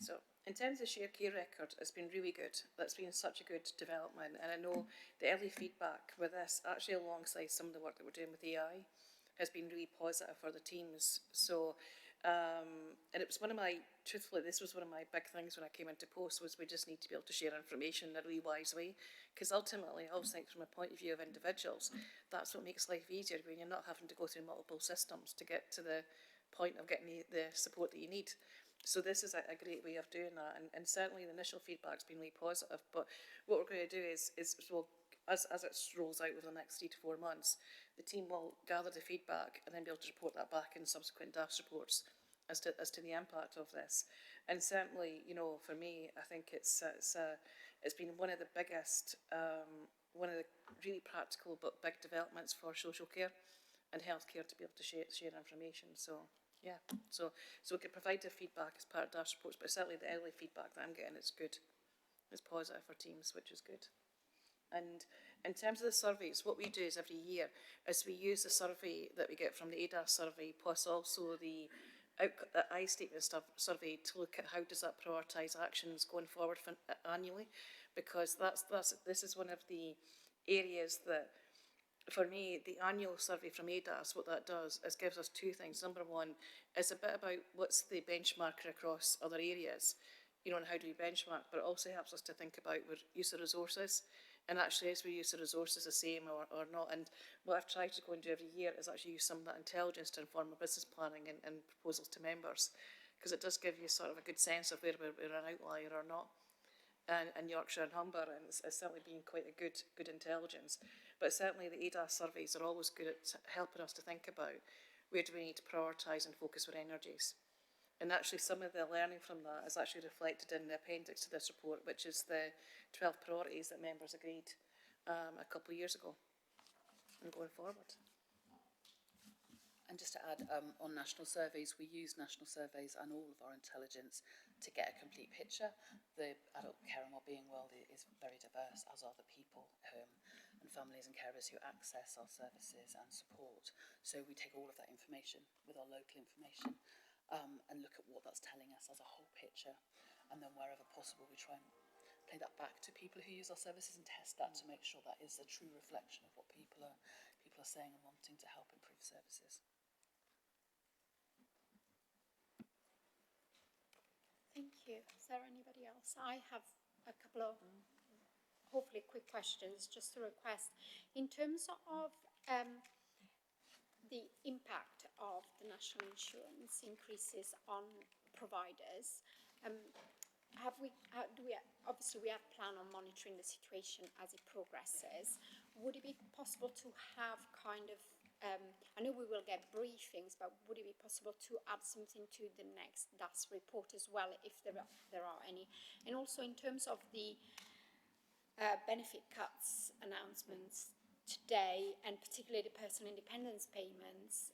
So, in terms of shared care record, it's been really good. That's been such a good development, and I know the early feedback with this, actually alongside some of the work that we're doing with AI, has been really positive for the teams. So, and it was one of my, truthfully, this was one of my big things when I came into post, was we just need to be able to share information in a really wise way, because ultimately, I always think from a point of view of individuals, that's what makes life easier, when you're not having to go through multiple systems to get to the point of getting the support that you need. So this is a great way of doing that, and certainly the initial feedback's been really positive. But what we're going to do is well, as it rolls out over the next 3 to 4 months, the team will gather the feedback and then be able to report that back in subsequent DAS reports as to the impact of this. And certainly, you know, for me, I think it's been one of the biggest, one of the really practical but big developments for social care and healthcare to be able to share information. So. Yeah, so we can provide the feedback as part of DAS reports, but certainly the early feedback that I'm getting is good. It's positive for teams, which is good. And in terms of the surveys, what we do is every year is we use the survey that we get from the ADAS survey, plus also the I statement survey, to look at how does that prioritise actions going forward annually, because this is one of the areas that, for me, the annual survey from ADAS, what that does is gives us two things. Number one is a bit about what's the benchmarker across other areas, you know, and how do we benchmark, but it also helps us to think about our use of resources, and actually is we use the resources the same or not. And what I've tried to go and do every year is actually use some of that intelligence to inform our business planning and proposals to members, because it does give you sort of a good sense of where we're an outlier or not. And Yorkshire and Humber, and it's certainly been quite a good intelligence. But certainly the ADAS surveys are always good at helping us to think about where do we need to prioritise and focus our energies. And actually some of the learning from that is actually reflected in the appendix to this report, which is the 12 priorities that members agreed a couple of years ago and going forward. And just to add, on national surveys, we use national surveys and all of our intelligence to get a complete picture. The adult care and wellbeing world is very diverse, as are the people and families and carers who access our services and support. So we take all of that information with our local information and look at what that's telling us as a whole picture. And then wherever possible, we try and play that back to people who use our services and test that to make sure that is a true reflection of what people are saying and wanting to help improve services. Thank you. Is there anybody else? I have a couple of hopefully quick questions just to request. In terms of the impact of the national insurance increases on providers, obviously we have planned on monitoring the situation as it progresses. Would it be possible to have kind of, I know we will get briefings, but would it be possible to add something to the next DAS report as well, if there are any? And also in terms of the benefit cuts announcements today, and particularly the personal independence payments,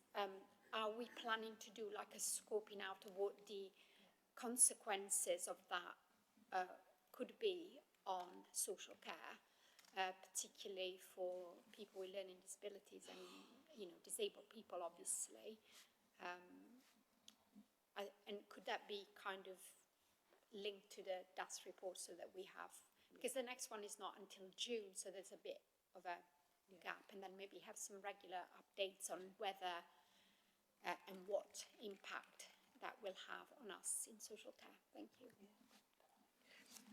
are we planning to do like a scoping out of what the consequences of that could be on social care, particularly for people with learning disabilities and disabled people, obviously, and could that be kind of linked to the DAS report so that we have, because the next one is not until June, so there's a bit of a gap, and then maybe have some regular updates on whether and what impact that will have on us in social care. Thank you.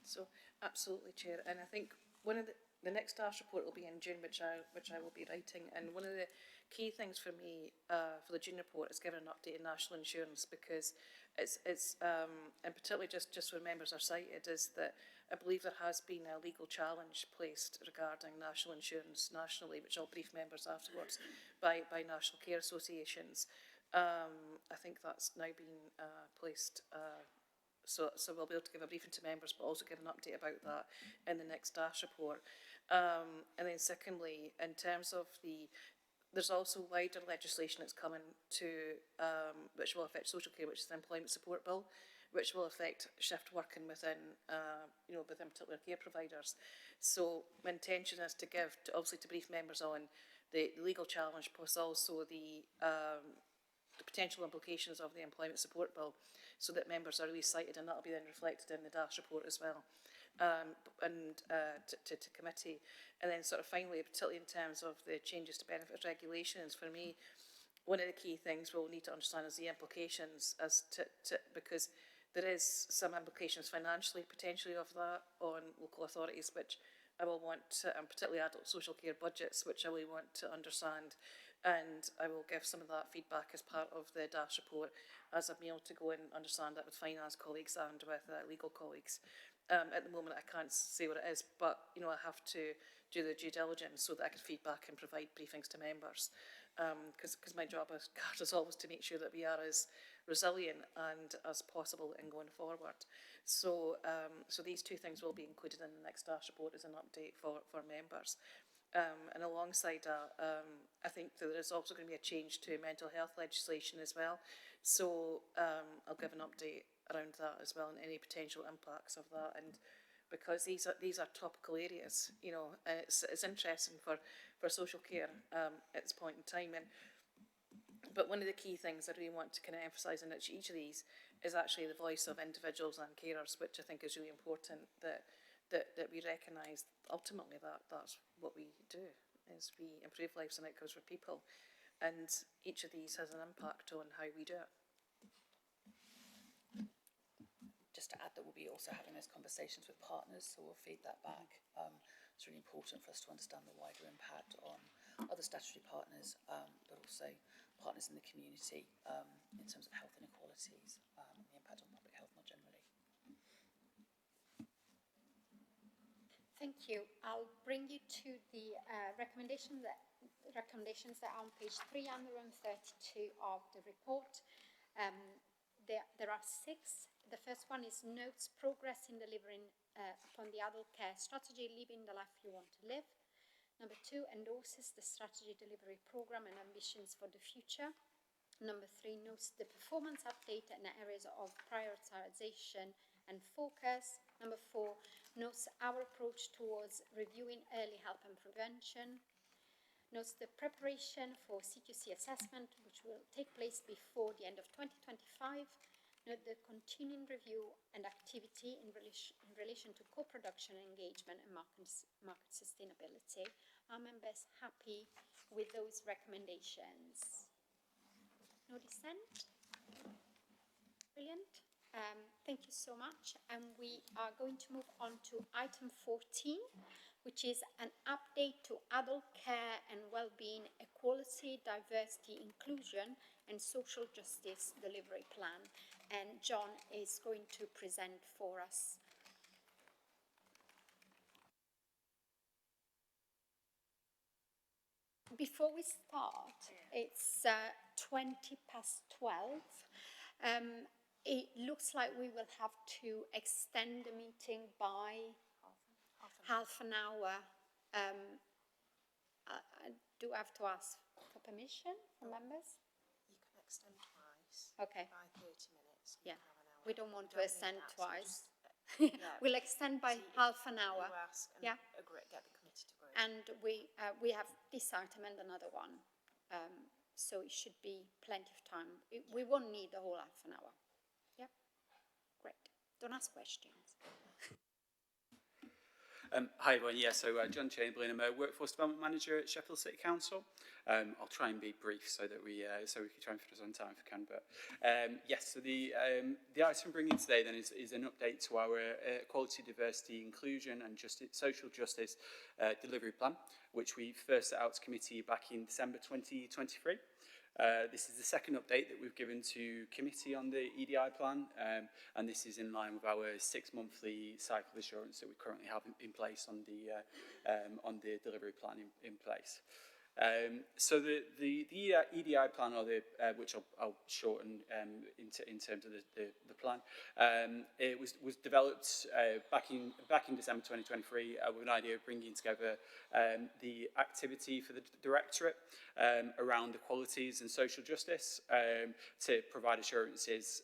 So, absolutely, Chair. And I think one of the next DAS report will be in June, which I will be writing. And one of the key things for me for the June report is giving an update on national insurance, because it's and particularly just where members are cited, is that I believe there has been a legal challenge placed regarding national insurance nationally, which I'll brief members afterwards, by national care associations. I think that's now been placed. So we'll be able to give a briefing to members, but also give an update about that in the next DAS report. And then secondly, in terms of there's also wider legislation that's coming to, which will affect social care, which is the Employment Support Bill, which will affect shift working within, within particular care providers. So my intention is to obviously to brief members on the legal challenge, plus also the potential implications of the Employment Support Bill, so that members are really cited, and that'll be then reflected in the DAS report as well, to committee. And then sort of finally, particularly in terms of the changes to benefits regulations, for me, one of the key things we'll need to understand is the implications because there is some implications financially potentially of that on local authorities, which I will want to, and particularly adult social care budgets, which I will want to understand. And I will give some of that feedback as part of the DAS report, as I'm able to go and understand that with finance colleagues and with legal colleagues. At the moment, I can't say what it is, but I have to do the due diligence so that I can feedback and provide briefings to members. Because my job as guard is always to make sure that we are as resilient and as possible in going forward. So these two things will be included in the next DAS report as an update for members. And alongside that, I think that there is also going to be a change to mental health legislation as well. So I'll give an update around that as well, and any potential impacts of that. And because these are topical areas, and it's interesting for social care at this point in time. But one of the key things I really want to kind of emphasise in each of these is actually the voice of individuals and carers, which I think is really important that we recognise ultimately that's what we do, is we improve lives and outcomes for people, and each of these has an impact on how we do it. Just to add that we'll be also having those conversations with partners, so we'll feed that back. It's really important for us to understand the wider impact on other statutory partners, but also partners in the community in terms of health inequalities and the impact on public health more generally. Thank you. I'll bring you to the recommendations that are on page 332 of the report. There are 6. The first one is notes progress in delivering upon the adult care strategy, living the life you want to live. Number 2, endorses the strategy delivery program and ambitions for the future. Number 3, notes the performance update and areas of prioritization and focus. Number 4, notes our approach towards reviewing early help and prevention. Notes the preparation for CQC assessment, which will take place before the end of 2025. Note the continuing review and activity in relation to co-production engagement and market sustainability. Are members happy with those recommendations? No dissent? Brilliant. Thank you so much. And we are going to move on to item 14, which is an update to adult care and wellbeing, equality, diversity, inclusion, and social justice delivery plan. And John is going to present for us. Before we start, it's 20 past 12. It looks like we will have to extend the meeting by half an hour. I do have to ask for permission from members? You can extend twice. Okay. By 30 minutes. Yeah. Have an hour. We don't want to Don't need extend that, so twice. just, yeah. We'll extend by So half an hour. You ask and Yeah. agree, get the committee to agree. And we have this item and another one. So it should be plenty of time. We won't need the whole half an hour. Yeah. Great. Don't ask questions. Hi everyone, so John Chamberlain, I'm a Workforce Development Manager at Sheffield City Council. I'll try and be brief so that we can try and fit us on time if we can. But yes, so the item I'm bringing today then is an update to our Equality, Diversity, Inclusion and Social Justice Delivery Plan, which we first set out to committee back in December 2023. This is the second update that we've given to committee on the EDI plan, and this is in line with our 6-monthly cycle assurance that we currently have in place on the delivery plan in place. So the EDI plan, or which I'll shorten in terms of the plan, it was developed back in December 2023 with an idea of bringing together the activity for the directorate around equalities and social justice to provide assurances,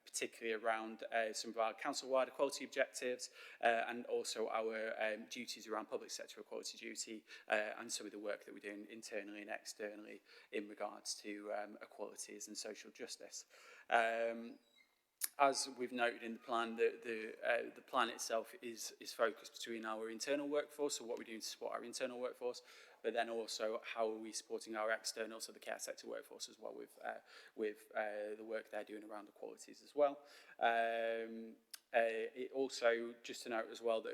particularly around some of our council-wide equality objectives and also our duties around public sector equality duty and some of the work that we're doing internally and externally in regards to equalities and social justice. As we've noted in the plan, the plan itself is focused between our internal workforce, so what we're doing to support our internal workforce, but then also how are we supporting our external, so the care sector workforce as well, with the work they're doing around equalities as well. It also, just to note as well, that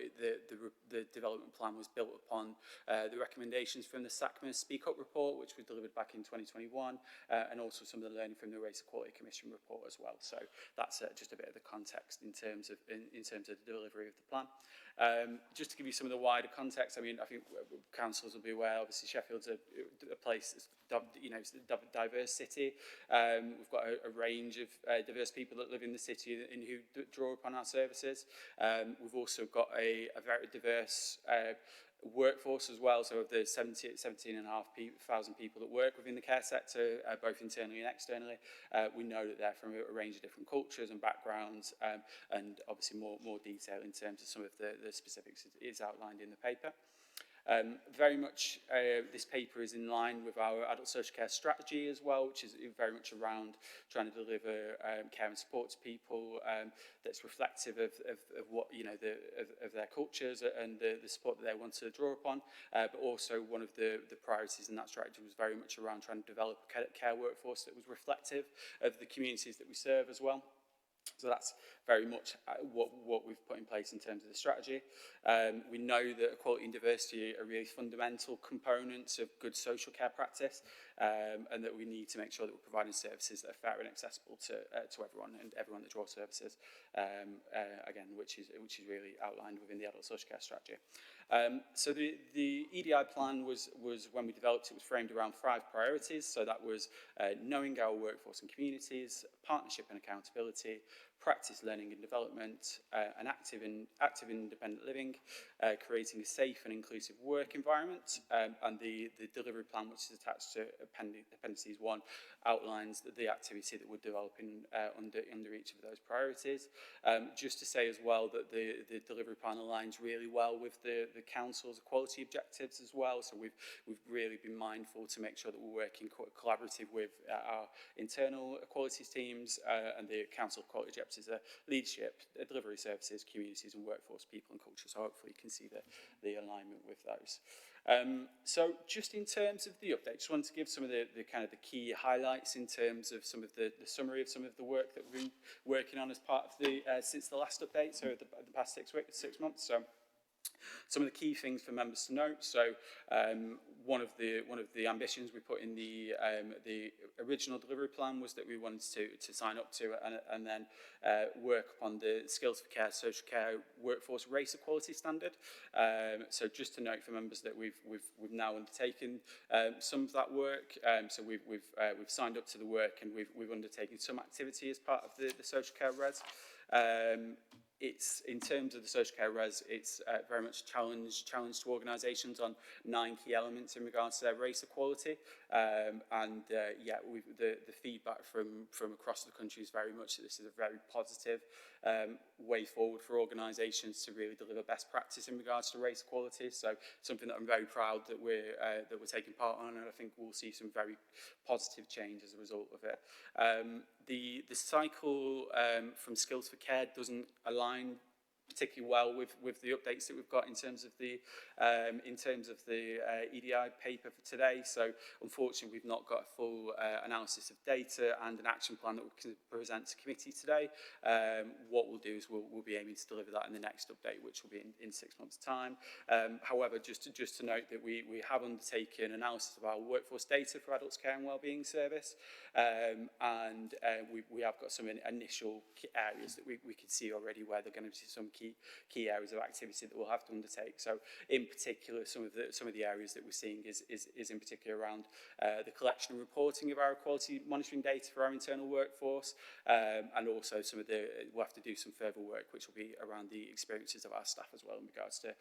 the development plan was built upon the recommendations from the SACMA Speak Up report, which was delivered back in 2021, and also some of the learning from the Race Equality Commission report as well. So that's just a bit of the context in terms of the delivery of the plan. Just to give you some of the wider context, I mean, I think councils will be aware, obviously Sheffield's a place that's, it's a diverse city. We've got a range of diverse people that live in the city and who draw upon our services. We've also got a very diverse workforce as well, so of the 17,500 people that work within the care sector, both internally and externally, we know that they're from a range of different cultures and backgrounds, and obviously more detail in terms of some of the specifics is outlined in the paper. Very much this paper is in line with our adult social care strategy as well, which is very much around trying to deliver care and support to people that's reflective of what of their cultures and the support that they want to draw upon. But also one of the priorities in that strategy was very much around trying to develop a care workforce that was reflective of the communities that we serve as well. So that's very much what we've put in place in terms of the strategy. We know that equality and diversity are really fundamental components of good social care practice, and that we need to make sure that we're providing services that are fair and accessible to everyone and everyone that draws services, again, which is really outlined within the adult social care strategy. So the EDI plan was when we developed it, was framed around 5 priorities. So that was knowing our workforce and communities, partnership and accountability, practice, learning and development, and active independent living, creating a safe and inclusive work environment, and the delivery plan, which is attached to appendices 1, outlines the activity that we're developing under each of those priorities. Just to say as well that the delivery plan aligns really well with the council's equality objectives as well. So we've really been mindful to make sure that we're working collaborative with our internal equalities teams and the council equality services are leadership, delivery services, communities and workforce, people and culture. So hopefully you can see the alignment with those. So just in terms of the update, just wanted to give some of the kind of the key highlights in terms of some of the summary of some of the work that we've been working on as part of the since the last update, so the past 6 months. So some of the key things for members to note. So one of the ambitions we put in the original delivery plan was that we wanted to sign up to and then work upon the Skills for Care, Social Care Workforce Race Equality Standard. So just to note for members that we've now undertaken some of that work. So we've signed up to the work and we've undertaken some activity as part of the social care res. It's in terms of the social care res, it's very much challenge to organisations on 9 key elements in regards to their race equality. The feedback from across the country is very much that this is a very positive way forward for organisations to really deliver best practice in regards to race equality. So something that I'm very proud that we're taking part on, and I think we'll see some very positive change as a result of it. The cycle from Skills for Care doesn't align particularly well with the updates that we've got in terms of the EDI paper for today. So unfortunately, we've not got a full analysis of data and an action plan that we can present to committee today. What we'll do is we'll be aiming to deliver that in the next update, which will be in 6 months' time. However, just to note that we have undertaken analysis of our workforce data for adults care and wellbeing service, and we have got some initial areas that we can see already where they're going to be some key areas of activity that we'll have to undertake. So in particular, some of the areas that we're seeing is in particular around the collection and reporting of our equality monitoring data for our internal workforce, and also we'll have to do some further work which will be around the experiences of our staff as well in regards to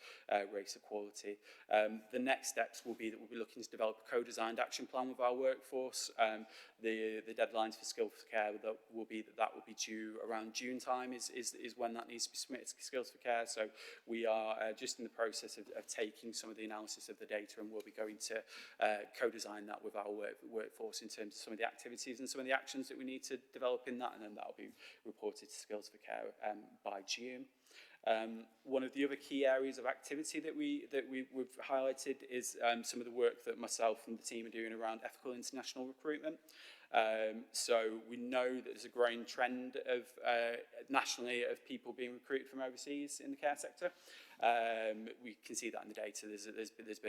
race equality. The next steps will be that we'll be looking to develop a co-designed action plan with our workforce. The deadlines for Skills for Care that will be due around June time is when that needs to be submitted to Skills for Care. So we are just in the process of taking some of the analysis of the data, and we'll be going to co-design that with our workforce in terms of some of the activities and some of the actions that we need to develop in that, and then that will be reported to Skills for Care by June. One of the other key areas of activity that we've highlighted is some of the work that myself and the team are doing around ethical international recruitment. So we know that there's a growing trend of nationally of people being recruited from overseas in the care sector. We can see that in the data. There's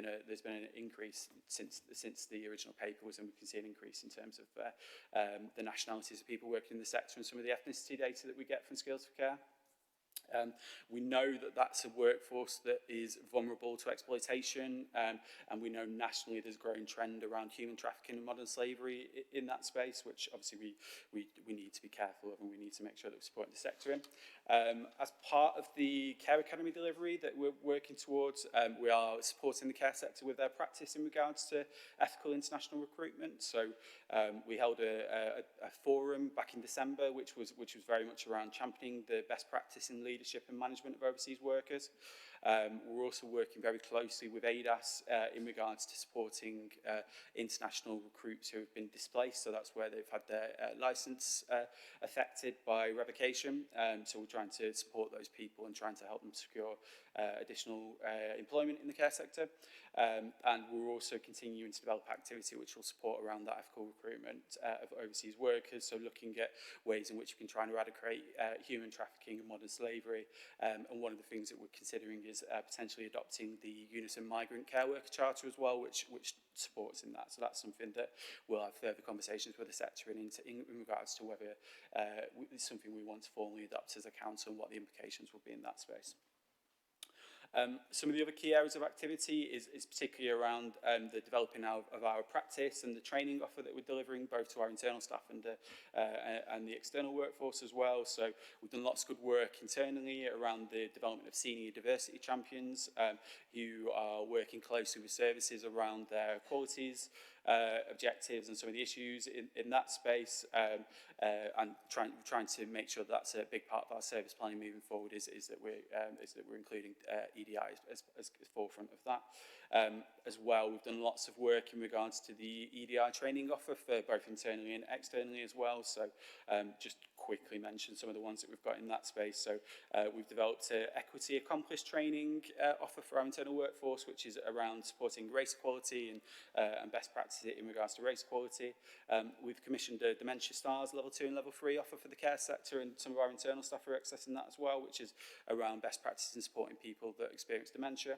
been an increase since the original paper was, and we can see an increase in terms of the nationalities of people working in the sector and some of the ethnicity data that we get from Skills for Care. We know that that's a workforce that is vulnerable to exploitation, and we know nationally there's a growing trend around human trafficking and modern slavery in that space, which obviously we need to be careful of, and we need to make sure that we're supporting the sector in. As part of the Care Academy delivery that we're working towards, we are supporting the care sector with their practice in regards to ethical international recruitment. So we held a forum back in December, which was very much around championing the best practice in leadership and management of overseas workers. We're also working very closely with ADAS in regards to supporting international recruits who have been displaced. So that's where they've had their licence affected by revocation. So we're trying to support those people and trying to help them secure additional employment in the care sector. And we're also continuing to develop activity which will support around that ethical recruitment of overseas workers. So looking at ways in which we can try and eradicate human trafficking and modern slavery. And one of the things that we're considering is potentially adopting the Unison Migrant Care Worker Charter as well, which supports in that. So that's something that we'll have further conversations with the sector in regards to whether it's something we want to formally adopt as a council and what the implications will be in that space. Some of the other key areas of activity is particularly around the developing of our practice and the training offer that we're delivering both to our internal staff and the external workforce as well. So we've done lots of good work internally around the development of senior diversity champions who are working closely with services around their qualities, objectives and some of the issues in that space, and trying to make sure that's a big part of our service planning moving forward is that we're including EDI as forefront of that. As well, we've done lots of work in regards to the EDI training offer for both internally and externally as well. So just quickly mention some of the ones that we've got in that space. So we've developed an Equity Accomplished training offer for our internal workforce, which is around supporting race equality and best practices in regards to race equality. We've commissioned a Dementia Stars Level 2 and Level 3 offer for the care sector, and some of our internal staff are accessing that as well, which is around best practices in supporting people that experience dementia.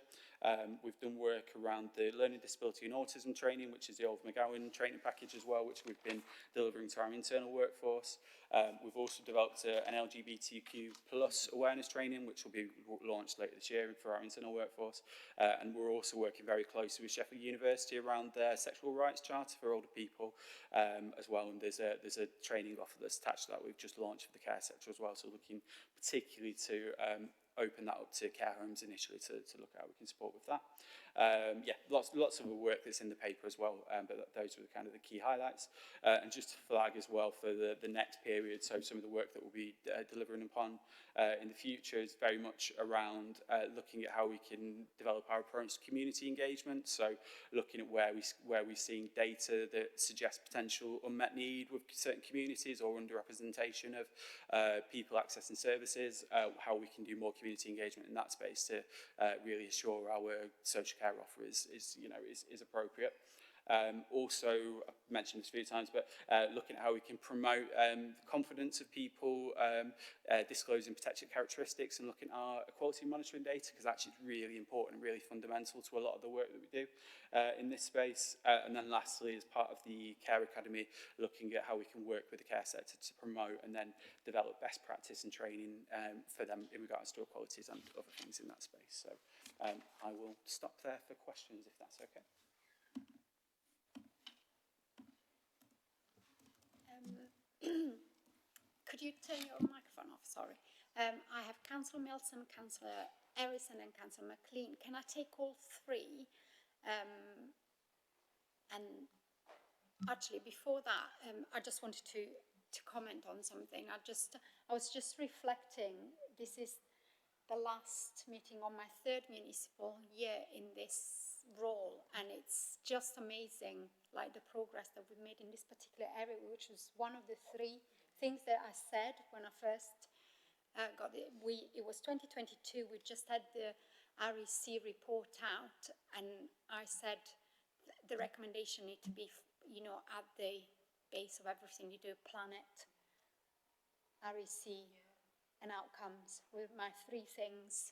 We've done work around the Learning Disability and Autism training, which is the Old McGowan training package as well, which we've been delivering to our internal workforce. We've also developed an LGBTQ plus awareness training, which will be launched later this year for our internal workforce. And we're also working very closely with Sheffield University around their sexual rights charter for older people as well. And there's a training offer that's attached to that we've just launched for the care sector as well. So looking particularly to open that up to care homes initially to look at how we can support with that. Yeah, lots of the work that's in the paper as well, but those were kind of the key highlights. And just to flag as well for the next period, so some of the work that we'll be delivering upon in the future is very much around looking at how we can develop our approach to community engagement. So looking at where we're seeing data that suggests potential unmet need with certain communities or underrepresentation of people accessing services, how we can do more community engagement in that space to really assure our social care offer is appropriate. Also, I've mentioned this a few times, but looking at how we can promote the confidence of people, disclosing protected characteristics and looking at our equality monitoring data, because actually it's really important and really fundamental to a lot of the work that we do in this space. And then lastly, as part of the Care Academy, looking at how we can work with the care sector to promote and then develop best practice and training for them in regards to equalities and other things in that space. So I will stop there for questions, if that's okay. Could you turn your microphone off? Sorry. I have Councillor Milson, Councillor Harrison and Councillor McLean. Can I take all three? And actually, before that, I just wanted to comment on something. I was just reflecting. This is the last meeting on my third municipal year in this role, and it's just amazing, like the progress that we've made in this particular area, which was one of the three things that I said when I first got it. It was 2022. We just had the REC report out, and I said the recommendation need to be, at the base of everything you do: planet, REC, and outcomes were my three things.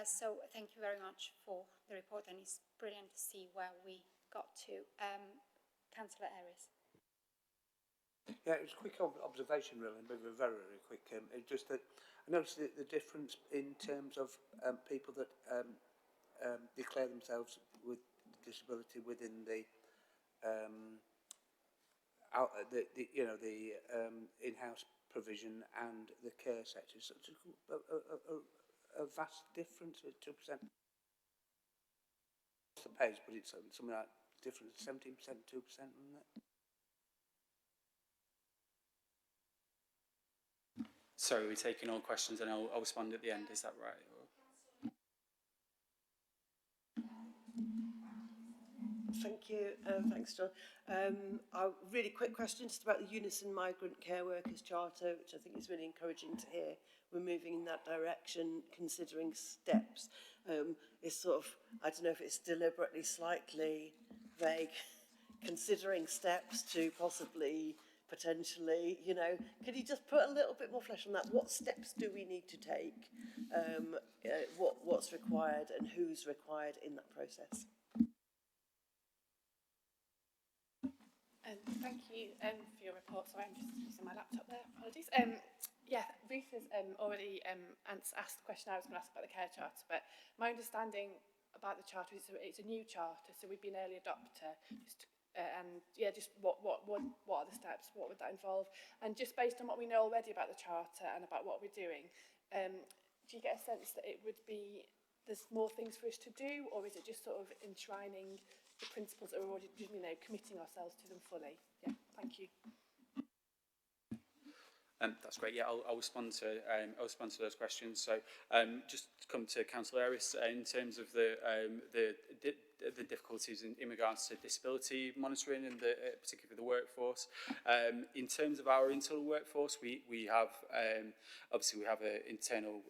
So thank you very much for the report, and it's brilliant to see where we got to. Councillor Harris. Yeah, it was a quick observation really, but very, very quick. It's just that I noticed the difference in terms of people that declare themselves with disability within the in-house provision and the care sector. Such a vast difference, 2%. It's the page, but it's something like different, 17%, 2%, isn't it? So we're taking all questions and I'll respond at the end, is that right? Thank you. Thanks, John. A really quick question just about the Unison Migrant Care Workers Charter, which I think is really encouraging to hear. We're moving in that direction, considering steps. It's sort of, I don't know if it's deliberately slightly vague, considering steps to possibly, potentially, could you just put a little bit more flesh on that? What steps do we need to take? What's required and who's required in that process? Thank you for your report. Sorry, I'm just using my laptop there. Apologies. Yeah, Ruth has already asked the question I was going to ask about the care charter, but my understanding about the charter is it's a new charter, so we've been early adopter. And yeah, just what are the steps? What would that involve? And just based on what we know already about the charter and about what we're doing, do you get a sense that it would be there's more things for us to do, or is it just sort of enshrining the principles that we're already, committing ourselves to them fully? Yeah, thank you. That's great. Yeah, I'll respond to those questions. So, just to come to Councillor Harris in terms of the the difficulties in regards to disability monitoring and particularly for the workforce. In terms of our internal workforce, we have obviously we have an internal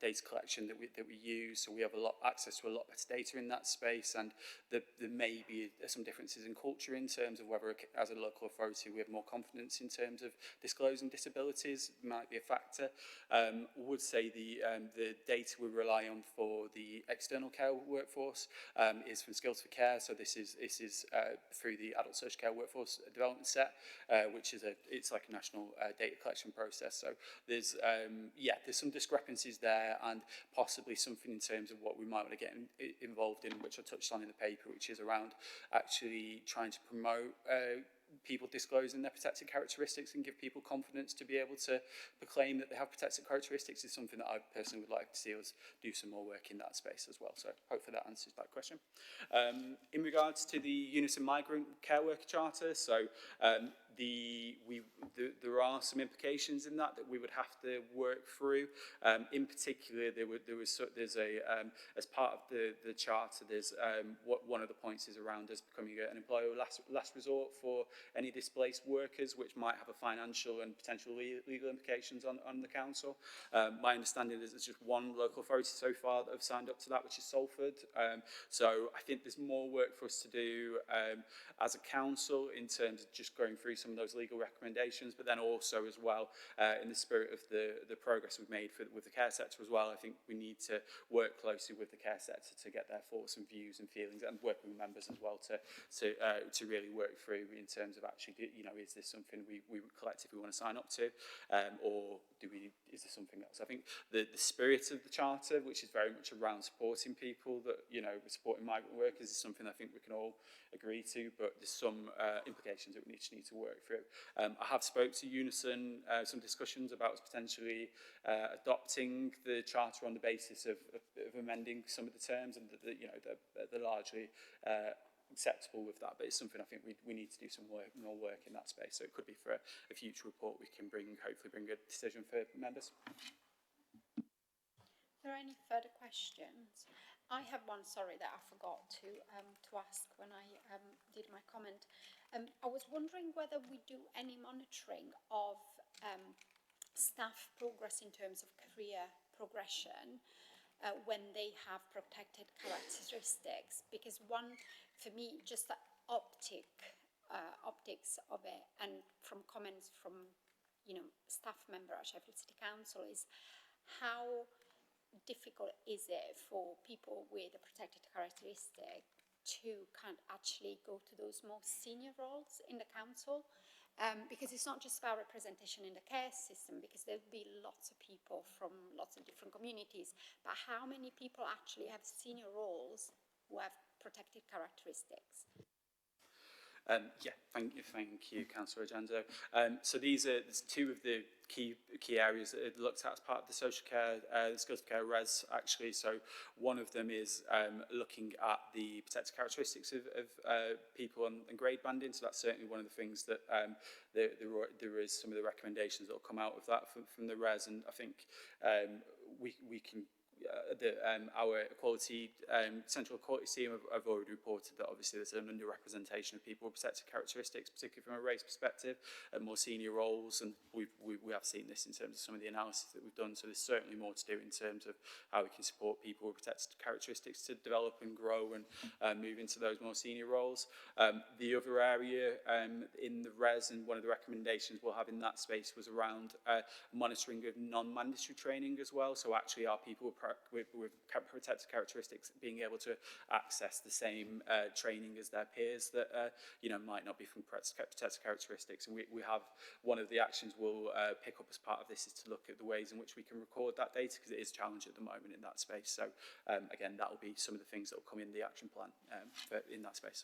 data collection that we use, so we have access to a lot better data in that space, and there may be some differences in culture in terms of whether, as a local authority, we have more confidence in terms of disclosing disabilities. Might be a factor. I would say the data we rely on for the external care workforce is from Skills for Care. So this is through the Adult Social Care Workforce Development Set, which is it's like a national data collection process. So there's some discrepancies there, and possibly something in terms of what we might want to get involved in, which I touched on in the paper, which is around actually trying to promote people disclosing their protected characteristics and give people confidence to be able to proclaim that they have protected characteristics is something that I personally would like to see us do some more work in that space as well. So hopefully that answers that question. In regards to the Unison Migrant Care Worker Charter, so there are some implications in that we would have to work through. In particular, there's as part of the charter, there's one of the points is around us becoming an employer of last resort for any displaced workers, which might have a financial and potential legal implications on the council. My understanding is there's just one local authority so far that have signed up to that, which is Salford. So I think there's more work for us to do as a council in terms of just going through some of those legal recommendations, but then also as well in the spirit of the progress we've made with the care sector as well. I think we need to work closely with the care sector to get their thoughts and views and feelings, and work with members as well to really work through in terms of actually, is this something we collectively want to sign up to, or is there something else? I think the spirit of the charter, which is very much around supporting people that, supporting migrant workers, is something I think we can all agree to, but there's some implications that we need to work through. I have spoke to Unison, some discussions about potentially adopting the charter on the basis of amending some of the terms, and they're largely acceptable with that, but it's something I think we need to do some more work in that space. So it could be for a future report we can hopefully bring a decision for members. Are there any further questions? I have one, sorry, that I forgot to ask when I did my comment. I was wondering whether we do any monitoring of staff progress in terms of career progression when they have protected characteristics, because one, for me, just the optics of it, and from comments from staff member at Sheffield City Council, is how difficult is it for people with a protected characteristic to actually go to those more senior roles in the council? Because it's not just about representation in the care system, because there'll be lots of people from lots of different communities, but how many people actually have senior roles who have protected characteristics? Thank you, Councillor Agendo. So there's two of the key areas that it looked at as part of the social care, skills care res, actually. So one of them is looking at the protected characteristics of people and grade banding. So that's certainly one of the things that there is some of the recommendations that will come out of that from the res, and I think we can. Our central equality team have already reported that obviously there's an underrepresentation of people with protected characteristics, particularly from a race perspective, at more senior roles, and we have seen this in terms of some of the analysis that we've done. So there's certainly more to do in terms of how we can support people with protected characteristics to develop and grow and move into those more senior roles. The other area in the res, and one of the recommendations we'll have in that space, was around monitoring of non-mandatory training as well. So actually our people with protected characteristics being able to access the same training as their peers that might not be from protected characteristics. And we have one of the actions we'll pick up as part of this is to look at the ways in which we can record that data, because it is a challenge at the moment in that space. So again, that will be some of the things that will come in the action plan in that space.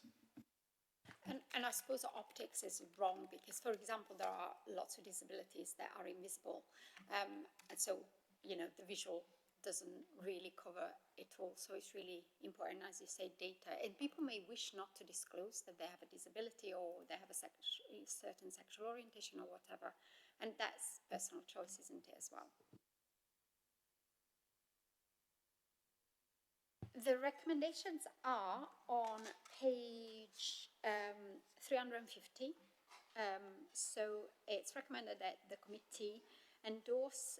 And I suppose optics is wrong, because, for example, there are lots of disabilities that are invisible, and so the visual doesn't really cover it all. So it's really important, as you say, data. And people may wish not to disclose that they have a disability or they have a certain sexual orientation or whatever. And that's personal choice, isn't it, as well? The recommendations are on page 350. So it's recommended that the committee endorse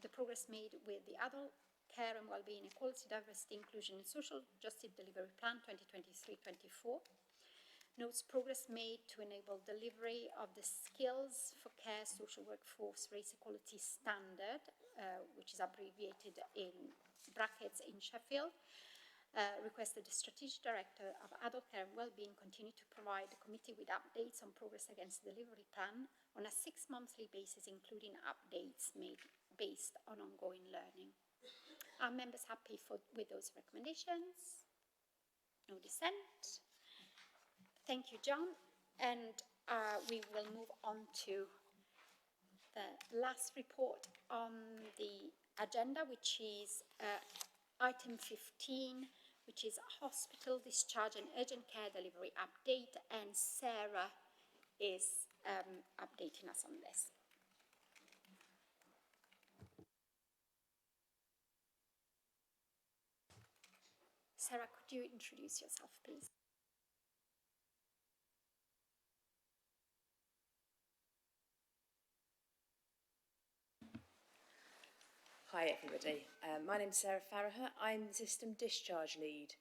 the progress made with the Adult Care and Wellbeing, Equality, Diversity, Inclusion and Social Justice Delivery Plan 2023-24. Notes progress made to enable delivery of the Skills for Care Social Workforce Race Equality Standard, which is abbreviated in brackets in Sheffield. Requested the Strategic Director of Adult Care and Wellbeing continue to provide the committee with updates on progress against the delivery plan on a 6-monthly basis, including updates made based on ongoing learning. Are members happy with those recommendations? No dissent? Thank you, John. And we will move on to the last report on the agenda, which is item 15, which is hospital discharge and urgent care delivery update. And Sarah is updating us on this. Sarah, could you introduce yourself, please? Hi everybody, my name is Sarah Farraher. I'm the System Discharge Lead.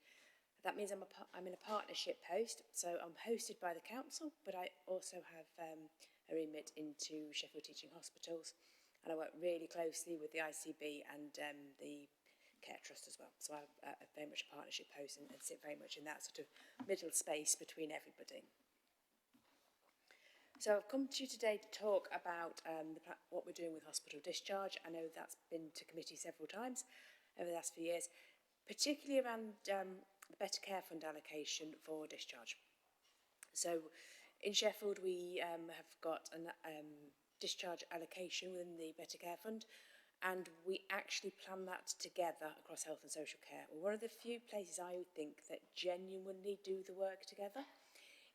That means I'm in a partnership post, so I'm hosted by the council, but I also have a remit into Sheffield Teaching Hospitals, and I work really closely with the ICB and the Care Trust as well. So I'm very much a partnership post and sit very much in that sort of middle space between everybody. So I've come to you today to talk about what we're doing with hospital discharge. I know that's been to committee several times over the last few years, particularly around the Better Care Fund allocation for discharge. So in Sheffield we have got a discharge allocation within the Better Care Fund, and we actually plan that together across health and social care. We're one of the few places I would think that genuinely do the work together.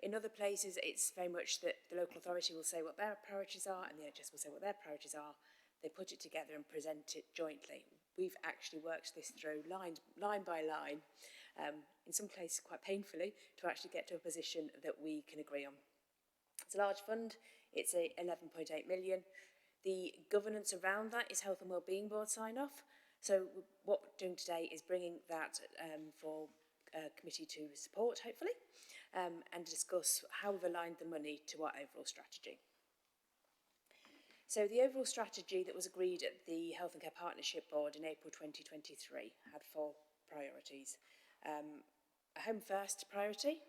In other places, it's very much that the local authority will say what their priorities are and the NHS will say what their priorities are. They put it together and present it jointly. We've actually worked this through line by line, in some cases quite painfully, to actually get to a position that we can agree on. It's a large fund. It's 11.8 million. The governance around that is Health and Wellbeing Board sign-off. So what we're doing today is bringing that for committee to support, hopefully, and discuss how we've aligned the money to our overall strategy. So the overall strategy that was agreed at the Health and Care Partnership Board in April 2023 had 4 priorities. A home first priority,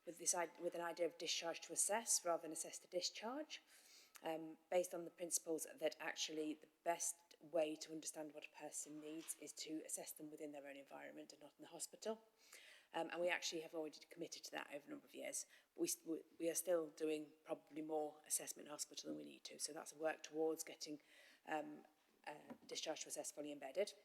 with an idea of discharge to assess rather than assess to discharge, based on the principles that actually the best way to understand what a person needs is to assess them within their own environment and not in the hospital. And we actually have already committed to that over a number of years. We are still doing probably more assessment in hospital than we need to. So that's a work towards getting discharge to assess fully embedded.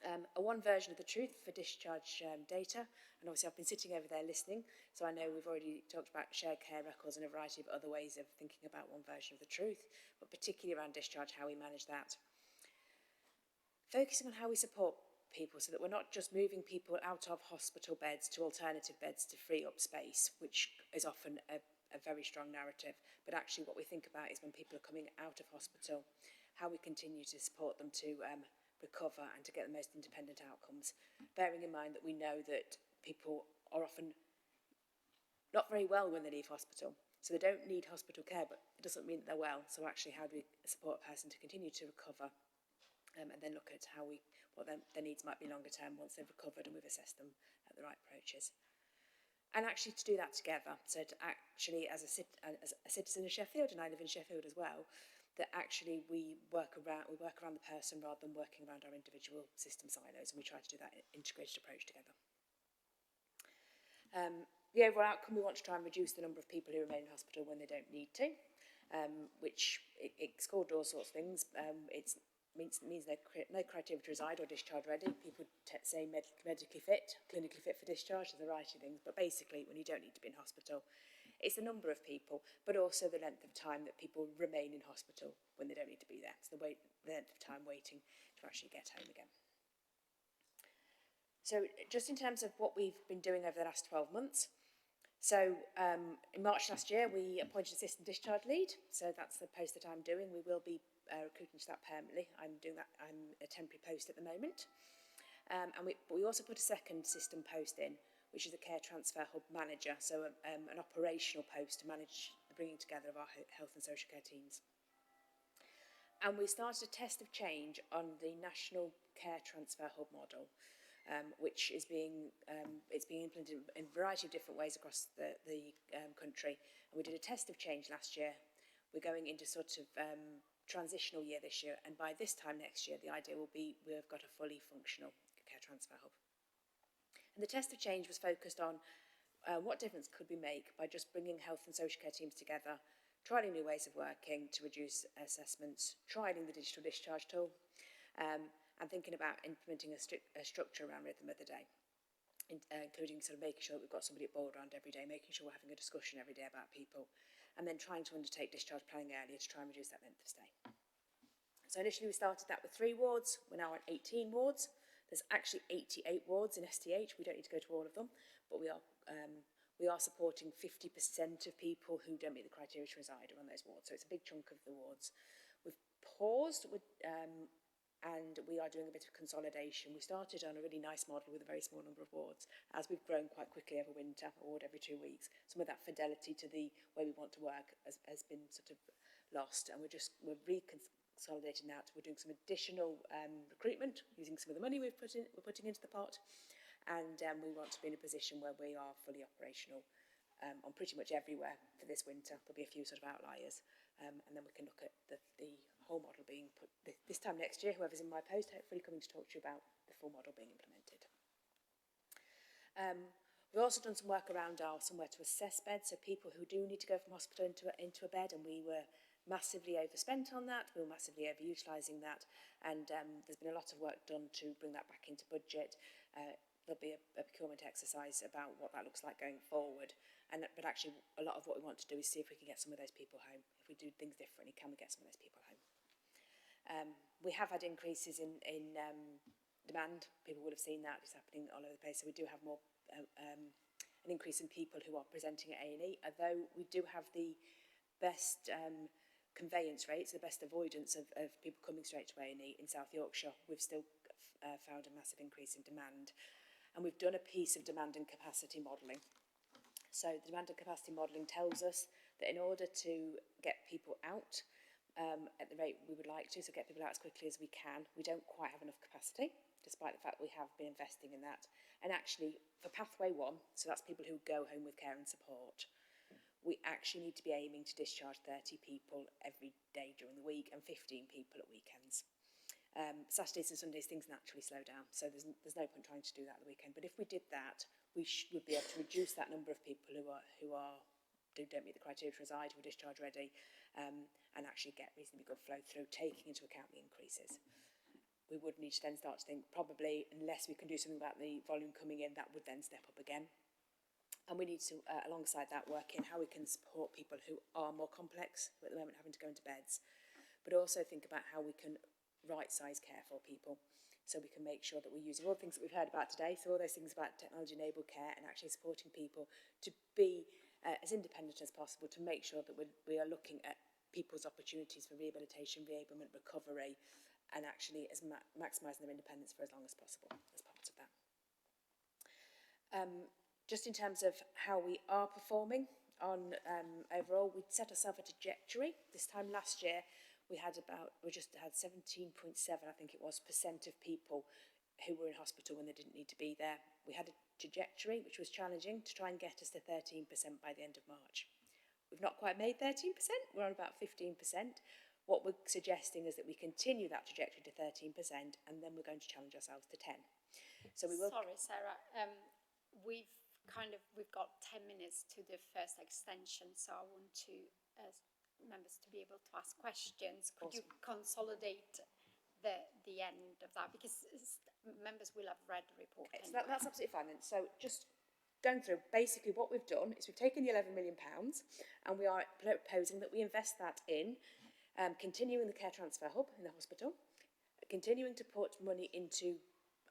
A one version of the truth for discharge data, and obviously I've been sitting over there listening, so I know we've already talked about shared care records and a variety of other ways of thinking about one version of the truth, but particularly around discharge, how we manage that. Focusing on how we support people so that we're not just moving people out of hospital beds to alternative beds to free up space, which is often a very strong narrative, but actually what we think about is when people are coming out of hospital, how we continue to support them to recover and to get the most independent outcomes, bearing in mind that we know that people are often not very well when they leave hospital. So they don't need hospital care, but it doesn't mean that they're well. So actually, how do we support a person to continue to recover, and then look at what their needs might be longer term once they've recovered and we've assessed them at the right approaches. And actually to do that together, so to actually as a citizen of Sheffield, and I live in Sheffield as well, that actually we work around the person rather than working around our individual system silos, and we try to do that integrated approach together. The overall outcome, we want to try and reduce the number of people who remain in hospital when they don't need to, which it's called all sorts of things. It means no criteria to reside or discharge ready. People say medically fit, clinically fit for discharge, there's a variety of things, but basically when you don't need to be in hospital, it's the number of people, but also the length of time that people remain in hospital when they don't need to be there. So the length of time waiting to actually get home again. So just in terms of what we've been doing over the last 12 months, so in March last year, we appointed an assistant discharge lead. So that's the post that I'm doing. We will be recruiting to that permanently. I'm doing that. I'm a temporary post at the moment. And we also put a second system post in, which is a care transfer hub manager. So an operational post to manage the bringing together of our health and social care teams. And we started a test of change on the national care transfer hub model, which is being implemented in a variety of different ways across the country. And we did a test of change last year. We're going into sort of transitional year this year, and by this time next year, the idea will be we've got a fully functional care transfer hub. And the test of change was focused on what difference could we make by just bringing health and social care teams together, trialling new ways of working to reduce assessments, trialling the digital discharge tool, and thinking about implementing a structure around rhythm of the day, including sort of making sure that we've got somebody at board round every day, making sure we're having a discussion every day about people, and then trying to undertake discharge planning earlier to try and reduce that length of stay. So initially we started that with 3 wards, we're now on 18 wards. There's actually 88 wards in STH, we don't need to go to all of them, but we are supporting 50% of people who don't meet the criteria to reside on those wards, so it's a big chunk of the wards. We've paused with and we are doing a bit of consolidation. We started on a really nice model with a very small number of wards. As we've grown quite quickly over winter, a ward every 2 weeks, some of that fidelity to the way we want to work has been sort of lost, and we're reconsolidating that. We're doing some additional recruitment using some of the money we're putting into the pot, and we want to be in a position where we are fully operational on pretty much everywhere for this winter. There'll be a few sort of outliers, and then we can look at the whole model being put this time next year. Whoever's in my post, hopefully coming to talk to you about the full model being implemented. We've also done some work around our somewhere to assess beds, so people who do need to go from hospital into a bed, and we were massively overspent on that, we were massively overutilising that, and there's been a lot of work done to bring that back into budget. There'll be a procurement exercise about what that looks like going forward, but actually a lot of what we want to do is see if we can get some of those people home. If we do things differently, can we get some of those people home? We have had increases in demand. People would have seen that. It's happening all over the place. So we do have more an increase in people who are presenting at A&E, although we do have the best conveyance rates, the best avoidance of people coming straight to A&E in South Yorkshire. We've still found a massive increase in demand. And we've done a piece of demand and capacity modelling. So the demand and capacity modelling tells us that in order to get people out at the rate we would like to, so get people out as quickly as we can, we don't quite have enough capacity, despite the fact we have been investing in that. And actually, for Pathway 1, so that's people who go home with care and support, we actually need to be aiming to discharge 30 people every day during the week and 15 people at weekends. Saturdays and Sundays things naturally slow down, so there's no point trying to do that at the weekend. But if we did that, we would be able to reduce that number of people who don't meet the criteria to reside, who are discharge ready, and actually get reasonably good flow through, taking into account the increases. We would need to then start to think, probably, unless we can do something about the volume coming in, that would then step up again. And we need to, alongside that, work in how we can support people who are more complex, who at the moment having to go into beds, but also think about how we can right-size care for people, so we can make sure that we're using all the things that we've heard about today, so all those things about technology-enabled care and actually supporting people to be as independent as possible, to make sure that we are looking at people's opportunities for rehabilitation, reablement, recovery, and actually as maximising their independence for as long as possible as part of that. Just in terms of how we are performing on overall, we set ourselves a trajectory. This time last year, we just had 17.7, I think it was, % of people who were in hospital when they didn't need to be there. We had a trajectory which was challenging to try and get us to 13% by the end of March. We've not quite made 13%, we're on about 15%. What we're suggesting is that we continue that trajectory to 13%, and then we're going to challenge ourselves to 10. So we will. Sorry, Sarah. We've got 10 minutes to the first extension, so I want to members to be able to ask questions. Could you consolidate the end of that, because members will have read the report. Okay, so that's absolutely fine then. So just going through, basically what we've done is we've taken the £11 million and we are proposing that we invest that in continuing the care transfer hub in the hospital, continuing to put money into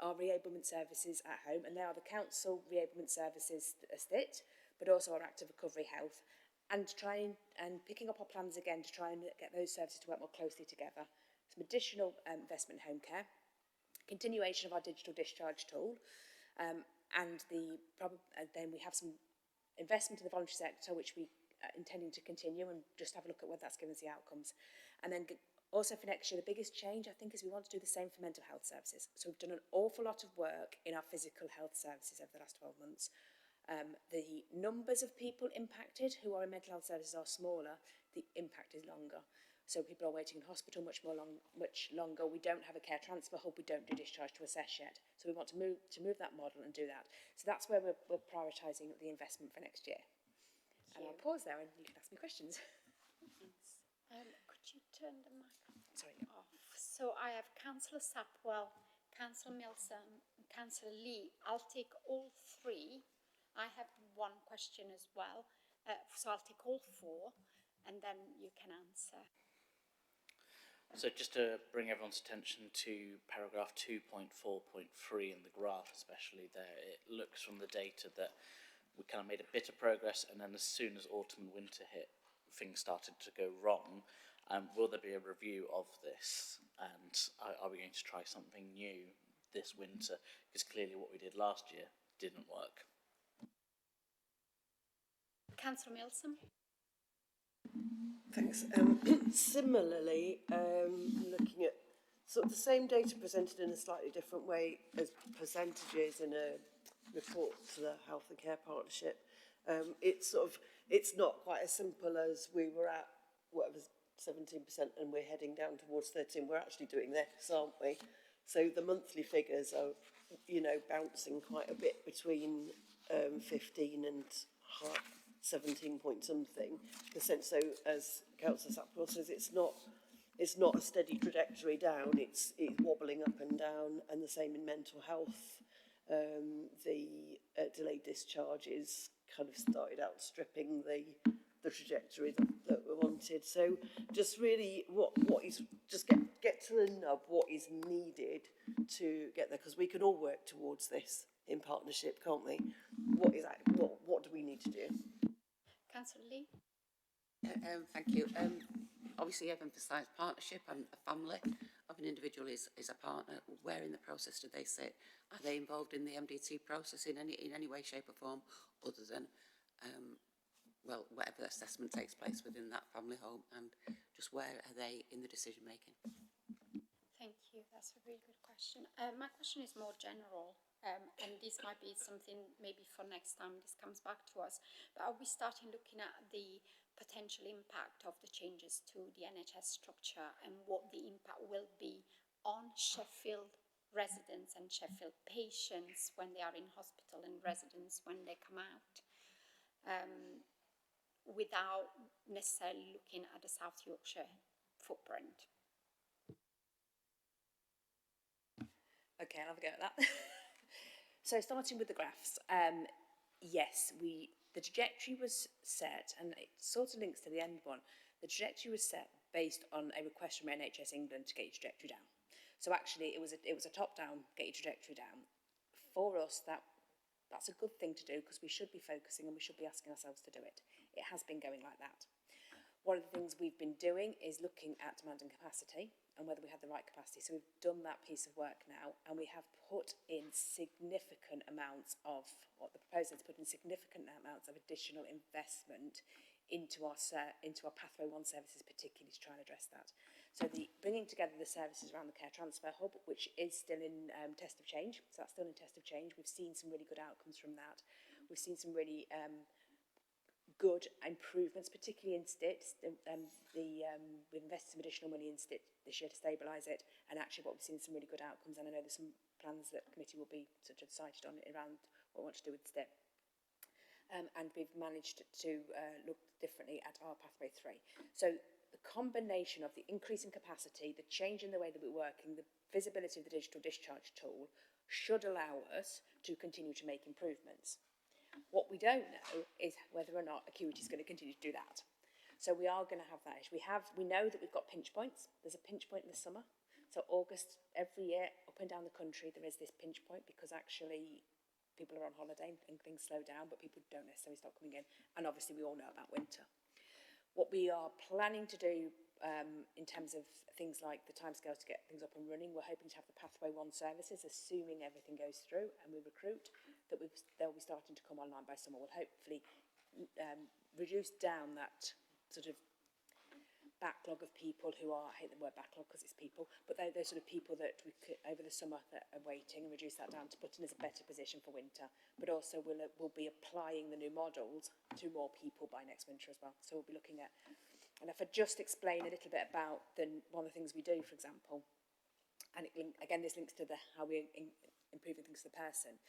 our reablement services at home, and they are the council reablement services estate, but also our active recovery health, and trying and picking up our plans again to try and get those services to work more closely together. Some additional investment in home care, continuation of our digital discharge tool, and then we have some investment in the voluntary sector, which we are intending to continue, and just have a look at whether that's given us the outcomes. And then also for next year, the biggest change, I think, is we want to do the same for mental health services. So we've done an awful lot of work in our physical health services over the last 12 months. The numbers of people impacted who are in mental health services are smaller, the impact is longer. So people are waiting in hospital much longer. We don't have a care transfer hub, we don't do discharge to assess yet. So we want to move that model and do that. So that's where we're prioritising the investment for next year. And I'll pause there and you can ask me questions. Could you turn the microphone off? So I have Councillor Sapwell, Councillor Milsom, and Councillor Lee. I'll take all three. I have one question as well. So I'll take all four and then you can answer. So just to bring everyone's attention to paragraph 2.4.3 in the graph, especially there, it looks from the data that we kind of made a bit of progress, and then as soon as autumn and winter hit, things started to go wrong. Will there be a review of this, and are we going to try something new this winter? Because clearly what we did last year didn't work. Councillor Milsom. Thanks. Similarly, looking at sort of the same data presented in a slightly different way as percentages in a report to the Health and Care Partnership, it's not quite as simple as we were at whatever 17% and we're heading down towards 13. We're actually doing this, aren't we? So the monthly figures are, bouncing quite a bit between 15 and 17 point something %. So as Councillor Sapwell says, it's not a steady trajectory down, it's wobbling up and down, and the same in mental health. The delayed discharges kind of started outstripping the trajectory that we wanted. So just really what is, just get to the nub, what is needed to get there, because we can all work towards this in partnership, can't we? What do we need to do? Councillor Lee. Thank you. Obviously, I've emphasised partnership, and a family of an individual is a partner. Where in the process do they sit? Are they involved in the MDT process in any way, shape or form, other than, whatever assessment takes place within that family home, and just where are they in the decision making? Thank you. That's a really good question. My question is more general, and this might be something maybe for next time this comes back to us. But are we starting looking at the potential impact of the changes to the NHS structure and what the impact will be on Sheffield residents and Sheffield patients when they are in hospital and residents when they come out, without necessarily looking at the South Yorkshire footprint? Okay, I'll have a go at that. So starting with the graphs, yes, the trajectory was set, and it sort of links to the end one. The trajectory was set based on a request from NHS England to get your trajectory down. So actually, it was a top-down, get your trajectory down. For us, that's a good thing to do, because we should be focusing and we should be asking ourselves to do it. It has been going like that. One of the things we've been doing is looking at demand and capacity and whether we have the right capacity. So we've done that piece of work now, and we have put in significant amounts of, what the proposal is, put in significant amounts of additional investment into our Pathway 1 services, particularly to try and address that. So the bringing together the services around the Care Transfer Hub, which is still in test of change. So that's still in test of change. We've seen some really good outcomes from that. We've seen some really good improvements, particularly in STIT. We've invested some additional money in STIT this year to stabilise it, and actually what we've seen some really good outcomes, and I know there's some plans that the committee will be sort of decided on around what we want to do with STIT. And we've managed to look differently at our Pathway 3. So the combination of the increase in capacity, the change in the way that we're working, the visibility of the digital discharge tool should allow us to continue to make improvements. What we don't know is whether or not acuity is going to continue to do that. So we are going to have that issue. We know that we've got pinch points. There's a pinch point in the summer. So August, every year, up and down the country, there is this pinch point because actually people are on holiday and things slow down, but people don't necessarily stop coming in. And obviously we all know about winter. What we are planning to do in terms of things like the timescale to get things up and running, we're hoping to have the Pathway 1 services, assuming everything goes through and we recruit, that they'll be starting to come online by summer. We'll hopefully reduce down that sort of backlog of people who are, I hate the word backlog because it's people, but they're sort of people that we could, over the summer that are waiting, and reduce that down to put in as a better position for winter. But also we'll be applying the new models to more people by next winter as well. So we'll be looking at, and if I just explain a little bit about one of the things we do, for example, and again this links to how we're improving things for the person,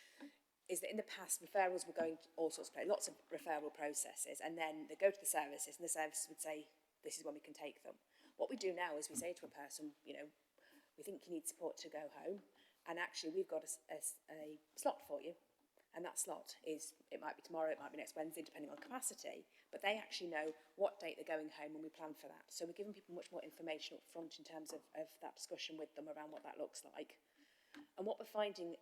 is that in the past referrals were going to all sorts of places, lots of referral processes, and then they go to the services and the services would say, this is when we can take them. What we do now is we say to a person, you know, we think you need support to go home, and actually we've got a slot for you, and that slot is, it might be tomorrow, it might be next Wednesday, depending on capacity, but they actually know what date they're going home and we plan for that. So we're giving people much more information up front in terms of that discussion with them around what that looks like. And what we're finding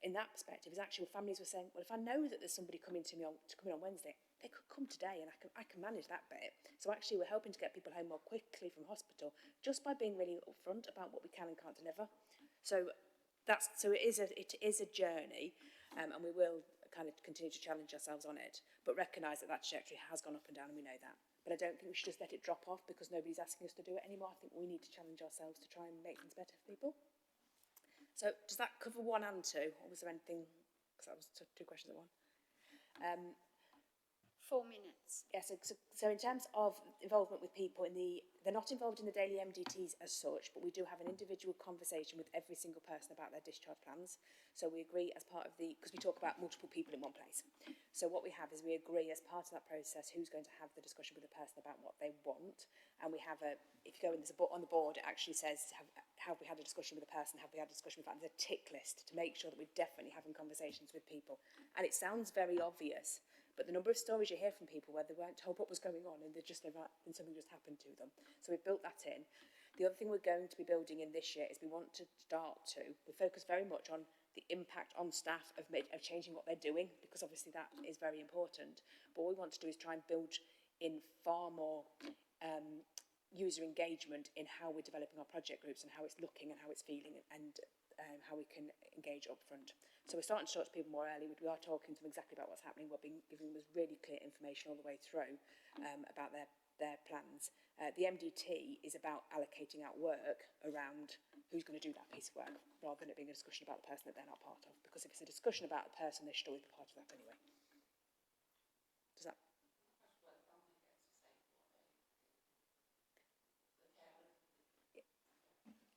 in that perspective is actually families were saying, well, if I know that there's somebody coming to come in on Wednesday, they could come today and I can manage that bit. So actually we're helping to get people home more quickly from hospital just by being really upfront about what we can and can't deliver. So it is a journey, and we will kind of continue to challenge ourselves on it, but recognise that trajectory has gone up and down, and we know that. But I don't think we should just let it drop off because nobody's asking us to do it anymore. I think we need to challenge ourselves to try and make things better for people. So does that cover 1 and 2, or was there anything, because that was 2 questions at one? 4 minutes. Yeah, so in terms of involvement with people, they're not involved in the daily MDTs as such, but we do have an individual conversation with every single person about their discharge plans. So we agree as part of because we talk about multiple people in one place. So what we have is we agree as part of that process who's going to have the discussion with the person about what they want. And we have if you go in, on the board, it actually says, have we had a discussion with the person, have we had a discussion with that? There's a tick list to make sure that we're definitely having conversations with people. And it sounds very obvious, but the number of stories you hear from people where they weren't told what was going on and something just happened to them. So we've built that in. The other thing we're going to be building in this year is we focus very much on the impact on staff of changing what they're doing, because obviously that is very important. But what we want to do is try and build in far more user engagement in how we're developing our project groups and how it's looking and how it's feeling, and how we can engage up front. So we're starting to talk to people more early. We are talking to them exactly about what's happening. We're giving them really clear information all the way through about their plans. The MDT is about allocating out work around who's going to do that piece of work, rather than it being a discussion about the person that they're not part of. Because if it's a discussion about the person, they should always be part of that anyway. Does that?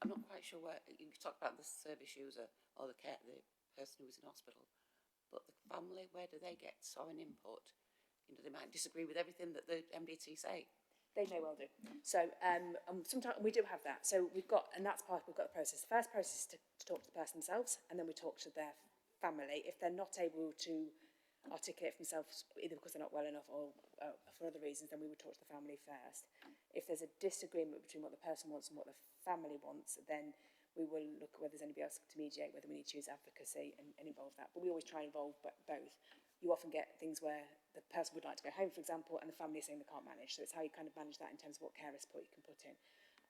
I'm not quite sure where you talk about the service user or the person who's in hospital, but the family, where do they get an input? You know, they might disagree with everything that the MDT say. They may well do. So sometimes we do have that. So we've got the process. The first process is to talk to the person themselves, and then we talk to their family. If they're not able to articulate for themselves, either because they're not well enough or for other reasons, then we would talk to the family first. If there's a disagreement between what the person wants and what the family wants, then we will look at whether there's anybody else to mediate, whether we need to use advocacy and involve that. But we always try and involve both. You often get things where the person would like to go home, for example, and the family is saying they can't manage. So it's how you kind of manage that in terms of what carers support you can put in.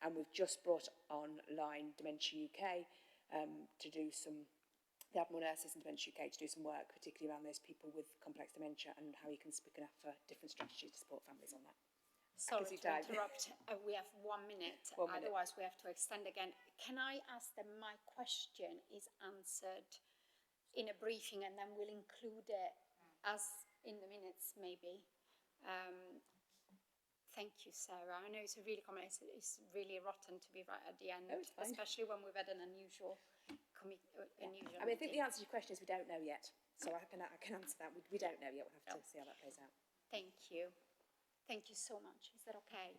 And we've just brought online Dementia UK to do the Admiral Nurses in Dementia UK to do some work, particularly around those people with complex dementia and how we can offer different strategies to support families on that. Sorry to interrupt. We have 1 minute. 1 minute. Otherwise, we have to extend again. Can I ask that my question is answered in a briefing, and then we'll include it as in the minutes, maybe? Thank you, Sarah. I know it's a really common. It's really rotten to be right at the end, especially when we've had an unusual meeting. I think the answer to your question is we don't know yet. So I can answer that. We don't know yet. We'll have to see how that plays out. Thank you. Thank you so much. Is that okay?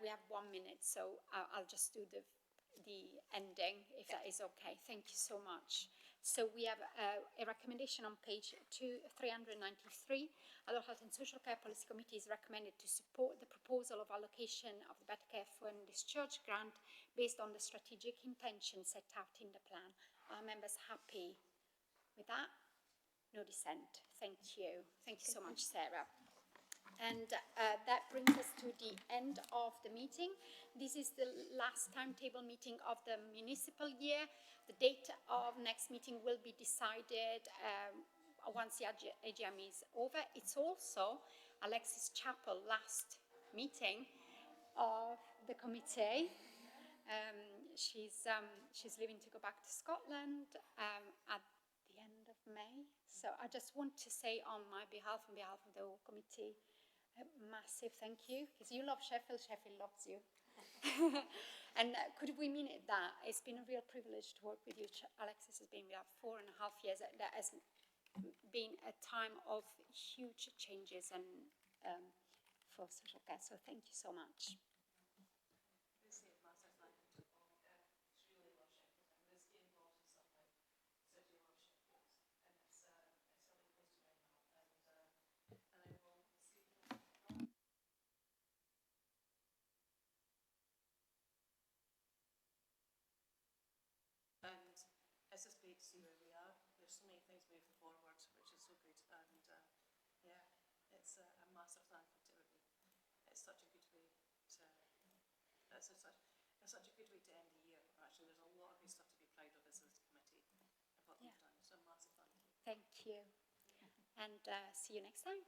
We have 1 minute, so I'll just do the ending, if that is okay. Thank you so much. So we have a recommendation on page 393. Adult Health and Social Care Policy Committee is recommended to support the proposal of allocation of the Better Care Fund Discharge Grant based on the strategic intention set out in the plan. Are members happy with that? No dissent. Thank you. Thank you so much, Sarah. And that brings us to the end of the meeting. This is the last timetable meeting of the municipal year. The date of next meeting will be decided once the AGM is over. It's also Alexis Chapel last meeting of the committee. She's leaving to go back to Scotland at the end of May. So I just want to say on my behalf, on behalf of the whole committee, a massive thank you, because you love Sheffield, Sheffield loves you. And could we mean it that it's been a real privilege to work with you. Alexis has been with us 4.5 years. That has been a time of huge changes and for social care. So thank you so much. And it's just great to see where we are. There's so many things moving forward, which is so good. And yeah, it's a massive thank you to everybody. It's such a good way to. It's such a good way to end the year. Actually, there's a lot of good stuff to be proud of as a committee of what we've done. So a massive thank you. Thank you. And see you next time.